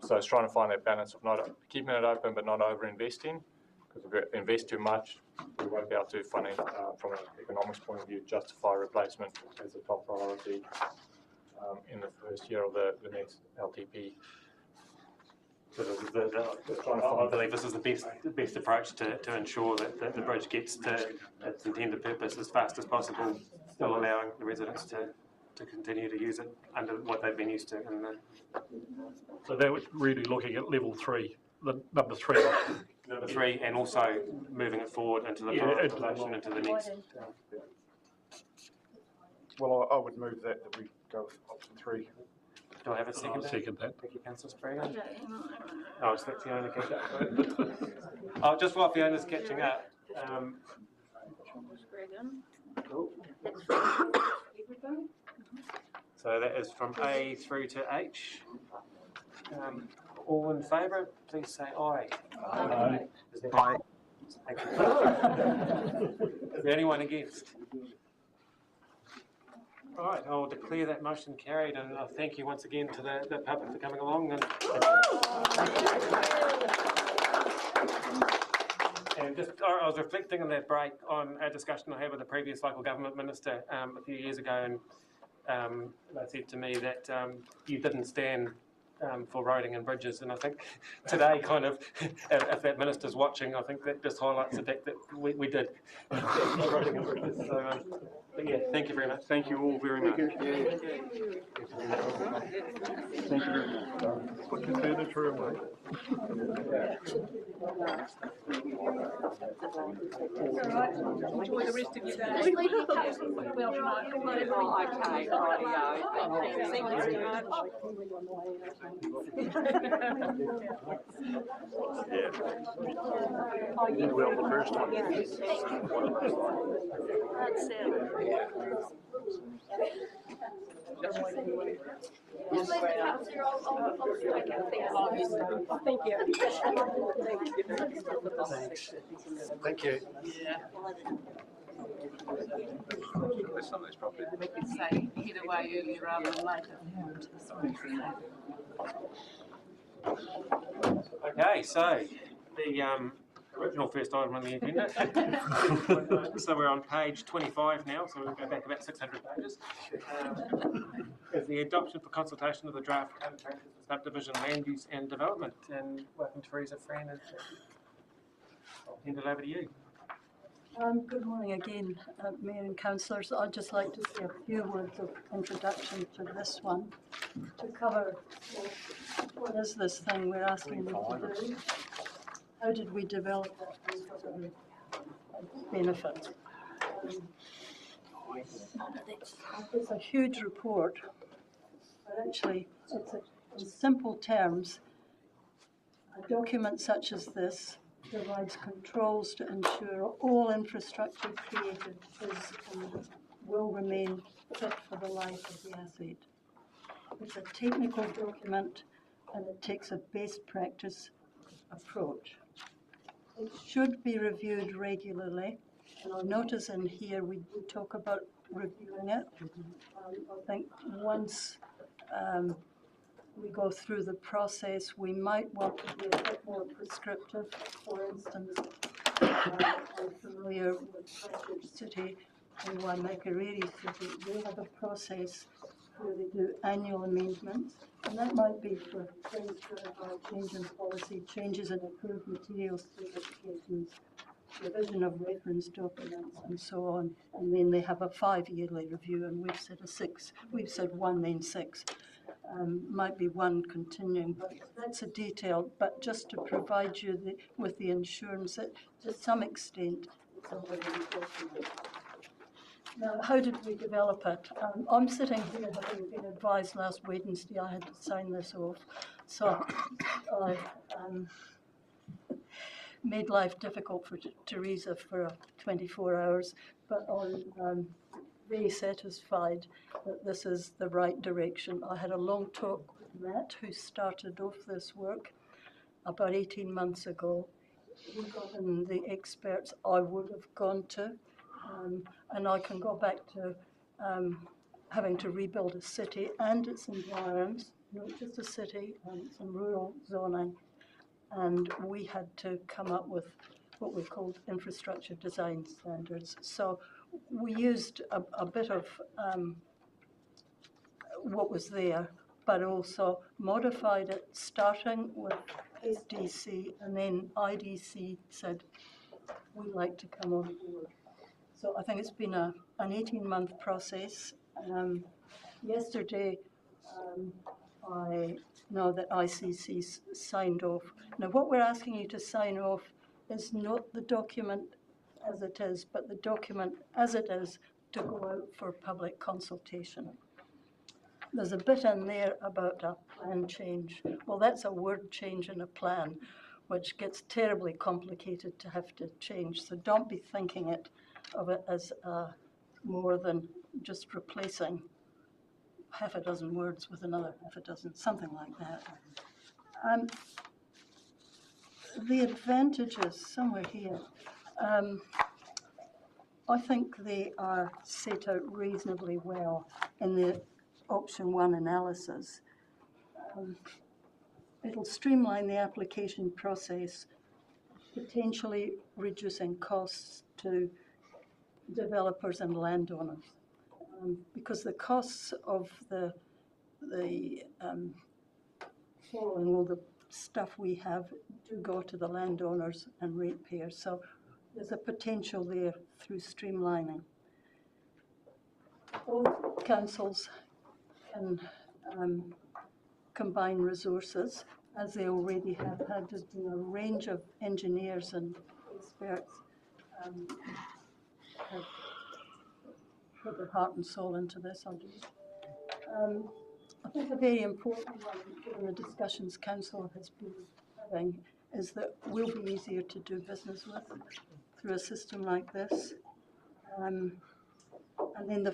So it's trying to find that balance of not keeping it open but not over-investing, because if we invest too much, we won't be able to, from an economics point of view, justify replacement as a top priority in the first year of the next LTP. So I believe this is the best approach to ensure that the bridge gets to its intended purpose as fast as possible, still allowing the residents to continue to use it under what they've been used to. So they're really looking at level 3, the number 3. Number 3, and also moving it forward into the prioritisation into the next. Well, I would move that we go with option 3. Do I have a second? I'll second that. Thank you, Councillor Sprague. Oh, is that Fiona catch up? Just while Fiona's catching up. So that is from A through to H. All in favour, please say aye. Aye. Is there, Aye. Thank you. Is there anyone against? All right, I'll declare that motion carried, and I'll thank you once again to the public for coming along. And just, I was reflecting on that break on a discussion I had with the previous local government minister a few years ago, and they said to me that you didn't stand for roading and bridges, and I think today kind of, if that minister's watching, I think that just highlights the fact that we did roading and bridges. So, but yeah, thank you very much. Thank you all very much. Thank you. Thank you very much. Put your furniture away. Enjoy the rest of your day. You did well the first time. That's it. Thank you. Thanks. Thank you. Make it say, get away early rather than later. Okay, so the original first item on the agenda. So we're on page 25 now, so we'll go back about 600 pages. Is the adoption for consultation of the draft code of practice for subdivision, land use and development. And welcome Teresa, Fran, and I'll hand it over to you. Good morning again, Mayor and Councillors. I'd just like to say a few words of introduction to this one, to cover what is this thing we're asking you to do. How did we develop it and what are the benefits? It's a huge report, but actually it's in simple terms, a document such as this provides controls to ensure all infrastructure created is and will remain fit for the life of the asset. It's a technical document and it takes a best practice approach. It should be reviewed regularly, and I'll notice in here we do talk about reviewing it. I think once we go through the process, we might want to be a bit more prescriptive. For instance, I'm familiar with Christchurch City and Waimakariri City. They have a process where they do annual amendments, and that might be for things that are change in policy, changes in approved materials, specifications, revision of reference documents, and so on. And then they have a 5-yearly review, and we've said 1, then 6. Might be 1 continuing, but that's a detail. But just to provide you with the assurance that to some extent it's a living document. Now, how did we develop it? I'm sitting here having been advised last Wednesday I had to sign this off, so I made life difficult for Teresa for 24 hours, but I'm very satisfied that this is the right direction. I had a long talk with Matt, who started off this work, about 18 months ago. We got in the experts I would have gone to, and I can go back to having to rebuild a city and its environs, not just a city, and some rural zoning. And we had to come up with what we called infrastructure design standards. So we used a bit of what was there, but also modified it, starting with SDC, and then IDC said, we'd like to come on board. So I think it's been an 18-month process. Yesterday, I know that ICC signed off. Now, what we're asking you to sign off is not the document as it is, but the document as it is to go out for public consultation. There's a bit in there about a plan change. Well, that's a word change in a plan, which gets terribly complicated to have to change. So don't be thinking of it as more than just replacing half a dozen words with another half a dozen, something like that. The advantages, somewhere here, I think they are set out reasonably well in the option 1 analysis. It'll streamline the application process, potentially reducing costs to developers and landowners. Because the costs of the following all the stuff we have do go to the landowners and ratepayers. So there's a potential there through streamlining. Both councils can combine resources, as they already have had. There's been a range of engineers and experts have put their heart and soul into this. I think a very important one, given the discussions Council has been having, is that we'll be easier to do business with through a system like this. And then the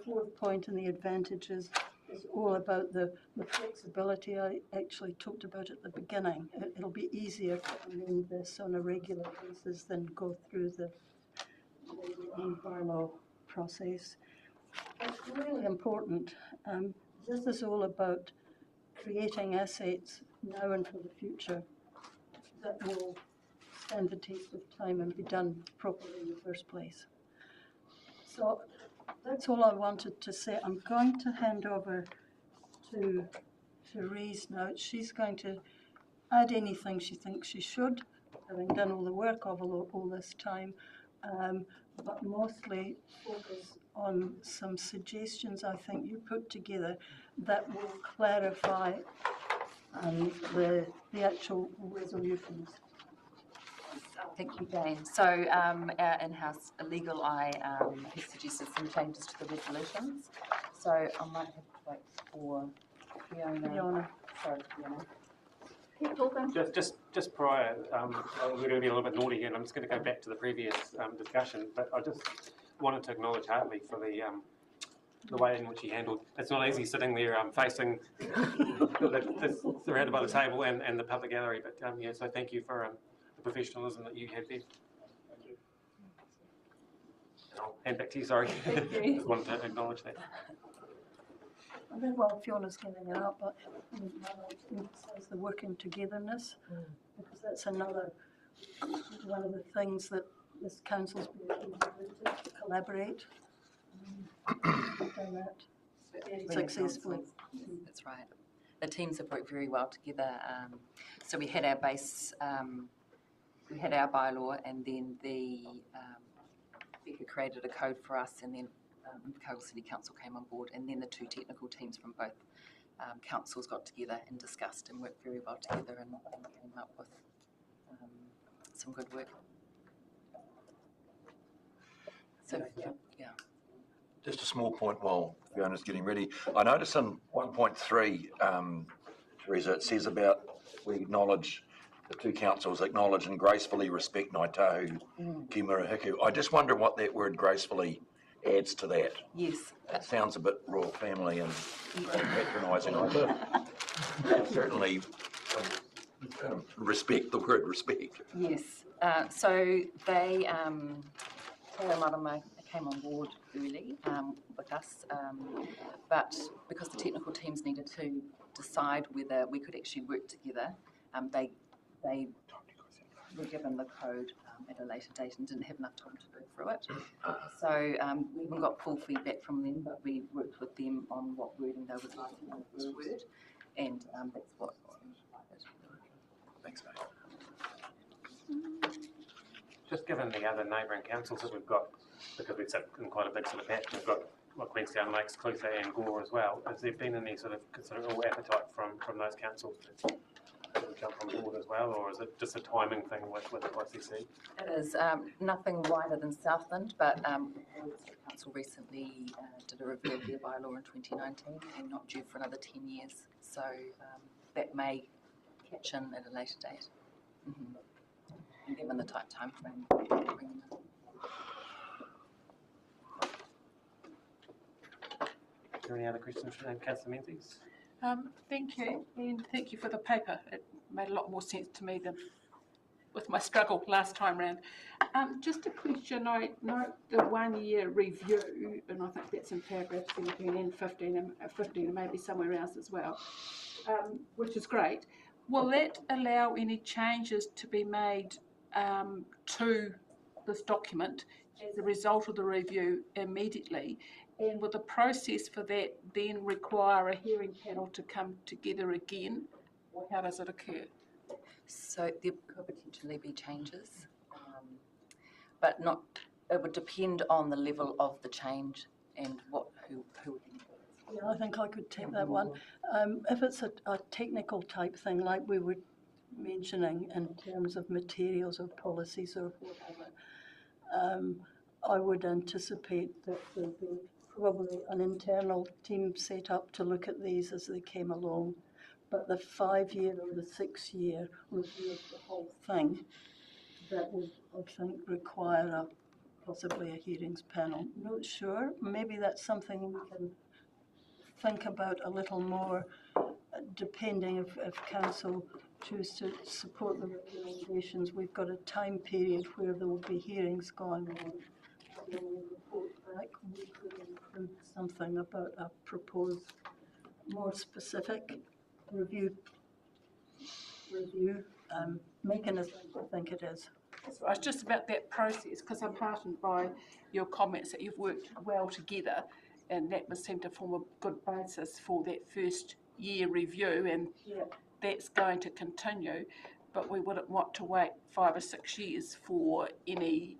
fourth point and the advantages is all about the flexibility I actually talked about at the beginning. It'll be easier to amend this on a regular basis than go through the bylaw process. It's really important. This is all about creating assets now and for the future that will stand the test of time and be done properly in the first place. So that's all I wanted to say. I'm going to hand over to Therese now. She's going to add anything she thinks she should, having done all the work of all this time, but mostly focus on some suggestions I think you put together that will clarify the actual resolutions. Thank you, Jane. So our in-house legal eye has suggested some changes to the resolutions. So I might have to wait for Fiona. Sorry, Fiona. Keep talking. Just prior, we're going to be a little bit naughty here, and I'm just going to go back to the previous discussion, but I just wanted to acknowledge Hartley for the way in which he handled. It's not easy sitting there facing surrounded by the table and the public gallery, but yeah, so thank you for the professionalism that you had there. And I'll hand back to you, sorry. Thank you. Just wanted to acknowledge that. I think while Fiona's getting it up, but I like to emphasise the working togetherness, because that's another one of the things that this council's been able to do, to collaborate. Done that successfully. That's right. The teams have worked very well together. So we had our base, we had our bylaw, and then Becca created a code for us, and then Cargill City Council came on board, and then the two technical teams from both councils got together and discussed and worked very well together and came up with some good work. So, yeah. Just a small point while Fiona's getting ready. I noticed in 1.3, Teresa, it says about we acknowledge, the two councils acknowledge and gracefully respect Ngāi Tahu ki Murihiku. I just wonder what that word gracefully adds to that. Yes. It sounds a bit royal family and patronising. Certainly Respect, the word respect. Yes, so they, Teo Marama came on board early with us, but because the technical teams needed to decide whether we could actually work together, they were given the code at a later date and didn't have enough time to go through it. So we haven't got full feedback from them, but we worked with them on what wording they would like in the first word, and that's what was provided. Thanks, mate. Just given the other neighbouring councils that we've got, because we sit in quite a big sort of patch, we've got Queenstown Lakes, Clutha and Gore as well. Has there been any sort of considerable appetite from those councils to jump on board as well, or is it just a timing thing with the ICC? It is nothing wider than Southland, but the council recently did a review of their bylaw in 2019 and not due for another 10 years. So that may catch in at a later date. And given the tight time frame. Are there any other questions from Councillor Menzies? Thank you, and thank you for the paper. It made a lot more sense to me than with my struggle last time round. Just a question, I note the 1 year review, and I think that's in paragraph 17 and 15 and maybe somewhere else as well, which is great. Will that allow any changes to be made to this document as a result of the review immediately? And will the process for that then require a hearing panel to come together again, or how does it occur? So there could potentially be changes, but not. It would depend on the level of the change and who. Yeah, I think I could take that one. If it's a technical type thing, like we were mentioning in terms of materials or policies or whatever, I would anticipate that there'll be probably an internal team set up to look at these as they came along. But the 5 year or the 6 year review of the whole thing, that would, I think, require possibly a hearings panel. Not sure. Maybe that's something we can think about a little more, depending if council choose to support the recommendations. We've got a time period where there will be hearings going on. When we report back, we could include something about a proposed, more specific review mechanism, I think it is. That's right. It's just about that process, because I'm heartened by your comments that you've worked well together, and that would seem to form a good basis for that first year review, and that's going to continue. But we wouldn't want to wait 5 or 6 years for any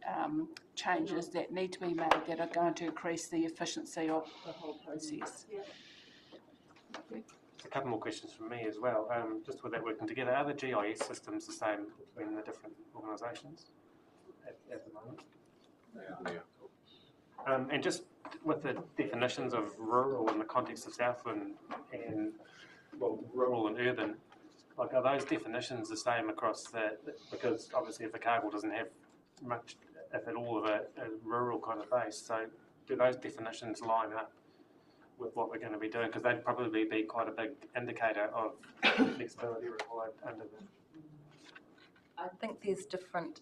changes that need to be made that are going to increase the efficiency of the whole process. A couple more questions from me as well. Just with that working together, are the GIS systems the same between the different organisations at the moment? And just with the definitions of rural in the context of Southland and rural and urban, like, are those definitions the same across because obviously if the Cargill doesn't have much, if at all, of a rural kind of base, so do those definitions line up with what we're going to be doing? Because they'd probably be quite a big indicator of flexibility required under the... I think there's different...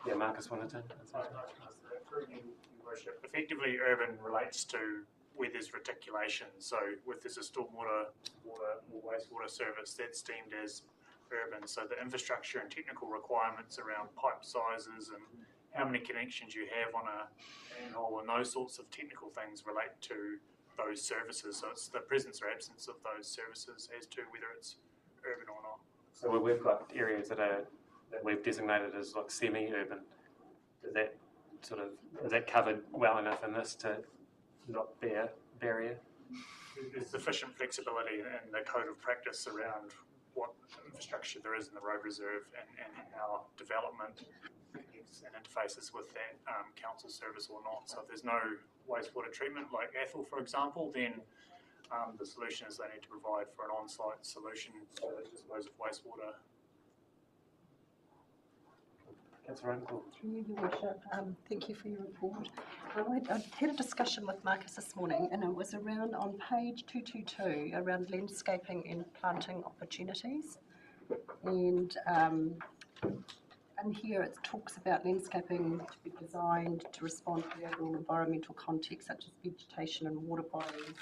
Yeah, Marcus wanted to... Through you, Worship. Effectively, urban relates to where there's reticulation. So if there's a stormwater, water or wastewater service, that's deemed as urban. So the infrastructure and technical requirements around pipe sizes and how many connections you have on a manhole and those sorts of technical things relate to those services. So it's the presence or absence of those services as to whether it's urban or not. So we've got areas that we've designated as like semi-urban. Is that covered well enough in this to not be a barrier? There's sufficient flexibility in the code of practice around what infrastructure there is in the road reserve and how development connects and interfaces with that council service or not. So if there's no wastewater treatment like Athol, for example, then the solution is they need to provide for an on-site solution to dispose of wastewater. Through you, Worship. Thank you for your report. I had a discussion with Marcus this morning, and it was around on page 222 around landscaping and planting opportunities. And in here it talks about landscaping to be designed to respond to the overall environmental context such as vegetation and water bodies.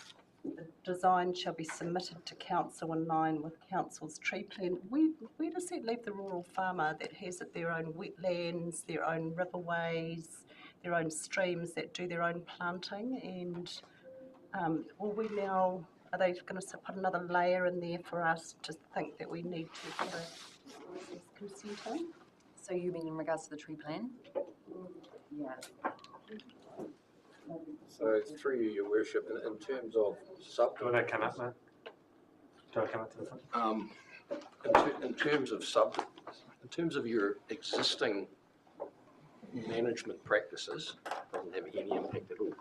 The design shall be submitted to council in line with council's tree plan. Where does that leave the rural farmer that has their own wetlands, their own riverways, their own streams that do their own planting? And will we now, are they going to put another layer in there for us to think that we need to put a consent in? So you mean in regards to the tree plan? Yeah. So through you, Your Worship, in terms of sub. Do you want to come up, man? Do you want to come up to the front? In terms of your existing management practices, it doesn't have any impact at all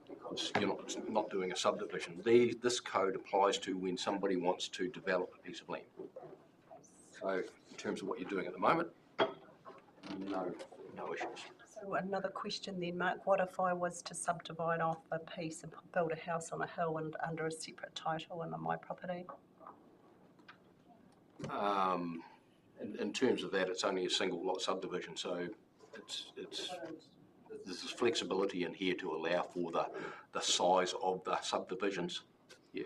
because you're not doing a subdivision. This code applies to when somebody wants to develop a piece of land. So in terms of what you're doing at the moment, no issues. So another question then, Mark, what if I was to subdivide off a piece and build a house on a hill and under a separate title and on my property? In terms of that, it's only a single lot subdivision, so there's flexibility in here to allow for the size of the subdivisions. Yeah.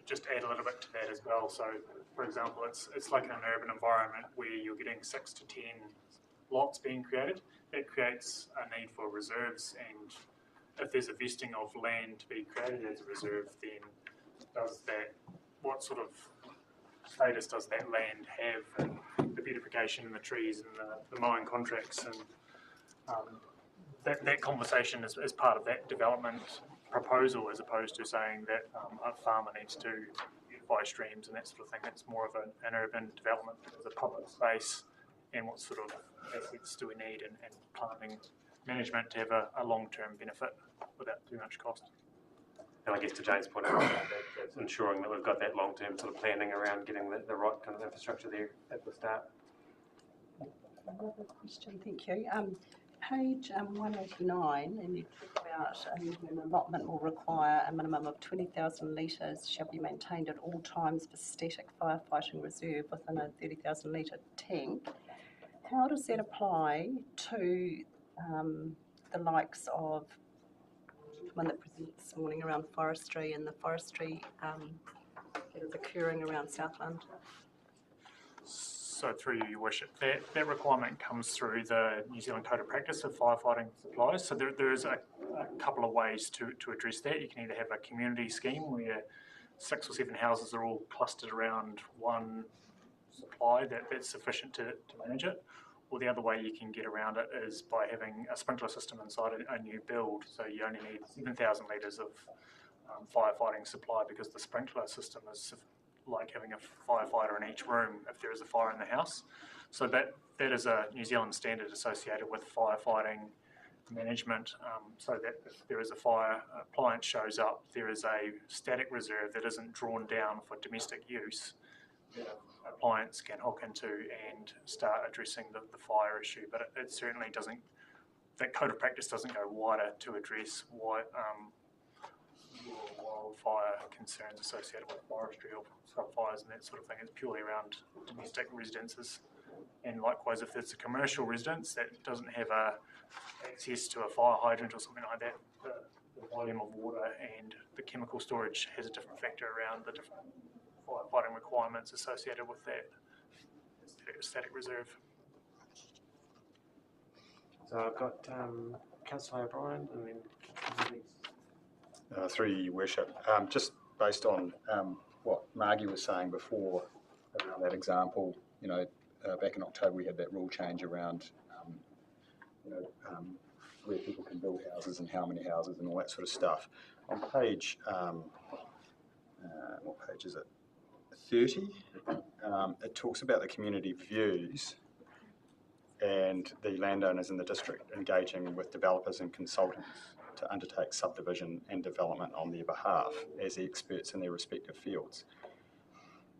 Just add a little bit to that as well. So, for example, it's like in an urban environment where you're getting 6 to 10 lots being created. It creates a need for reserves, and if there's a vesting of land to be created as a reserve, then what sort of status does that land have, and the beautification and the trees and the mowing contracts, and that conversation is part of that development proposal, as opposed to saying that a farmer needs to beautify streams and that sort of thing. It's more of an urban development as a public space, and what sort of assets do we need, and planning management to have a long-term benefit without too much cost. And I guess to Jane's point, it's ensuring that we've got that long-term sort of planning around getting the right kind of infrastructure there at the start. Another question, thank you. Page 189, and you talk about an allotment will require a minimum of 20,000 litres shall be maintained at all times for static firefighting reserve within a 30,000 litre tank. How does that apply to the likes of one that presented this morning around forestry and the forestry that is occurring around Southland? So through you, Your Worship, that requirement comes through the New Zealand Code of Practice of firefighting supplies. So there is a couple of ways to address that. You can either have a community scheme where 6 or 7 houses are all clustered around one supply that's sufficient to manage it. Or the other way you can get around it is by having a sprinkler system inside a new build. So you only need 7,000 litres of firefighting supply, because the sprinkler system is like having a firefighter in each room if there is a fire in the house. So that is a New Zealand standard associated with firefighting management, so that if there is a fire, appliance shows up, there is a static reserve that isn't drawn down for domestic use that an appliance can hook into and start addressing the fire issue. But it certainly doesn't, that code of practice doesn't go wider to address wildfire concerns associated with forestry or fires and that sort of thing. It's purely around domestic residences. And likewise, if it's a commercial residence that doesn't have access to a fire hydrant or something like that, the volume of water and the chemical storage has a different factor around the different firefighting requirements associated with that static reserve. So I've got Councillor O'Brien and then through you, Worship. Just based on what Margie was saying before around that example, back in October we had that rule change around, where people can build houses and how many houses and all that sort of stuff. On page, what page is it? 30, it talks about the community views and the landowners in the district engaging with developers and consultants to undertake subdivision and development on their behalf as the experts in their respective fields.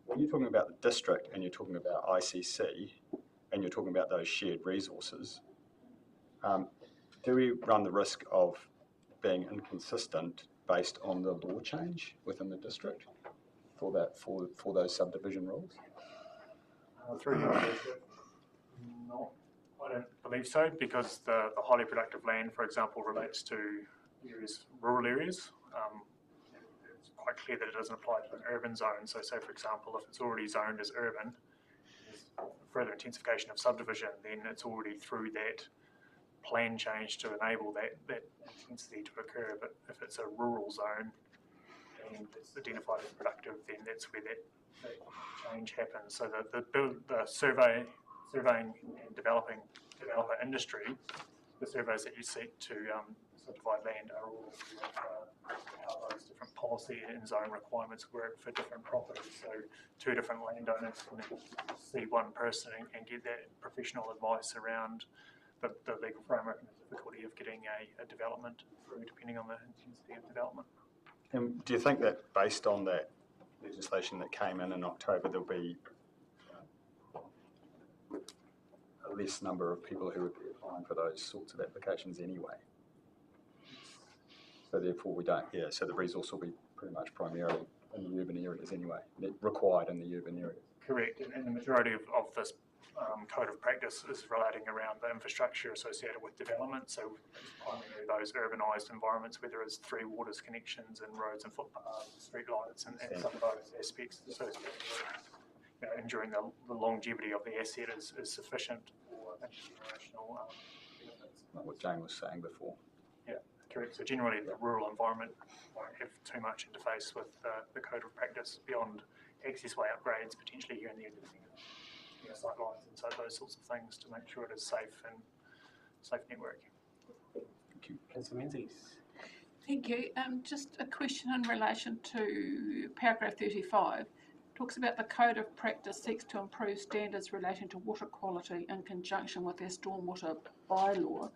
When you're talking about the district and you're talking about ICC and you're talking about those shared resources, do we run the risk of being inconsistent based on the law change within the district for those subdivision rules? Through your worship, no, I don't believe so, because the highly productive land, for example, relates to rural areas. It's quite clear that it doesn't apply to an urban zone. So say, for example, if it's already zoned as urban, further intensification of subdivision, then it's already through that plan change to enable that intensity to occur. But if it's a rural zone and it's identified as productive, then that's where that change happens. So the surveying and developer industry, the surveys that you seek to subdivide land are all how those different policy and zone requirements work for different properties. So two different landowners can see one person and get that professional advice around the legal framework and the difficulty of getting a development through, depending on the intensity of development. And do you think that based on that legislation that came in October, there'll be a less number of people who would be applying for those sorts of applications anyway? So therefore so the resource will be pretty much primarily in the urban areas anyway, required in the urban areas. Correct, and the majority of this code of practice is relating around the infrastructure associated with development, so primarily those urbanised environments where there is 3 waters connections and roads and footpaths, street lights and some of those aspects associated with ensuring the longevity of the asset is sufficient for intergenerational benefits. Like what Jane was saying before. Yeah, correct. So generally the rural environment won't have too much interface with the code of practice beyond accessway upgrades, potentially here and there, sight lines and so those sorts of things to make sure it is safe and safe network. Thank you. Councillor Menzies. Thank you. Just a question in relation to paragraph 35. Talks about the code of practice seeks to improve standards relating to water quality in conjunction with our stormwater bylaw.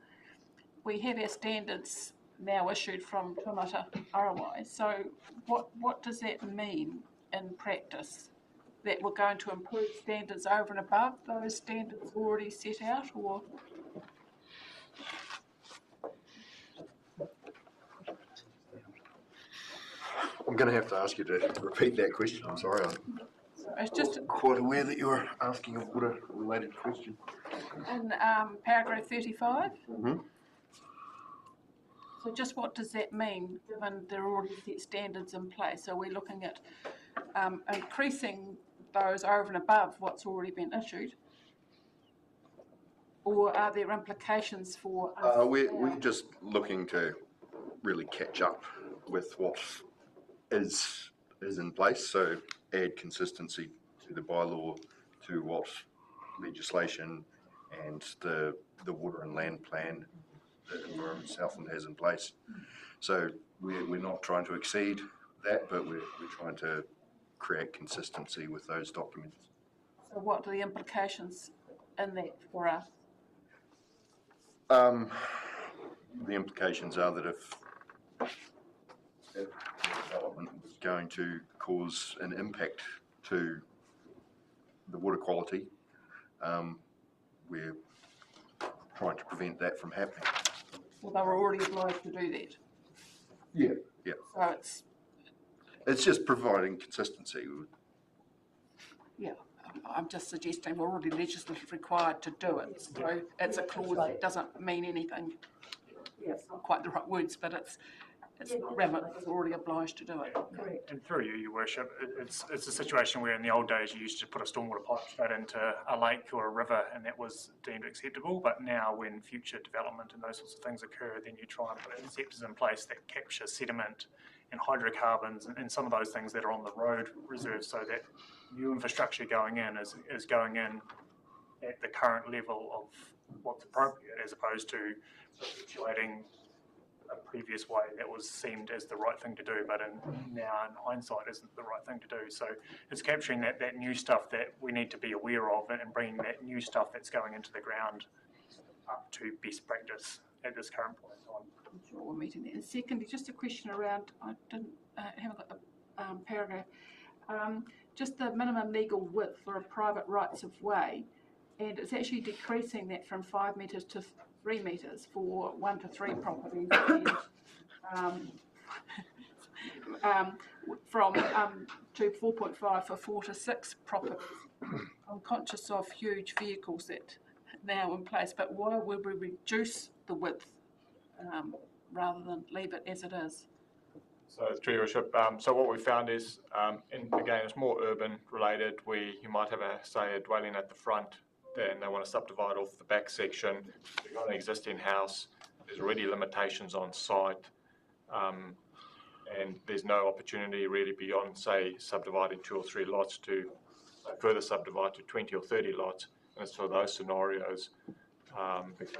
We have our standards now issued from Tūmata Arawai. So what does that mean in practice? That we're going to improve standards over and above those standards already set out, or? I'm going to have to ask you to repeat that question. I'm sorry. It's just quite aware that you were asking a water-related question. In paragraph 35. Mm-hmm. So just what does that mean, given there are already set standards in place? Are we looking at increasing those over and above what's already been issued? Or are there implications for us? We're just looking to really catch up with what is in place, so add consistency to the bylaw, to what legislation and the water and land plan that Environment Southland has in place. So we're not trying to exceed that, but we're trying to create consistency with those documents. So what are the implications in that for us? The implications are that if development was going to cause an impact to the water quality, we're trying to prevent that from happening. Well, they were already obliged to do that. Yeah. Yeah. So it's just providing consistency. Yeah, I'm just suggesting we're already legislatively required to do it. So it's a clause that doesn't mean anything. Yeah, it's not quite the right words, but it's not relevant because we're already obliged to do it. Correct. And through you, Your Worship, it's a situation where in the old days you used to put a stormwater pipe straight into a lake or a river and that was deemed acceptable, but now when future development and those sorts of things occur, then you try and put interceptors in place that capture sediment and hydrocarbons and some of those things that are on the road reserves, so that new infrastructure going in is going in at the current level of what's appropriate, as opposed to perpetuating a previous way that was seemed as the right thing to do, but now in hindsight isn't the right thing to do. So it's capturing that new stuff that we need to be aware of and bringing that new stuff that's going into the ground up to best practice at this current point in time. I'm sure we're meeting that. And secondly, just a question around, I haven't got the paragraph, just the minimum legal width for a private rights of way, and it's actually decreasing that from 5 metres to 3 metres for 1 to 3 properties. And, from to 4.5 for 4 to 6 properties. I'm conscious of huge vehicles that are now in place, but why would we reduce the width rather than leave it as it is? So through your worship, so what we found is, and again, it's more urban related, where you might have a dwelling at the front, then they want to subdivide off the back section. You've got an existing house, there's already limitations on site, and there's no opportunity really beyond, say, subdividing 2 or 3 lots to further subdivide to 20 or 30 lots. And it's for those scenarios, because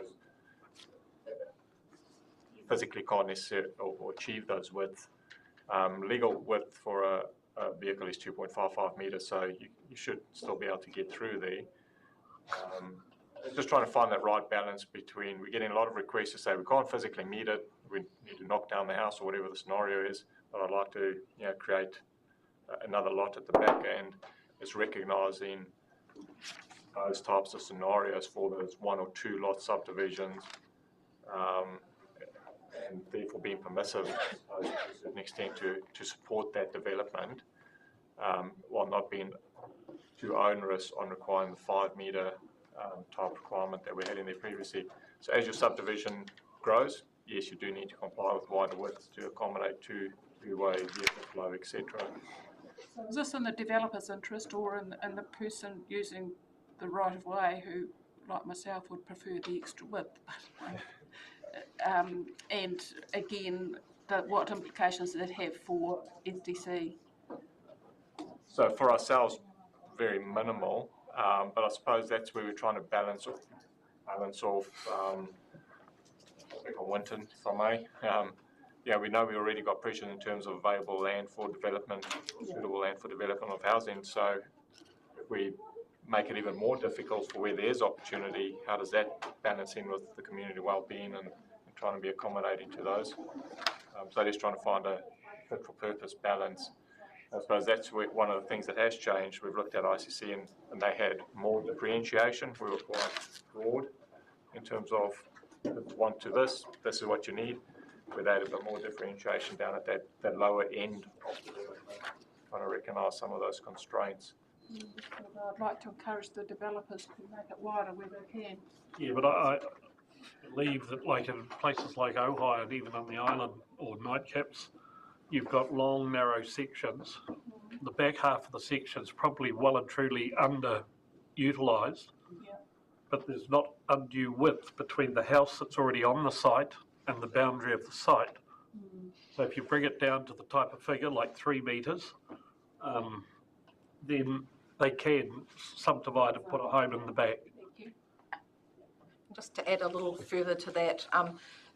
you physically can't necessarily or achieve those widths. Legal width for a vehicle is 2.55 metres, so you should still be able to get through there. Just trying to find that right balance between, we're getting a lot of requests to say we can't physically meet it, we need to knock down the house or whatever the scenario is, but I'd like to create another lot at the back end. It's recognising those types of scenarios for those 1 or 2 lot subdivisions, and therefore being permissive to a certain extent to support that development, while not being too onerous on requiring the 5 metre type requirement that we had in there previously. So as your subdivision grows, yes, you do need to comply with wider widths to accommodate two-way vehicle flow, etc. So is this in the developer's interest or in the person using the right of way who, like myself, would prefer the extra width? And again, what implications does it have for SDC? So for ourselves, very minimal, but I suppose that's where we're trying to balance off Winton, if I may. We know we already got pressure in terms of available land for development, suitable land for development of housing. So if we make it even more difficult for where there's opportunity, how does that balance in with the community well-being and trying to be accommodating to those? So just trying to find a fit-for-purpose balance. I suppose that's one of the things that has changed. We've looked at ICC and they had more differentiation. We were quite broad in terms of want to this is what you need. With that, a bit more differentiation down at that lower end of the development, trying to recognise some of those constraints. I'd like to encourage the developers to make it wider where they can. Yeah, but I believe that like in places like Ojai and even on the island or Nightcaps, you've got long, narrow sections. The back half of the section is probably well and truly underutilised, but there's not undue width between the house that's already on the site and the boundary of the site. So if you bring it down to the type of figure, like 3 metres, then they can subdivide and put a home in the back. Just to add a little further to that,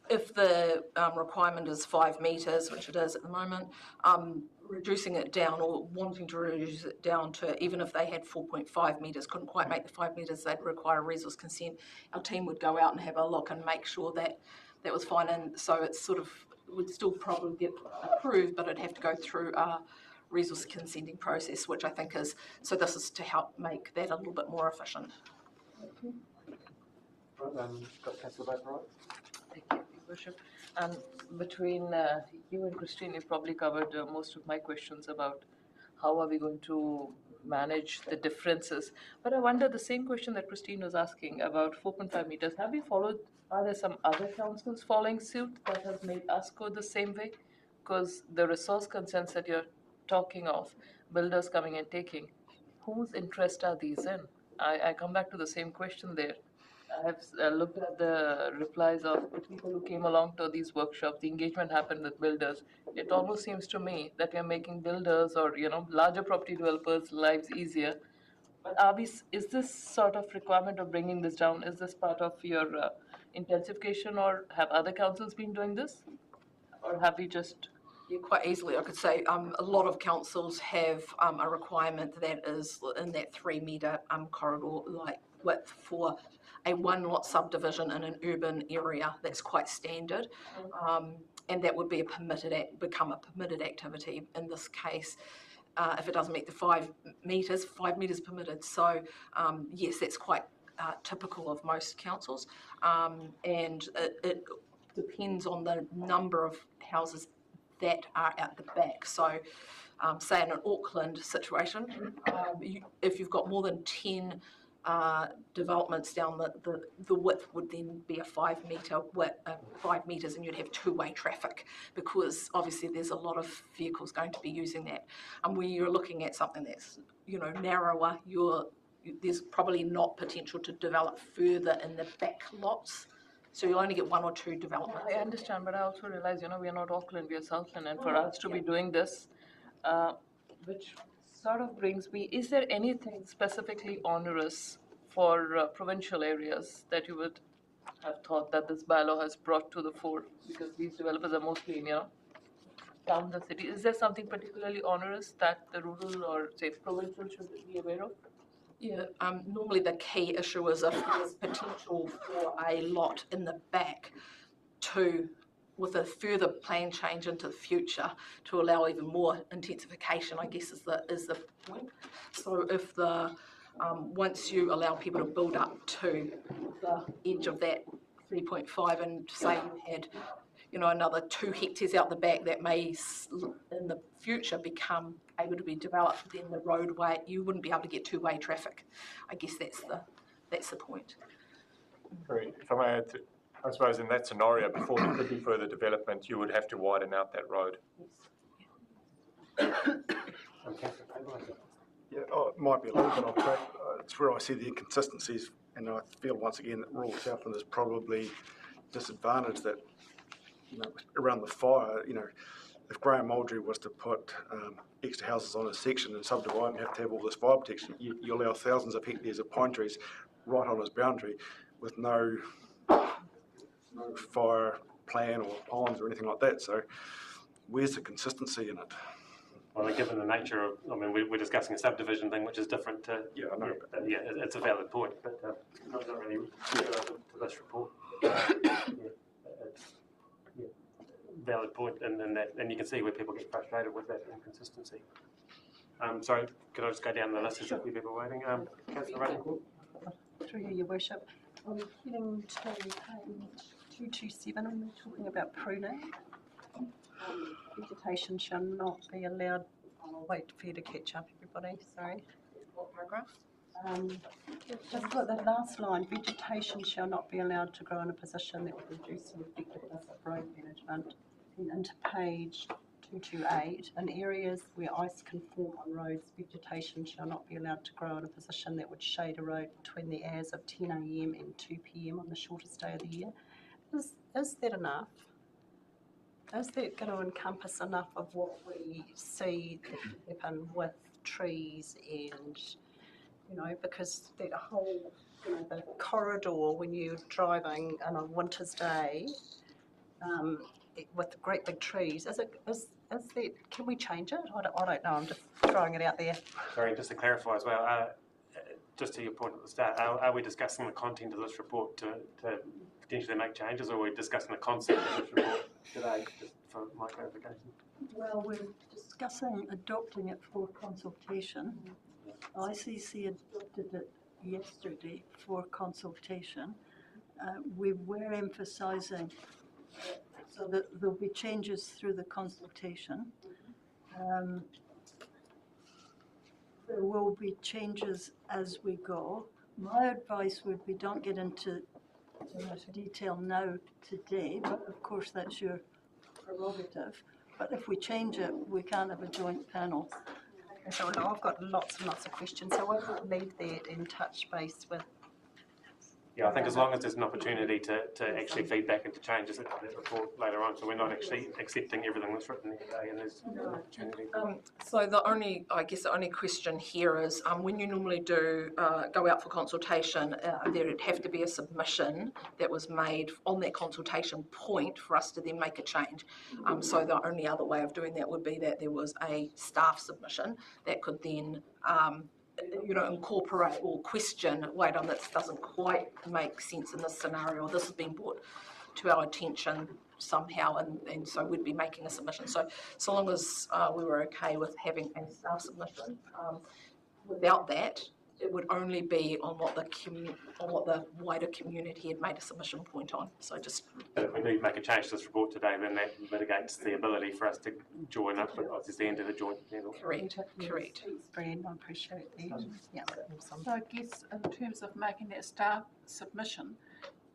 if the requirement is 5 metres, which it is at the moment, reducing it down or wanting to reduce it down to, even if they had 4.5 metres, couldn't quite make the 5 metres, they'd require a resource consent. Our team would go out and have a look and make sure that that was fine, and so it's sort of, would still probably get approved, but it'd have to go through a resource consenting process, which I think is, so this is to help make that a little bit more efficient. Councillor Baker, right? Thank you, Your Worship. And between you and Christine, you've probably covered most of my questions about how are we going to manage the differences. But I wonder the same question that Christine was asking about 4.5 metres. Have we followed, are there some other councils following suit that have made us go the same way? Because the resource consents that you're talking of, builders coming and taking, whose interest are these in? I come back to the same question there. I have looked at the replies of the people who came along to these workshops. The engagement happened with builders. It almost seems to me that we are making builders or larger property developers' lives easier. But is this sort of requirement of bringing this down, is this part of your intensification, or have other councils been doing this? Or have we just... Yeah, quite easily, I could say a lot of councils have a requirement that is in that 3 metre corridor like width for a 1 lot subdivision in an urban area. That's quite standard, and that would be become a permitted activity in this case. If it doesn't meet the 5 metres permitted. So yes, that's quite typical of most councils, and it depends on the number of houses that are at the back. So say in an Auckland situation, if you've got more than 10 developments down the width would then be a 5 metre width, 5 metres, and you'd have two-way traffic, because obviously there's a lot of vehicles going to be using that. And when you're looking at something that's, you know, narrower, there's probably not potential to develop further in the back lots. So you'll only get 1 or 2 developments. I understand, but I also realize, you know, we are not Auckland, we are Southland, and for us to be doing this, which sort of brings me, is there anything specifically onerous for provincial areas that you would have thought that this bylaw has brought to the fore? Because these developers are mostly in, you know, towns and cities. Is there something particularly onerous that the rural or, say, provincial should be aware of? Yeah, normally the key issue is if there's potential for a lot in the back with a further plan change into the future to allow even more intensification, I guess is the point. So if once you allow people to build up to the edge of that 3.5, and say you had, you know, another 2 hectares out the back that may in the future become able to be developed, then the roadway, you wouldn't be able to get two-way traffic. I guess that's the point. If I may add, I suppose in that scenario, before there could be further development, you would have to widen out that road. Yeah, it might be a little bit off track. It's where I see the inconsistencies, and I feel once again that rural Southland is probably disadvantaged, that, you know, around the fire, you know, if Graham Muldry was to put extra houses on a section and subdivide and have to have all this fire protection, you allow thousands of hectares of pine trees right on his boundary with no fire plan or ponds or anything like that. So where's the consistency in it? Well, given the nature of, I mean, we're discussing a subdivision thing, which is different to, yeah, I know. Yeah, it's a valid point, but not really relevant to this report. Valid point, and you can see where people get frustrated with that inconsistency. Sorry, could I just go down the list? There's a few people waiting. Councillor Rutherford. Through you, Your Worship. I'm getting to page 227, and we're talking about pruning. Vegetation shall not be allowed. I'll wait for you to catch up, everybody. Sorry. What paragraph? Just got the last line. Vegetation shall not be allowed to grow in a position that would reduce the effectiveness of road management. And into page 228, in areas where ice can form on roads, vegetation shall not be allowed to grow in a position that would shade a road between the hours of 10 a.m. and 2 p.m. on the shortest day of the year. Is that enough? Is that going to encompass enough of what we see happen with trees and, you know, because that whole, you know, the corridor when you're driving on a winter's day with the great big trees, is that, can we change it? I don't know, I'm just throwing it out there. Sorry, just to clarify as well, just to your point at the start, are we discussing the content of this report to potentially make changes, or are we discussing the concept of this report today, just for my clarification? Well, we're discussing adopting it for consultation. ICC adopted it yesterday for consultation. We were emphasising so that there'll be changes through the consultation. There will be changes as we go. My advice would be don't get into too much detail now today, but of course that's your prerogative. But if we change it, we can't have a joint panel. So I've got lots and lots of questions, so I will leave that and touch base with. Yeah, I think as long as there's an opportunity to actually feed back into changes in that report later on, so we're not actually accepting everything that's written there today, and there's an opportunity. So the only question here is when you normally do go out for consultation, there'd have to be a submission that was made on that consultation point for us to then make a change. So the only other way of doing that would be that there was a staff submission that could then incorporate or question, wait on, this doesn't quite make sense in this scenario, this has been brought to our attention somehow, and so we'd be making a submission. So long as we were okay with having a staff submission, without that, it would only be on what the wider community had made a submission point on. So just. But if we do make a change to this report today, then that mitigates the ability for us to join up with the end of the joint panel. Correct. Correct. Thanks, Brand. I appreciate that. Yeah. Awesome. So I guess in terms of making that staff submission,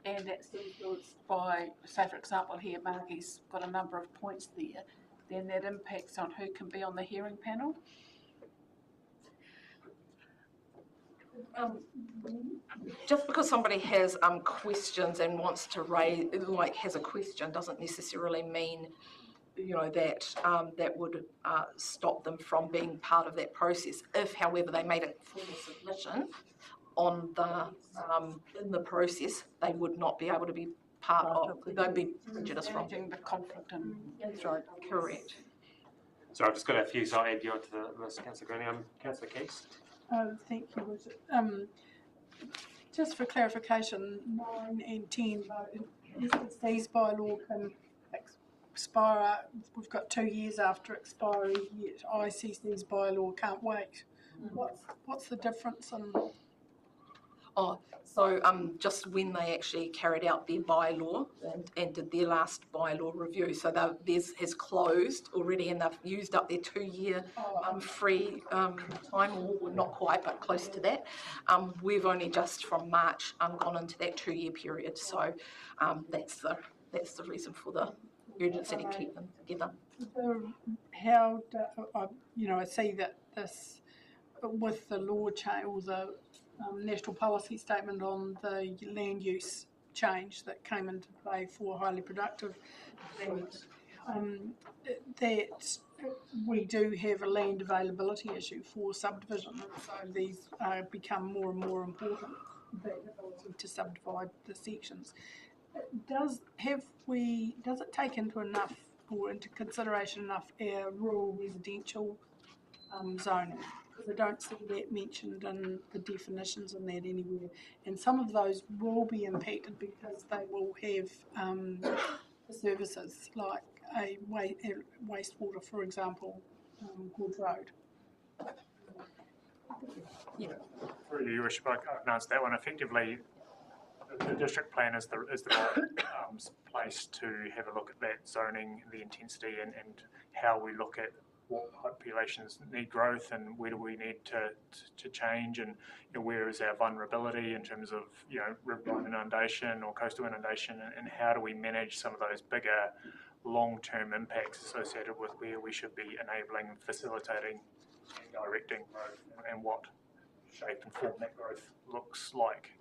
and that's influenced by, say for example here, Margie's got a number of points there, then that impacts on who can be on the hearing panel? Just because somebody has questions and wants to raise, has a question, doesn't necessarily mean, that that would stop them from being part of that process. If, however, they made a formal submission on the in the process, they would not be able to be part of. They'd be prejudiced from the conflict. And that's right. Correct. So I've just got a few, so I'll add you onto the list, Councillor Gurney. Councillor Keys. Thank you. Just for clarification, 9 and 10, if these bylaw can expire, we've got 2 years after expiry, yet ICC's bylaw can't wait. What's the difference in? So just when they actually carried out their bylaw and did their last bylaw review, so theirs has closed already and they've used up their 2-year free time, or not quite, but close to that. We've only just from March gone into that 2-year period, so that's the reason for the urgency to keep them together. I see that this, with the law change, or the national policy statement on the land use change that came into play for highly productive land, that we do have a land availability issue for subdivision, so these become more and more important, the ability to subdivide the sections. Does it take into consideration enough our rural residential zoning? Because I don't see that mentioned in the definitions in that anywhere. And some of those will be impacted because they will have services like a wastewater, for example, Good Road. Yeah. Through your worship, I can answer that one. Effectively, the district plan is the place to have a look at that zoning, the intensity, and how we look at what populations need growth and where do we need to change, and where is our vulnerability in terms of riverine inundation or coastal inundation, and how do we manage some of those bigger long-term impacts associated with where we should be enabling, facilitating, and directing growth, and what shape and form that growth looks like.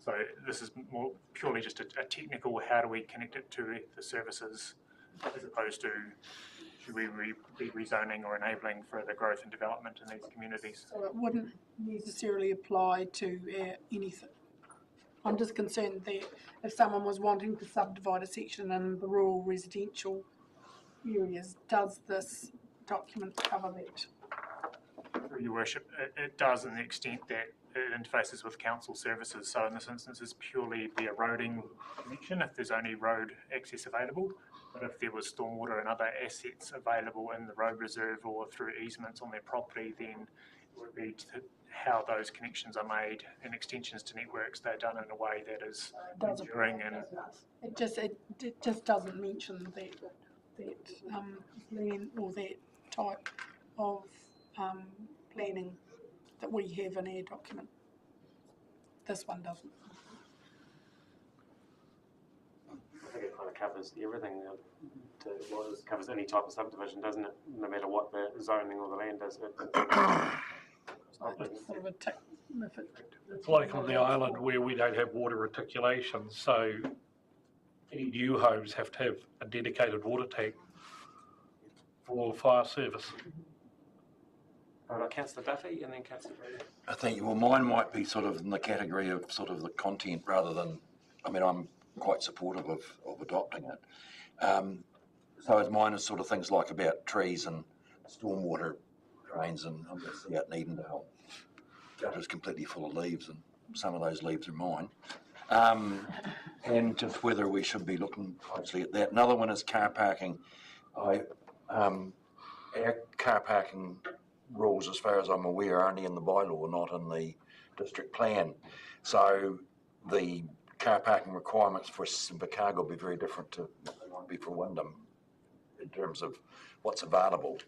So this is more purely just a technical, how do we connect it to the services, as opposed to should we be rezoning or enabling further growth and development in these communities? So it wouldn't necessarily apply to anything. I'm just concerned that if someone was wanting to subdivide a section in the rural residential areas, does this document cover that? Through your worship, it does, in the extent that it interfaces with council services. So in this instance, it's purely the eroding connection if there's only road access available. But if there was stormwater and other assets available in the road reserve or through easements on their property, then it would be how those connections are made and extensions to networks. They're done in a way that is enduring, and it just doesn't mention that land or that type of planning that we have in our document. This one doesn't. I think it kind of covers everything. It covers any type of subdivision, doesn't it? No matter what the zoning or the land is. It's like on the island where we don't have water regulations, so any new homes have to have a dedicated water tank for fire service. Councillor Duffy and then Councillor Brady. I think, well, mine might be sort of in the category of sort of the content rather than, I'm quite supportive of adopting it. So mine is sort of things like about trees and stormwater drains, and I'm going to see out in Edendale. Gutter's completely full of leaves, and some of those leaves are mine. And just whether we should be looking closely at that. Another one is car parking. Our car parking rules, as far as I'm aware, are only in the bylaw, not in the district plan. So the car parking requirements for Invercargill will be very different to what they might be for Wyndham in terms of what's available.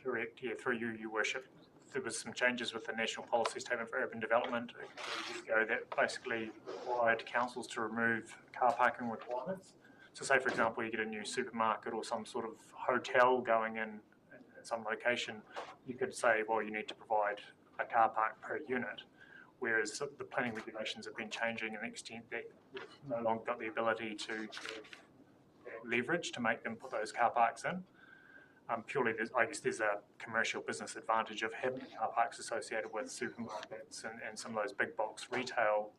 Correct, yeah, through you, Your Worship. There was some changes with the National Policy Statement for Urban Development a few years ago that basically required councils to remove car parking requirements. So say, for example, you get a new supermarket or some sort of hotel going in some location, you could say, well, you need to provide a car park per unit. Whereas the planning regulations have been changing in the extent that we've no longer got the ability to leverage to make them put those car parks in. Purely, I guess there's a commercial business advantage of having car parks associated with supermarkets and some of those big box retail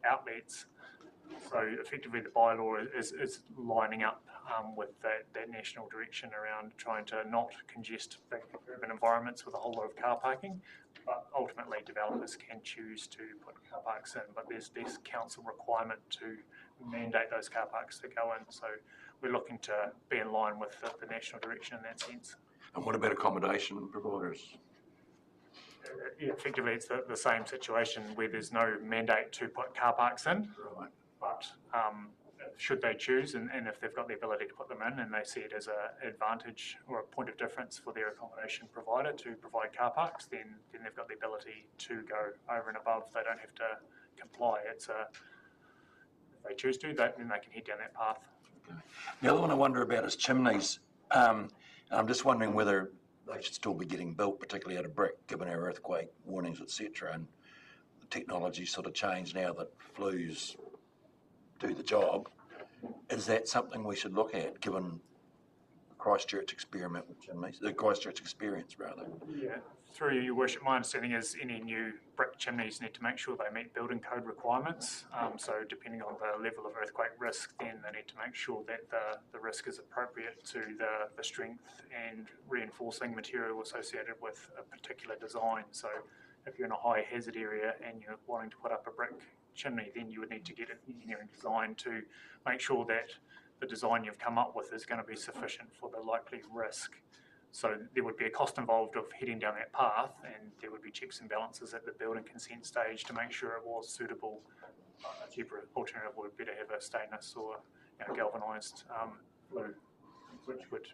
outlets. So effectively the bylaw is lining up with that national direction around trying to not congest big urban environments with a whole lot of car parking, but ultimately developers can choose to put car parks in, but there's this council requirement to mandate those car parks to go in. So we're looking to be in line with the national direction in that sense. And what about accommodation providers? Effectively, it's the same situation where there's no mandate to put car parks in. Right. But should they choose, and if they've got the ability to put them in and they see it as an advantage or a point of difference for their accommodation provider to provide car parks, then they've got the ability to go over and above. They don't have to comply. If they choose to, then they can head down that path. Okay. The other one I wonder about is chimneys. I'm just wondering whether they should still be getting built, particularly out of brick, given our earthquake warnings, etc. And the technology's sort of changed now that flues do the job. Is that something we should look at, given the Christchurch experiment with chimneys, the Christchurch experience rather? Yeah, through you, Your Worship, my understanding is any new brick chimneys need to make sure they meet building code requirements. So depending on the level of earthquake risk, then they need to make sure that the risk is appropriate to the strength and reinforcing material associated with a particular design. So if you're in a high hazard area and you're wanting to put up a brick chimney, then you would need to get an engineering design to make sure that the design you've come up with is going to be sufficient for the likely risk. So there would be a cost involved of heading down that path, and there would be checks and balances at the building consent stage to make sure it was suitable. A cheaper alternative would be to have a stainless or galvanised flue, which would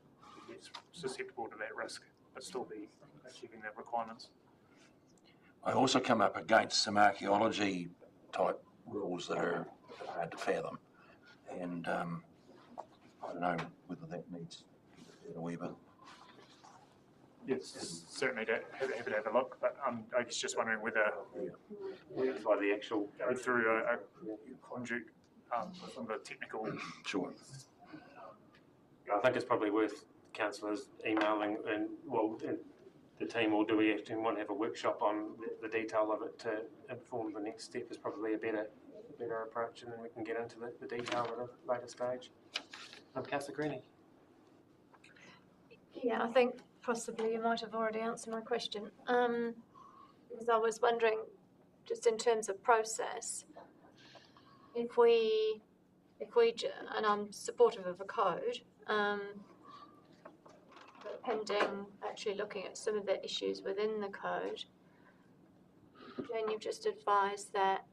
be susceptible to that risk, but still be achieving the requirements. I also come up against some archaeology type rules that are hard to fathom, and I don't know whether that needs a wee bit. Yes, certainly happy to have a look, but I was just wondering whether by the actual go through a conduit, some of the technical. Sure. I think it's probably worth councillors emailing and the team, or do we actually want to have a workshop on the detail of it to inform the next step is probably a better approach, and then we can get into the detail at a later stage. Councillor Greenie. Yeah, I think possibly you might have already answered my question. Because I was wondering, just in terms of process, if we, and I'm supportive of a code, but pending actually looking at some of the issues within the code, Jane, you've just advised that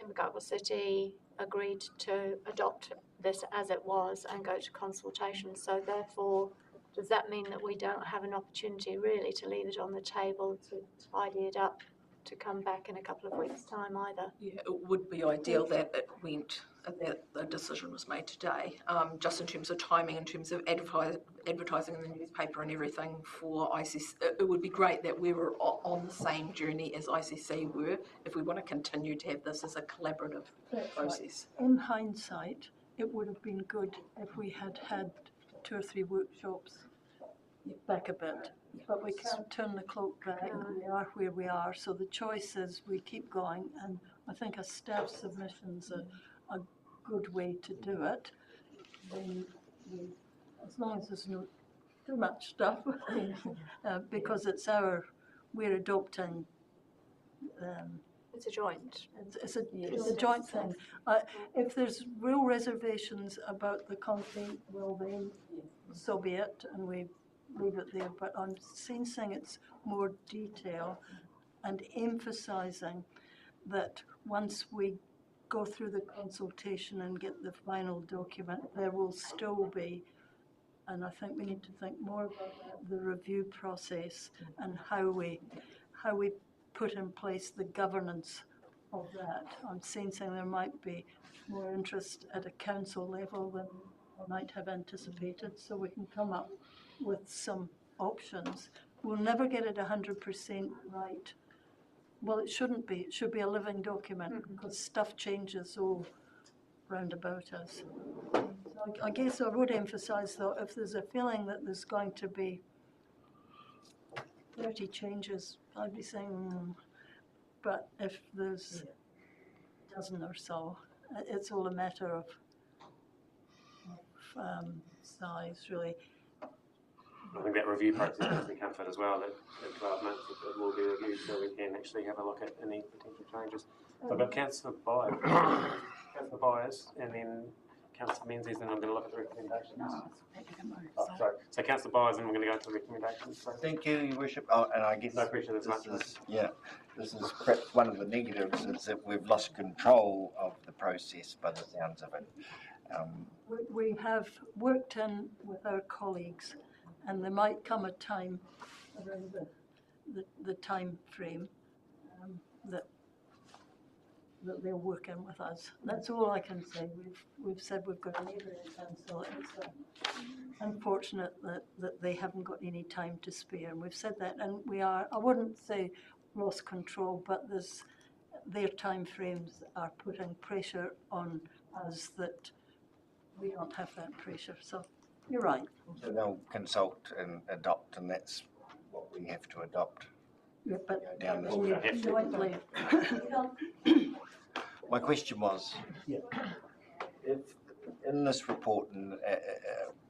Invercargill City agreed to adopt this as it was and go to consultation. So therefore, does that mean that we don't have an opportunity really to leave it on the table, to tidy it up, to come back in a couple of weeks' time either? Yeah, it would be ideal that it went, that the decision was made today, just in terms of timing, in terms of advertising in the newspaper and everything for ICC. It would be great that we were on the same journey as ICC were, if we want to continue to have this as a collaborative process. Right. In hindsight, it would have been good if we had had 2 or 3 workshops back a bit, but we can't turn the clock back. We are where we are, so the choice is we keep going, and I think a staff submission's a good way to do it. Then as long as there's no too much stuff, because we're adopting. It's a joint. It's a joint thing. If there's real reservations about the content, well then, so be it, and we leave it there. But I'm sensing it's more detail and emphasising that once we go through the consultation and get the final document, there will still be, and I think we need to think more about that, the review process and how we put in place the governance of that. I'm sensing there might be more interest at a council level than I might have anticipated, so we can come up with some options. We'll never get it 100% right. Well, it shouldn't be. It should be a living document because stuff changes all round about us. So I guess I would emphasise, though, if there's a feeling that there's going to be 30 changes, I'd be saying, but if there's a dozen or so, it's all a matter of size, really. I think that review process gives me comfort as well, that in 12 months it will be reviewed so we can actually have a look at any potential changes. So I've got Councillor Byers, and then Councillor Menzies, and I'm going to look at the recommendations. Sorry. So Councillor Byers, and we're going to go into the recommendations. So. Thank you, Your Worship. Oh, and I guess no pressure, there's much. This is perhaps one of the negatives, is that we've lost control of the process by the sounds of it. We have worked in with our colleagues, and there might come a time around the time frame that they'll work in with us. That's all I can say. We've said we've got a neighbouring council. It's unfortunate that they haven't got any time to spare, and we've said that. And we are, I wouldn't say lost control, but their time frames are putting pressure on us that we don't have that pressure. So you're right. So they'll consult and adopt, and that's what we have to adopt. Yeah, but down this jointly. My question was, if in this report, in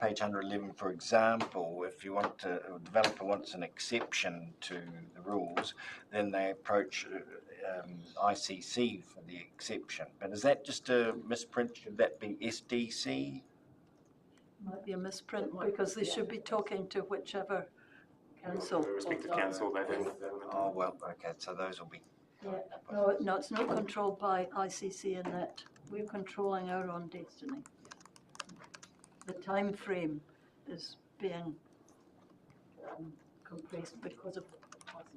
page 111, for example, if you want to, a developer wants an exception to the rules, then they approach ICC for the exception. But is that just a misprint? Should that be SDC? Might be a misprint because they should be talking to whichever council. Respective council, they do. Oh, well, okay, so those will be. Yeah. No, it's not controlled by ICC in that we're controlling our own destiny. The time frame is being compressed because of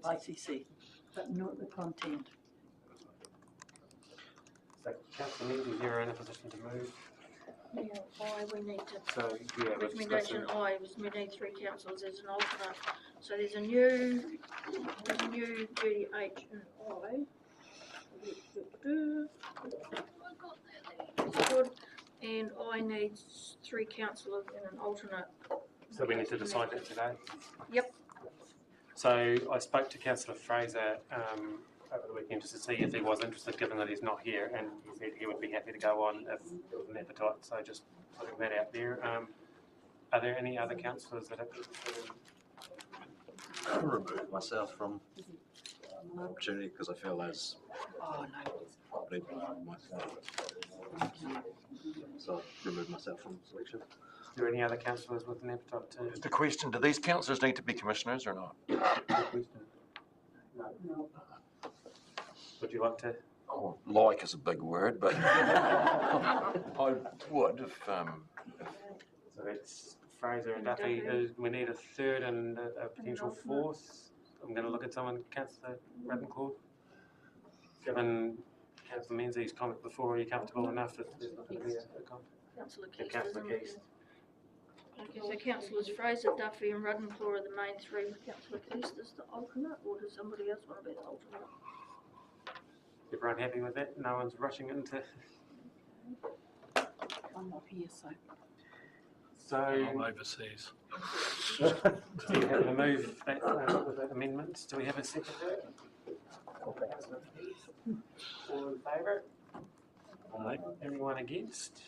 ICC, but not the content. So, Councillor Menzies, you're in a position to move. Yeah, we need to. So, yeah, recommendation I was we need 3 councillors as an alternate. So there's a new G, H and I. Good. And I need 3 councillors and an alternate. So we need to decide that today? Yep. So I spoke to Councillor Fraser over the weekend just to see if he was interested, given that he's not here, and he said he would be happy to go on if there was an appetite. So just putting that out there. Are there any other councillors that have? I remove myself from the opportunity because I feel as property myself. So I remove myself from selection. Are there any other councillors with an appetite to? The question, do these councillors need to be commissioners or not? No. Would you like to? Oh, like is a big word, but I would if. So it's Fraser and Duffy. We need a third and a potential fourth. I'm going to look at someone, Councillor Ravenclaw. Given Councillor Menzies' comment before, are you comfortable enough that there's not going to be a comment? Councillor Keith. Councillor Keith. Okay, so Councillors Fraser, Duffy and Ravenclaw are the main 3. Councillor Keith is the alternate, or does somebody else want to be the alternate? Everyone happy with that? No one's rushing into. I'm not here, so. So. I'm overseas. Do you have to move that with that amendment? Do we have a second? All in favour? Aye. Anyone against?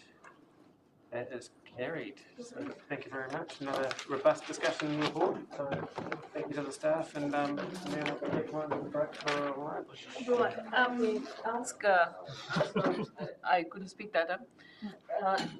That is carried. So thank you very much. Another robust discussion in your board. So thank you to the staff, and now everyone break for lunch. Right. Ask. I couldn't speak that up.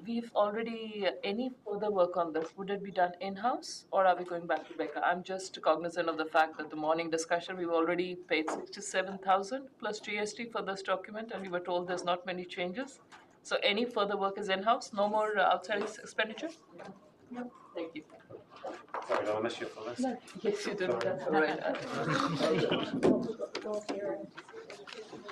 We've already, any further work on this, would it be done in-house or are we going back to Becca? I'm just cognizant of the fact that the morning discussion, we've already paid 67,000 plus GST for this document and we were told there's not many changes. So any further work is in-house, no more outside expenditure? No. Thank you. Sorry, did I miss you for this? No. Yes, you did, that's all right.